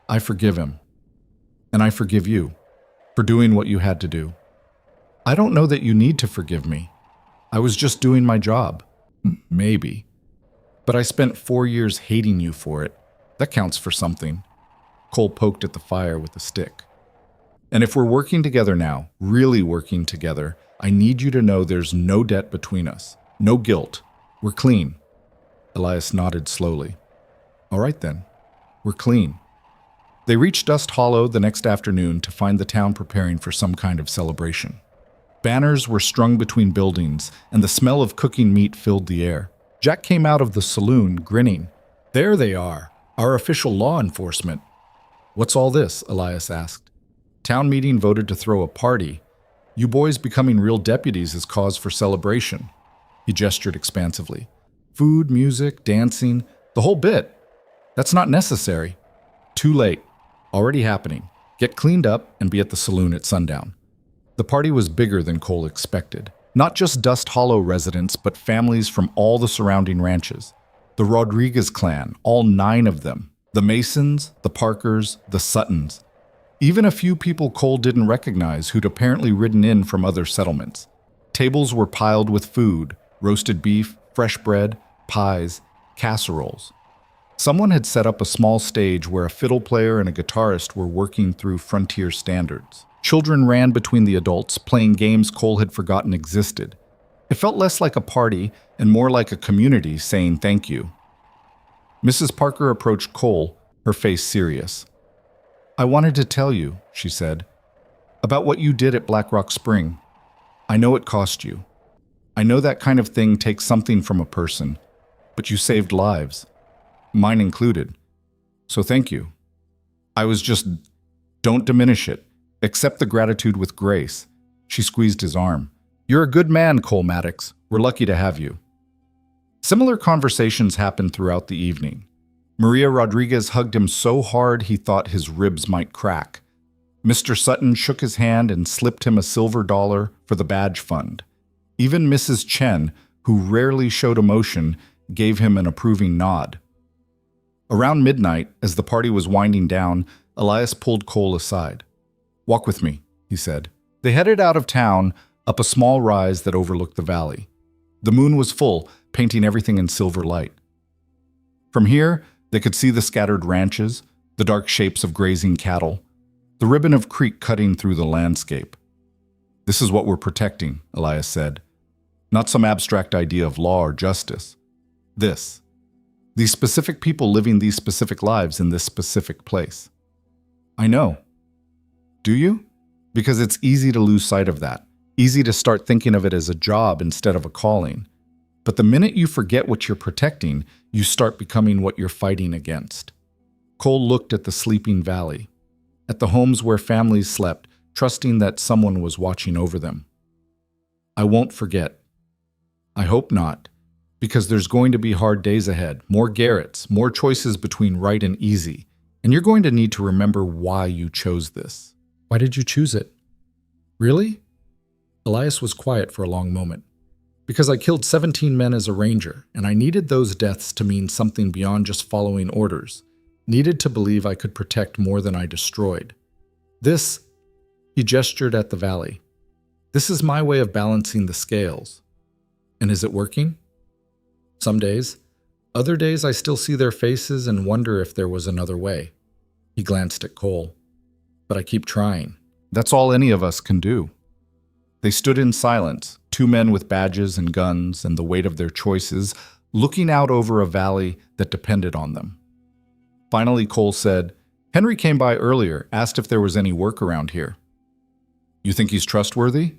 I forgive him. And I forgive you for doing what you had to do. I don't know that you need to forgive me. I was just doing my job. Maybe. But I spent 4 years hating you for it. That counts for something." Cole poked at the fire with a stick. "And if we're working together now, really working together, I need you to know there's no debt between us. No guilt. We're clean." Elias nodded slowly. "All right then. We're clean." They reached Dust Hollow the next afternoon to find the town preparing for some kind of celebration. Banners were strung between buildings, and the smell of cooking meat filled the air. Jack came out of the saloon, grinning. "There they are, our official law enforcement." "What's all this?" Elias asked. "Town meeting voted to throw a party. You boys becoming real deputies is cause for celebration." He gestured expansively. "Food, music, dancing, the whole bit. That's not necessary." "Too late. Already happening. Get cleaned up and be at the saloon at sundown." The party was bigger than Cole expected. Not just Dust Hollow residents, but families from all the surrounding ranches. The Rodriguez clan, all 9 of them. The Masons, the Parkers, the Suttons. Even a few people Cole didn't recognize who'd apparently ridden in from other settlements. Tables were piled with food, roasted beef, fresh bread, pies, casseroles. Someone had set up a small stage where a fiddle player and a guitarist were working through frontier standards. Children ran between the adults, playing games Cole had forgotten existed. It felt less like a party and more like a community saying thank you. Mrs. Parker approached Cole, her face serious. "I wanted to tell you," she said, "about what you did at Black Rock Spring. I know it cost you. I know that kind of thing takes something from a person, but you saved lives. Mine included. So thank you. Don't diminish it. Accept the gratitude with grace." She squeezed his arm. "You're a good man, Cole Maddox. We're lucky to have you." Similar conversations happened throughout the evening. Maria Rodriguez hugged him so hard he thought his ribs might crack. Mr. Sutton shook his hand and slipped him a silver dollar for the badge fund. Even Mrs. Chen, who rarely showed emotion, gave him an approving nod. Around midnight, as the party was winding down, Elias pulled Cole aside. "Walk with me," he said. They headed out of town, up a small rise that overlooked the valley. The moon was full, painting everything in silver light. From here, they could see the scattered ranches, the dark shapes of grazing cattle, the ribbon of creek cutting through the landscape. "This is what we're protecting," Elias said. "Not some abstract idea of law or justice. These specific people living these specific lives in this specific place." "I know." "Do you?" "Because it's easy to lose sight of that. Easy to start thinking of it as a job instead of a calling. But the minute you forget what you're protecting, you start becoming what you're fighting against." Cole looked at the sleeping valley, at the homes where families slept, trusting that someone was watching over them. I won't forget. I hope not, because there's going to be hard days ahead, more garrets, more choices between right and easy, and you're going to need to remember why you chose this. Why did you choose it? Really? Elias was quiet for a long moment. Because I killed 17 men as a ranger, and I needed those deaths to mean something beyond just following orders. Needed to believe I could protect more than I destroyed. This, he gestured at the valley. This is my way of balancing the scales. And is it working? Some days. Other days I still see their faces and wonder if there was another way. He glanced at Cole. But I keep trying. That's all any of us can do. They stood in silence, two men with badges and guns and the weight of their choices, looking out over a valley that depended on them. Finally, Cole said, "Henry came by earlier, asked if there was any work around here. You think he's trustworthy?"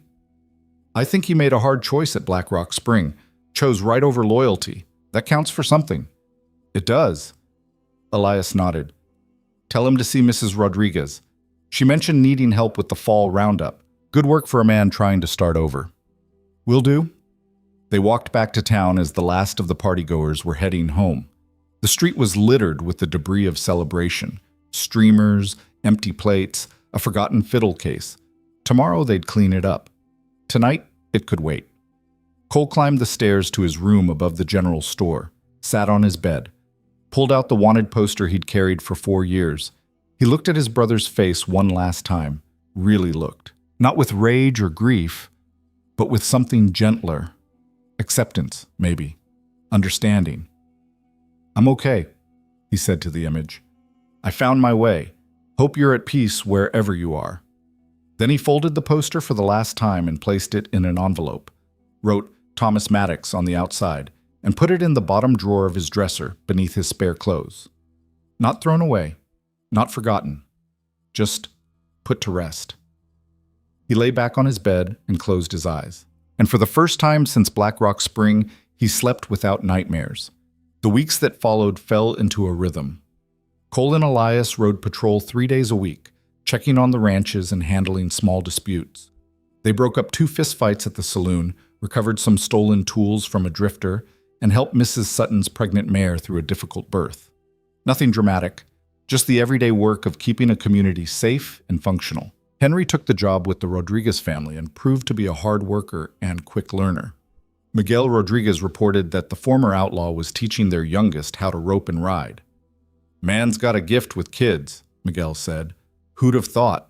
"I think he made a hard choice at Black Rock Spring. Chose right over loyalty. That counts for something." "It does." Elias nodded. "Tell him to see Mrs. Rodriguez. She mentioned needing help with the fall roundup. Good work for a man trying to start over." "Will do." They walked back to town as the last of the partygoers were heading home. The street was littered with the debris of celebration. Streamers, empty plates, a forgotten fiddle case. Tomorrow they'd clean it up. Tonight, it could wait. Cole climbed the stairs to his room above the general store, sat on his bed, pulled out the wanted poster he'd carried for 4 years. He looked at his brother's face one last time, really looked. Not with rage or grief, but with something gentler. Acceptance, maybe. Understanding. "I'm okay," he said to the image. "I found my way. Hope you're at peace wherever you are." Then he folded the poster for the last time and placed it in an envelope, wrote Thomas Maddox on the outside, and put it in the bottom drawer of his dresser beneath his spare clothes. Not thrown away, not forgotten, just put to rest. He lay back on his bed and closed his eyes. And for the first time since Black Rock Spring, he slept without nightmares. The weeks that followed fell into a rhythm. Cole and Elias rode patrol 3 days a week, checking on the ranches and handling small disputes. They broke up 2 fistfights at the saloon, recovered some stolen tools from a drifter, and helped Mrs. Sutton's pregnant mare through a difficult birth. Nothing dramatic, just the everyday work of keeping a community safe and functional. Henry took the job with the Rodriguez family and proved to be a hard worker and quick learner. Miguel Rodriguez reported that the former outlaw was teaching their youngest how to rope and ride. "Man's got a gift with kids," Miguel said. "Who'd have thought?"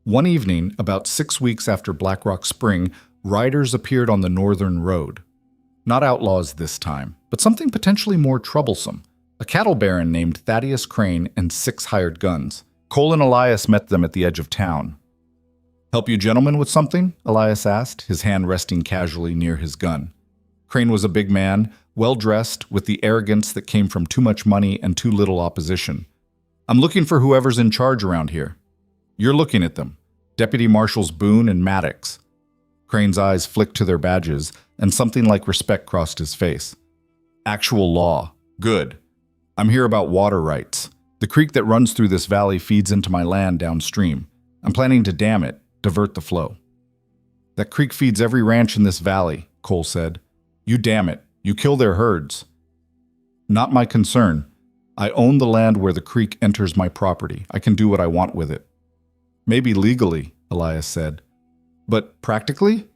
One evening, about 6 weeks after Black Rock Spring, riders appeared on the northern road. Not outlaws this time, but something potentially more troublesome. A cattle baron named Thaddeus Crane and 6 hired guns. Cole and Elias met them at the edge of town. "Help you gentlemen with something?" Elias asked, his hand resting casually near his gun. Crane was a big man, well-dressed, with the arrogance that came from too much money and too little opposition. "I'm looking for whoever's in charge around here." "You're looking at them. Deputy Marshals Boone and Maddox." Crane's eyes flicked to their badges, and something like respect crossed his face. "Actual law. Good. I'm here about water rights. The creek that runs through this valley feeds into my land downstream. I'm planning to dam it, divert the flow." "That creek feeds every ranch in this valley," Cole said. "You dam it. You kill their herds." "Not my concern. I own the land where the creek enters my property. I can do what I want with it." "Maybe legally," Elias said. "But practically?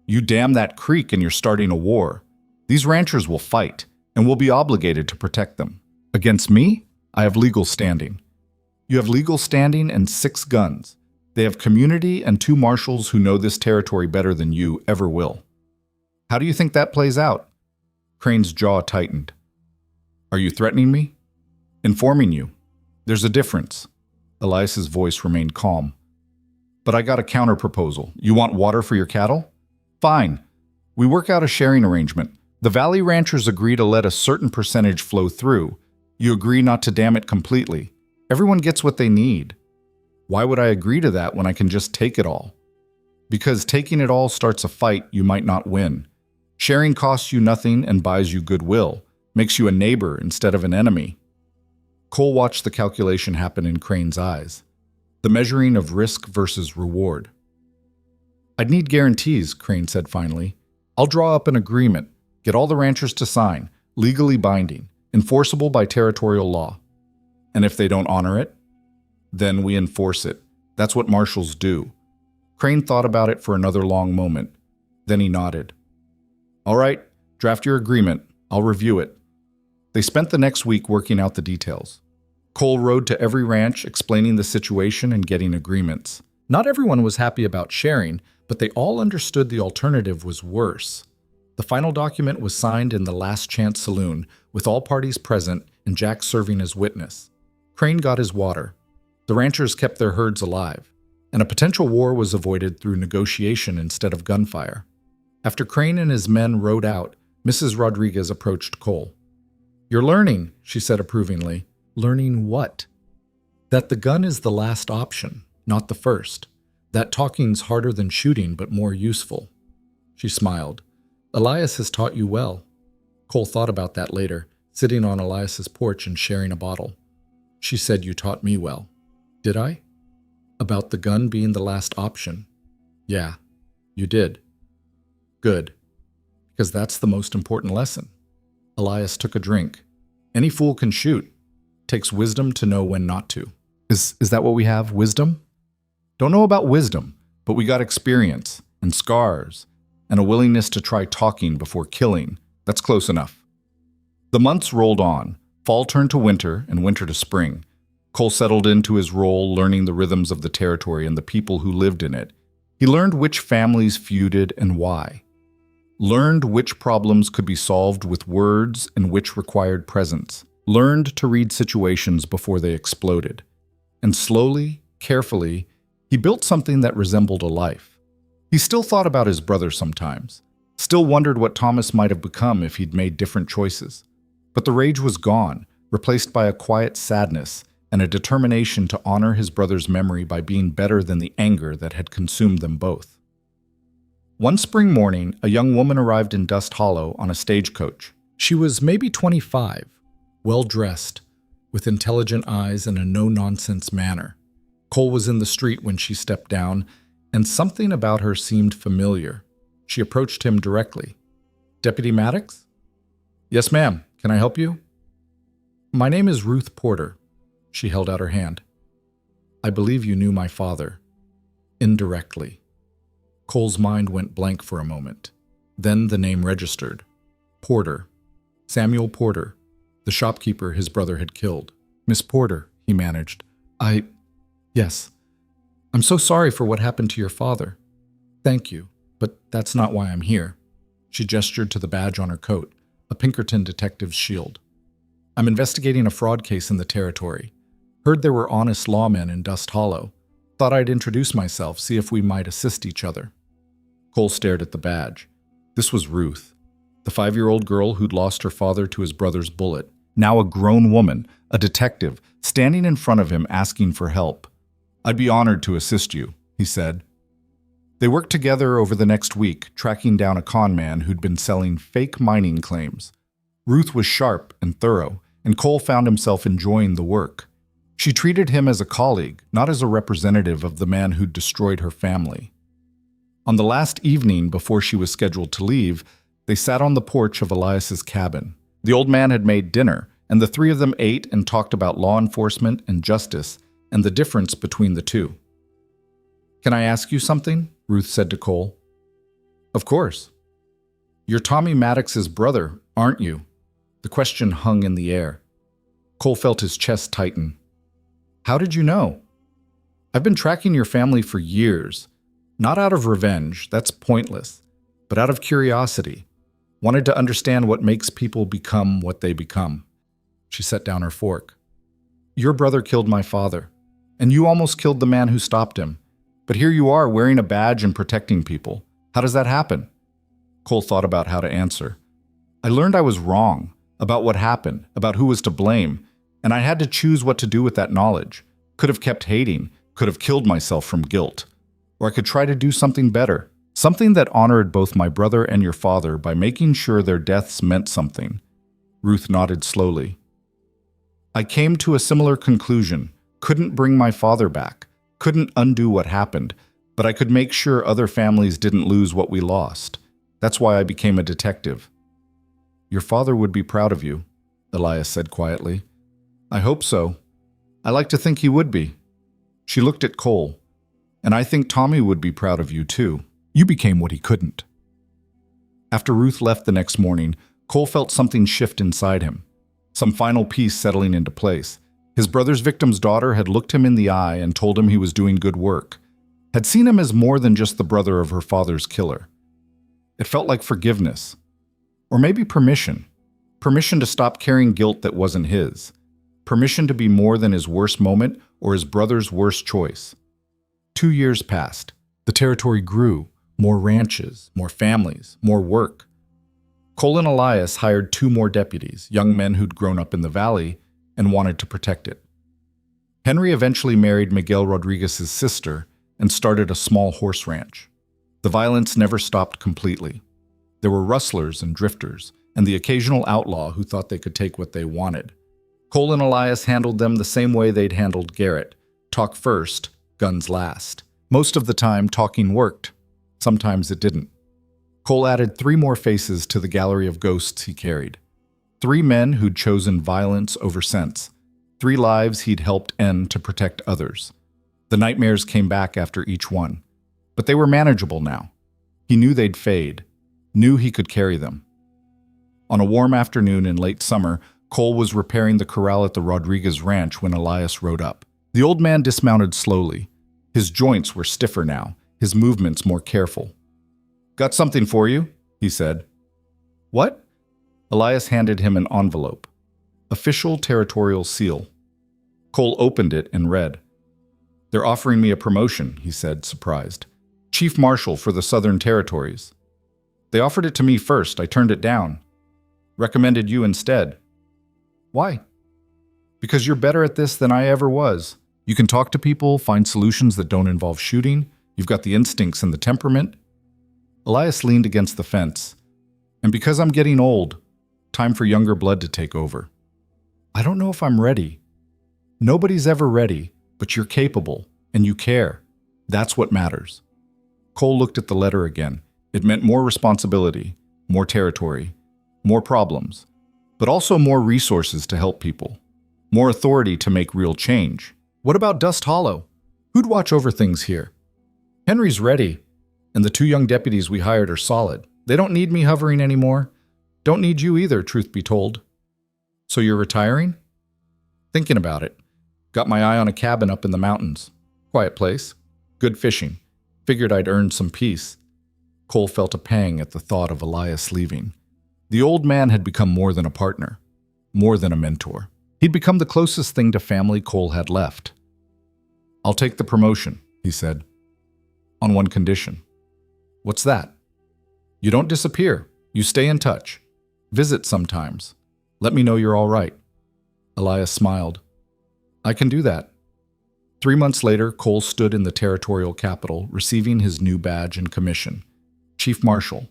You dam that creek and you're starting a war. These ranchers will fight, and we'll be obligated to protect them. Against me? I have legal standing. You have legal standing and 6 guns. They have community and 2 marshals who know this territory better than you ever will. How do you think that plays out?" Crane's jaw tightened. "Are you threatening me?" "Informing you. There's a difference." Elias's voice remained calm. "But I got a counter-proposal. You want water for your cattle? Fine. We work out a sharing arrangement. The valley ranchers agree to let a certain percentage flow through. You agree not to dam it completely. Everyone gets what they need. Why would I agree to that when I can just take it all? Because taking it all starts a fight you might not win. Sharing costs you nothing and buys you goodwill, makes you a neighbor instead of an enemy." Cole watched the calculation happen in Crane's eyes. The measuring of risk versus reward. "I'd need guarantees," Crane said finally. "I'll draw up an agreement, get all the ranchers to sign, legally binding, enforceable by territorial law. And if they don't honor it, then we enforce it. That's what marshals do." Crane thought about it for another long moment. Then he nodded. "All right, draft your agreement. I'll review it." They spent the next week working out the details. Cole rode to every ranch explaining the situation and getting agreements. Not everyone was happy about sharing, but they all understood the alternative was worse. The final document was signed in the Last Chance Saloon, with all parties present and Jack serving as witness. Crane got his water. The ranchers kept their herds alive, and a potential war was avoided through negotiation instead of gunfire. After Crane and his men rode out, Mrs. Rodriguez approached Cole. "You're learning," she said approvingly. "Learning what?" "That the gun is the last option, not the first. That talking's harder than shooting, but more useful." She smiled. "Elias has taught you well." Cole thought about that later, sitting on Elias's porch and sharing a bottle. "She said you taught me well." "Did I?" "About the gun being the last option." "Yeah, you did." "Good. Because that's the most important lesson." Elias took a drink. "Any fool can shoot. Takes wisdom to know when not to." Is that what we have, wisdom? "Don't know about wisdom, but we got experience and scars and a willingness to try talking before killing. That's close enough." The months rolled on. Fall turned to winter and winter to spring. Cole settled into his role, learning the rhythms of the territory and the people who lived in it. He learned which families feuded and why. Learned which problems could be solved with words and which required presence. Learned to read situations before they exploded. And slowly, carefully, he built something that resembled a life. He still thought about his brother sometimes, still wondered what Thomas might have become if he'd made different choices. But the rage was gone, replaced by a quiet sadness and a determination to honor his brother's memory by being better than the anger that had consumed them both. One spring morning, a young woman arrived in Dust Hollow on a stagecoach. She was maybe 25, well-dressed, with intelligent eyes and a no-nonsense manner. Cole was in the street when she stepped down, and something about her seemed familiar. She approached him directly. "Deputy Maddox?" "Yes, ma'am. Can I help you?" "My name is Ruth Porter." She held out her hand. "I believe you knew my father." Indirectly. Cole's mind went blank for a moment. Then the name registered. Porter. Samuel Porter, the shopkeeper his brother had killed. "Miss Porter," he managed. Yes. "I'm so sorry for what happened to your father." "Thank you, but that's not why I'm here." She gestured to the badge on her coat, a Pinkerton detective's shield. "I'm investigating a fraud case in the territory. Heard there were honest lawmen in Dust Hollow. Thought I'd introduce myself, see if we might assist each other." Cole stared at the badge. This was Ruth, the 5-year-old girl who'd lost her father to his brother's bullet. Now a grown woman, a detective, standing in front of him asking for help. "I'd be honored to assist you," he said. They worked together over the next week, tracking down a con man who'd been selling fake mining claims. Ruth was sharp and thorough, and Cole found himself enjoying the work. She treated him as a colleague, not as a representative of the man who'd destroyed her family. On the last evening before she was scheduled to leave, they sat on the porch of Elias's cabin. The old man had made dinner, and the three of them ate and talked about law enforcement and justice and the difference between the two. "Can I ask you something?" Ruth said to Cole. "Of course." "You're Tommy Maddox's brother, aren't you?" The question hung in the air. Cole felt his chest tighten. "How did you know?" "I've been tracking your family for years. Not out of revenge, that's pointless, but out of curiosity. Wanted to understand what makes people become what they become." She set down her fork. "Your brother killed my father, and you almost killed the man who stopped him. But here you are wearing a badge and protecting people. How does that happen?" Cole thought about how to answer. "I learned I was wrong, about what happened, about who was to blame, and I had to choose what to do with that knowledge. Could have kept hating, could have killed myself from guilt. Or I could try to do something better, something that honored both my brother and your father by making sure their deaths meant something." Ruth nodded slowly. I came to a similar conclusion. Couldn't bring my father back. Couldn't undo what happened, but I could make sure other families didn't lose what we lost. That's why I became a detective. Your father would be proud of you, Elias said quietly. I hope so. I like to think he would be. She looked at Cole. And I think Tommy would be proud of you too. You became what he couldn't. After Ruth left the next morning, Cole felt something shift inside him. Some final piece settling into place. His brother's victim's daughter had looked him in the eye and told him he was doing good work. Had seen him as more than just the brother of her father's killer. It felt like forgiveness. Or maybe permission. Permission to stop carrying guilt that wasn't his. Permission to be more than his worst moment or his brother's worst choice. 2 years passed. The territory grew. More ranches, more families, more work. Cole and Elias hired 2 more deputies, young men who'd grown up in the valley and wanted to protect it. Henry eventually married Miguel Rodriguez's sister and started a small horse ranch. The violence never stopped completely. There were rustlers and drifters, and the occasional outlaw who thought they could take what they wanted. Cole and Elias handled them the same way they'd handled Garrett. Talk first, guns last. Most of the time, talking worked. Sometimes it didn't. Cole added 3 more faces to the gallery of ghosts he carried. 3 men who'd chosen violence over sense. 3 lives he'd helped end to protect others. The nightmares came back after each one. But they were manageable now. He knew they'd fade. Knew he could carry them. On a warm afternoon in late summer, Cole was repairing the corral at the Rodriguez ranch when Elias rode up. The old man dismounted slowly. His joints were stiffer now, his movements more careful. Got something for you, he said. What? Elias handed him an envelope. Official territorial seal. Cole opened it and read. They're offering me a promotion, he said, surprised. Chief Marshal for the Southern Territories. They offered it to me first. I turned it down. Recommended you instead. Why? Because you're better at this than I ever was. You can talk to people, find solutions that don't involve shooting. You've got the instincts and the temperament. Elias leaned against the fence. And because I'm getting old, time for younger blood to take over. I don't know if I'm ready. Nobody's ever ready, but you're capable, and you care. That's what matters. Cole looked at the letter again. It meant more responsibility, more territory, more problems, but also more resources to help people, more authority to make real change. What about Dust Hollow? Who'd watch over things here? Henry's ready, and the 2 young deputies we hired are solid. They don't need me hovering anymore. Don't need you either, truth be told. So you're retiring? Thinking about it. Got my eye on a cabin up in the mountains. Quiet place. Good fishing. Figured I'd earned some peace. Cole felt a pang at the thought of Elias leaving. The old man had become more than a partner, more than a mentor. He'd become the closest thing to family Cole had left. I'll take the promotion, he said. On one condition. What's that? You don't disappear. You stay in touch. Visit sometimes. Let me know you're all right. Elias smiled. I can do that. 3 months later, Cole stood in the territorial capital, receiving his new badge and commission. Chief Marshal.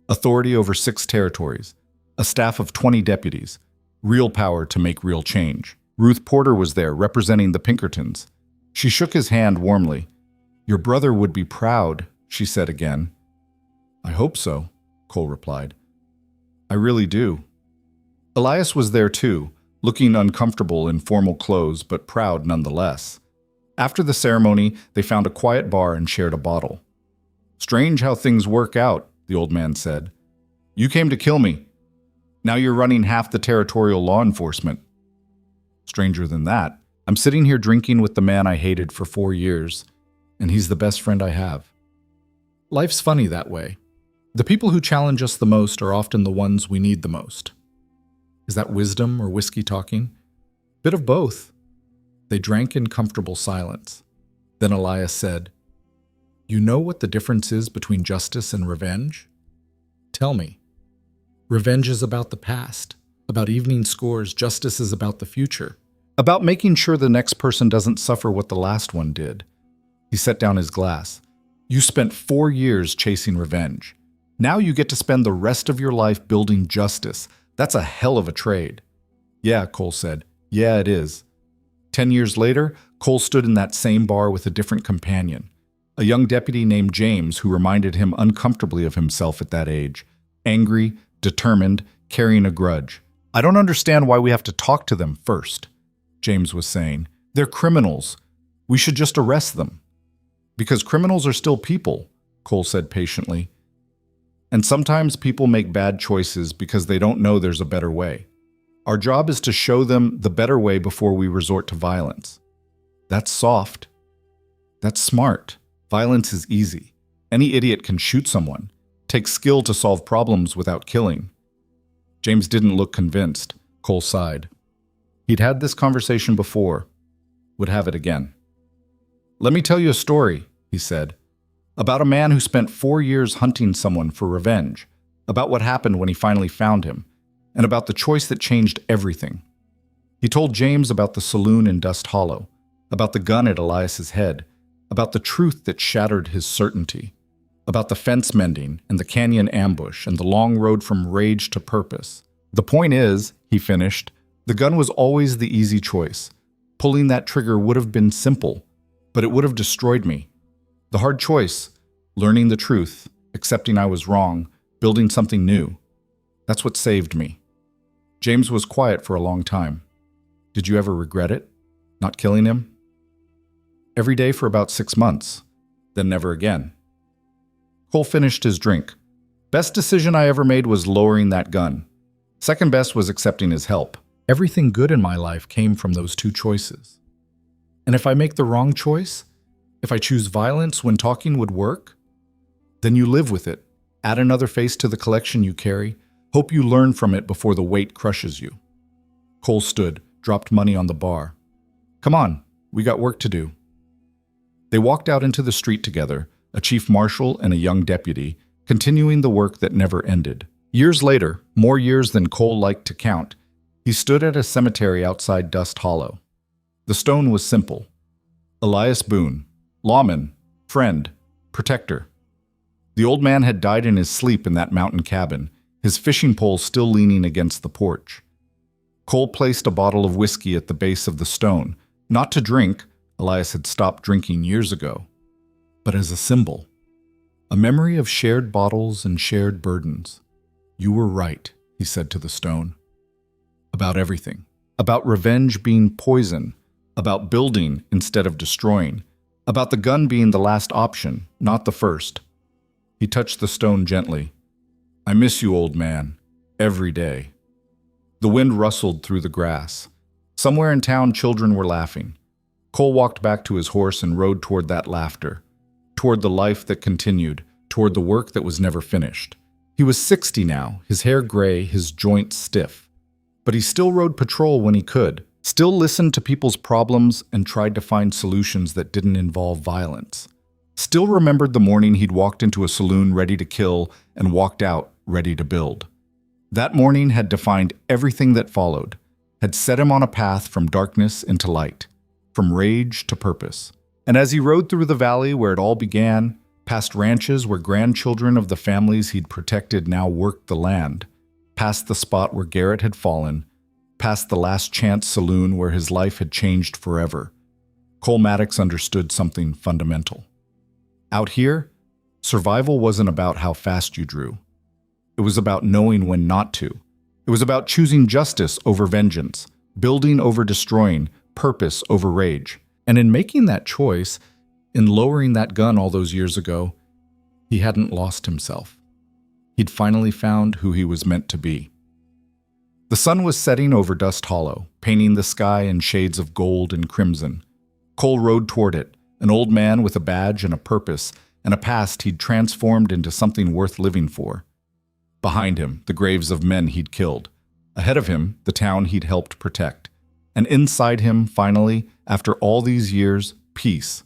Authority over 6 territories. A staff of 20 deputies. Real power to make real change. Ruth Porter was there, representing the Pinkertons. She shook his hand warmly. Your brother would be proud, she said again. I hope so, Cole replied. I really do. Elias was there too, looking uncomfortable in formal clothes, but proud nonetheless. After the ceremony, they found a quiet bar and shared a bottle. Strange how things work out, the old man said. You came to kill me. Now you're running half the territorial law enforcement. Stranger than that, I'm sitting here drinking with the man I hated for 4 years, and he's the best friend I have. Life's funny that way. The people who challenge us the most are often the ones we need the most. Is that wisdom or whiskey talking? Bit of both. They drank in comfortable silence. Then Elias said, You know what the difference is between justice and revenge? Tell me. Revenge is about the past, about evening scores. Justice is about the future, about making sure the next person doesn't suffer what the last one did. He set down his glass. You spent 4 years chasing revenge. Now you get to spend the rest of your life building justice. That's a hell of a trade. Yeah, Cole said. Yeah, it is. 10 years later, Cole stood in that same bar with a different companion, a young deputy named James who reminded him uncomfortably of himself at that age, angry, determined, carrying a grudge. I don't understand why we have to talk to them first, James was saying. They're criminals. We should just arrest them. Because criminals are still people, Cole said patiently. And sometimes people make bad choices because they don't know there's a better way. Our job is to show them the better way before we resort to violence. That's soft. That's smart. Violence is easy. Any idiot can shoot someone. It takes skill to solve problems without killing. James didn't look convinced. Cole sighed. He'd had this conversation before. Would have it again. Let me tell you a story, he said, about a man who spent 4 years hunting someone for revenge, about what happened when he finally found him, and about the choice that changed everything. He told James about the saloon in Dust Hollow, about the gun at Elias's head, about the truth that shattered his certainty, about the fence mending and the canyon ambush and the long road from rage to purpose. The point is, he finished, the gun was always the easy choice. Pulling that trigger would have been simple, but it would have destroyed me. The hard choice, learning the truth, accepting I was wrong, building something new. That's what saved me. James was quiet for a long time. Did you ever regret it? Not killing him? Every day for about 6 months, then never again. Cole finished his drink. Best decision I ever made was lowering that gun. Second best was accepting his help. Everything good in my life came from those two choices. And if I make the wrong choice, if I choose violence when talking would work, then you live with it. Add another face to the collection you carry. Hope you learn from it before the weight crushes you. Cole stood, dropped money on the bar. Come on, we got work to do. They walked out into the street together, a chief marshal and a young deputy, continuing the work that never ended. Years later, more years than Cole liked to count, he stood at a cemetery outside Dust Hollow. The stone was simple. Elias Boone, lawman, friend, protector. The old man had died in his sleep in that mountain cabin, his fishing pole still leaning against the porch. Cole placed a bottle of whiskey at the base of the stone, not to drink, Elias had stopped drinking years ago, but as a symbol. A memory of shared bottles and shared burdens. You were right, he said to the stone. About everything. About revenge being poison. About building instead of destroying. About the gun being the last option, not the first. He touched the stone gently. I miss you, old man. Every day. The wind rustled through the grass. Somewhere in town, children were laughing. Cole walked back to his horse and rode toward that laughter. Toward the life that continued. Toward the work that was never finished. He was 60 now, his hair gray, his joints stiff. But he still rode patrol when he could, still listened to people's problems and tried to find solutions that didn't involve violence. Still remembered the morning he'd walked into a saloon ready to kill and walked out ready to build. That morning had defined everything that followed, had set him on a path from darkness into light, from rage to purpose. And as he rode through the valley where it all began, past ranches where grandchildren of the families he'd protected now worked the land, past the spot where Garrett had fallen, past the last chance saloon where his life had changed forever, Cole Maddox understood something fundamental. Out here, survival wasn't about how fast you drew. It was about knowing when not to. It was about choosing justice over vengeance, building over destroying, purpose over rage. And in making that choice, in lowering that gun all those years ago, he hadn't lost himself. He'd finally found who he was meant to be. The sun was setting over Dust Hollow, painting the sky in shades of gold and crimson. Cole rode toward it, an old man with a badge and a purpose, and a past he'd transformed into something worth living for. Behind him, the graves of men he'd killed. Ahead of him, the town he'd helped protect. And inside him, finally, after all these years, peace.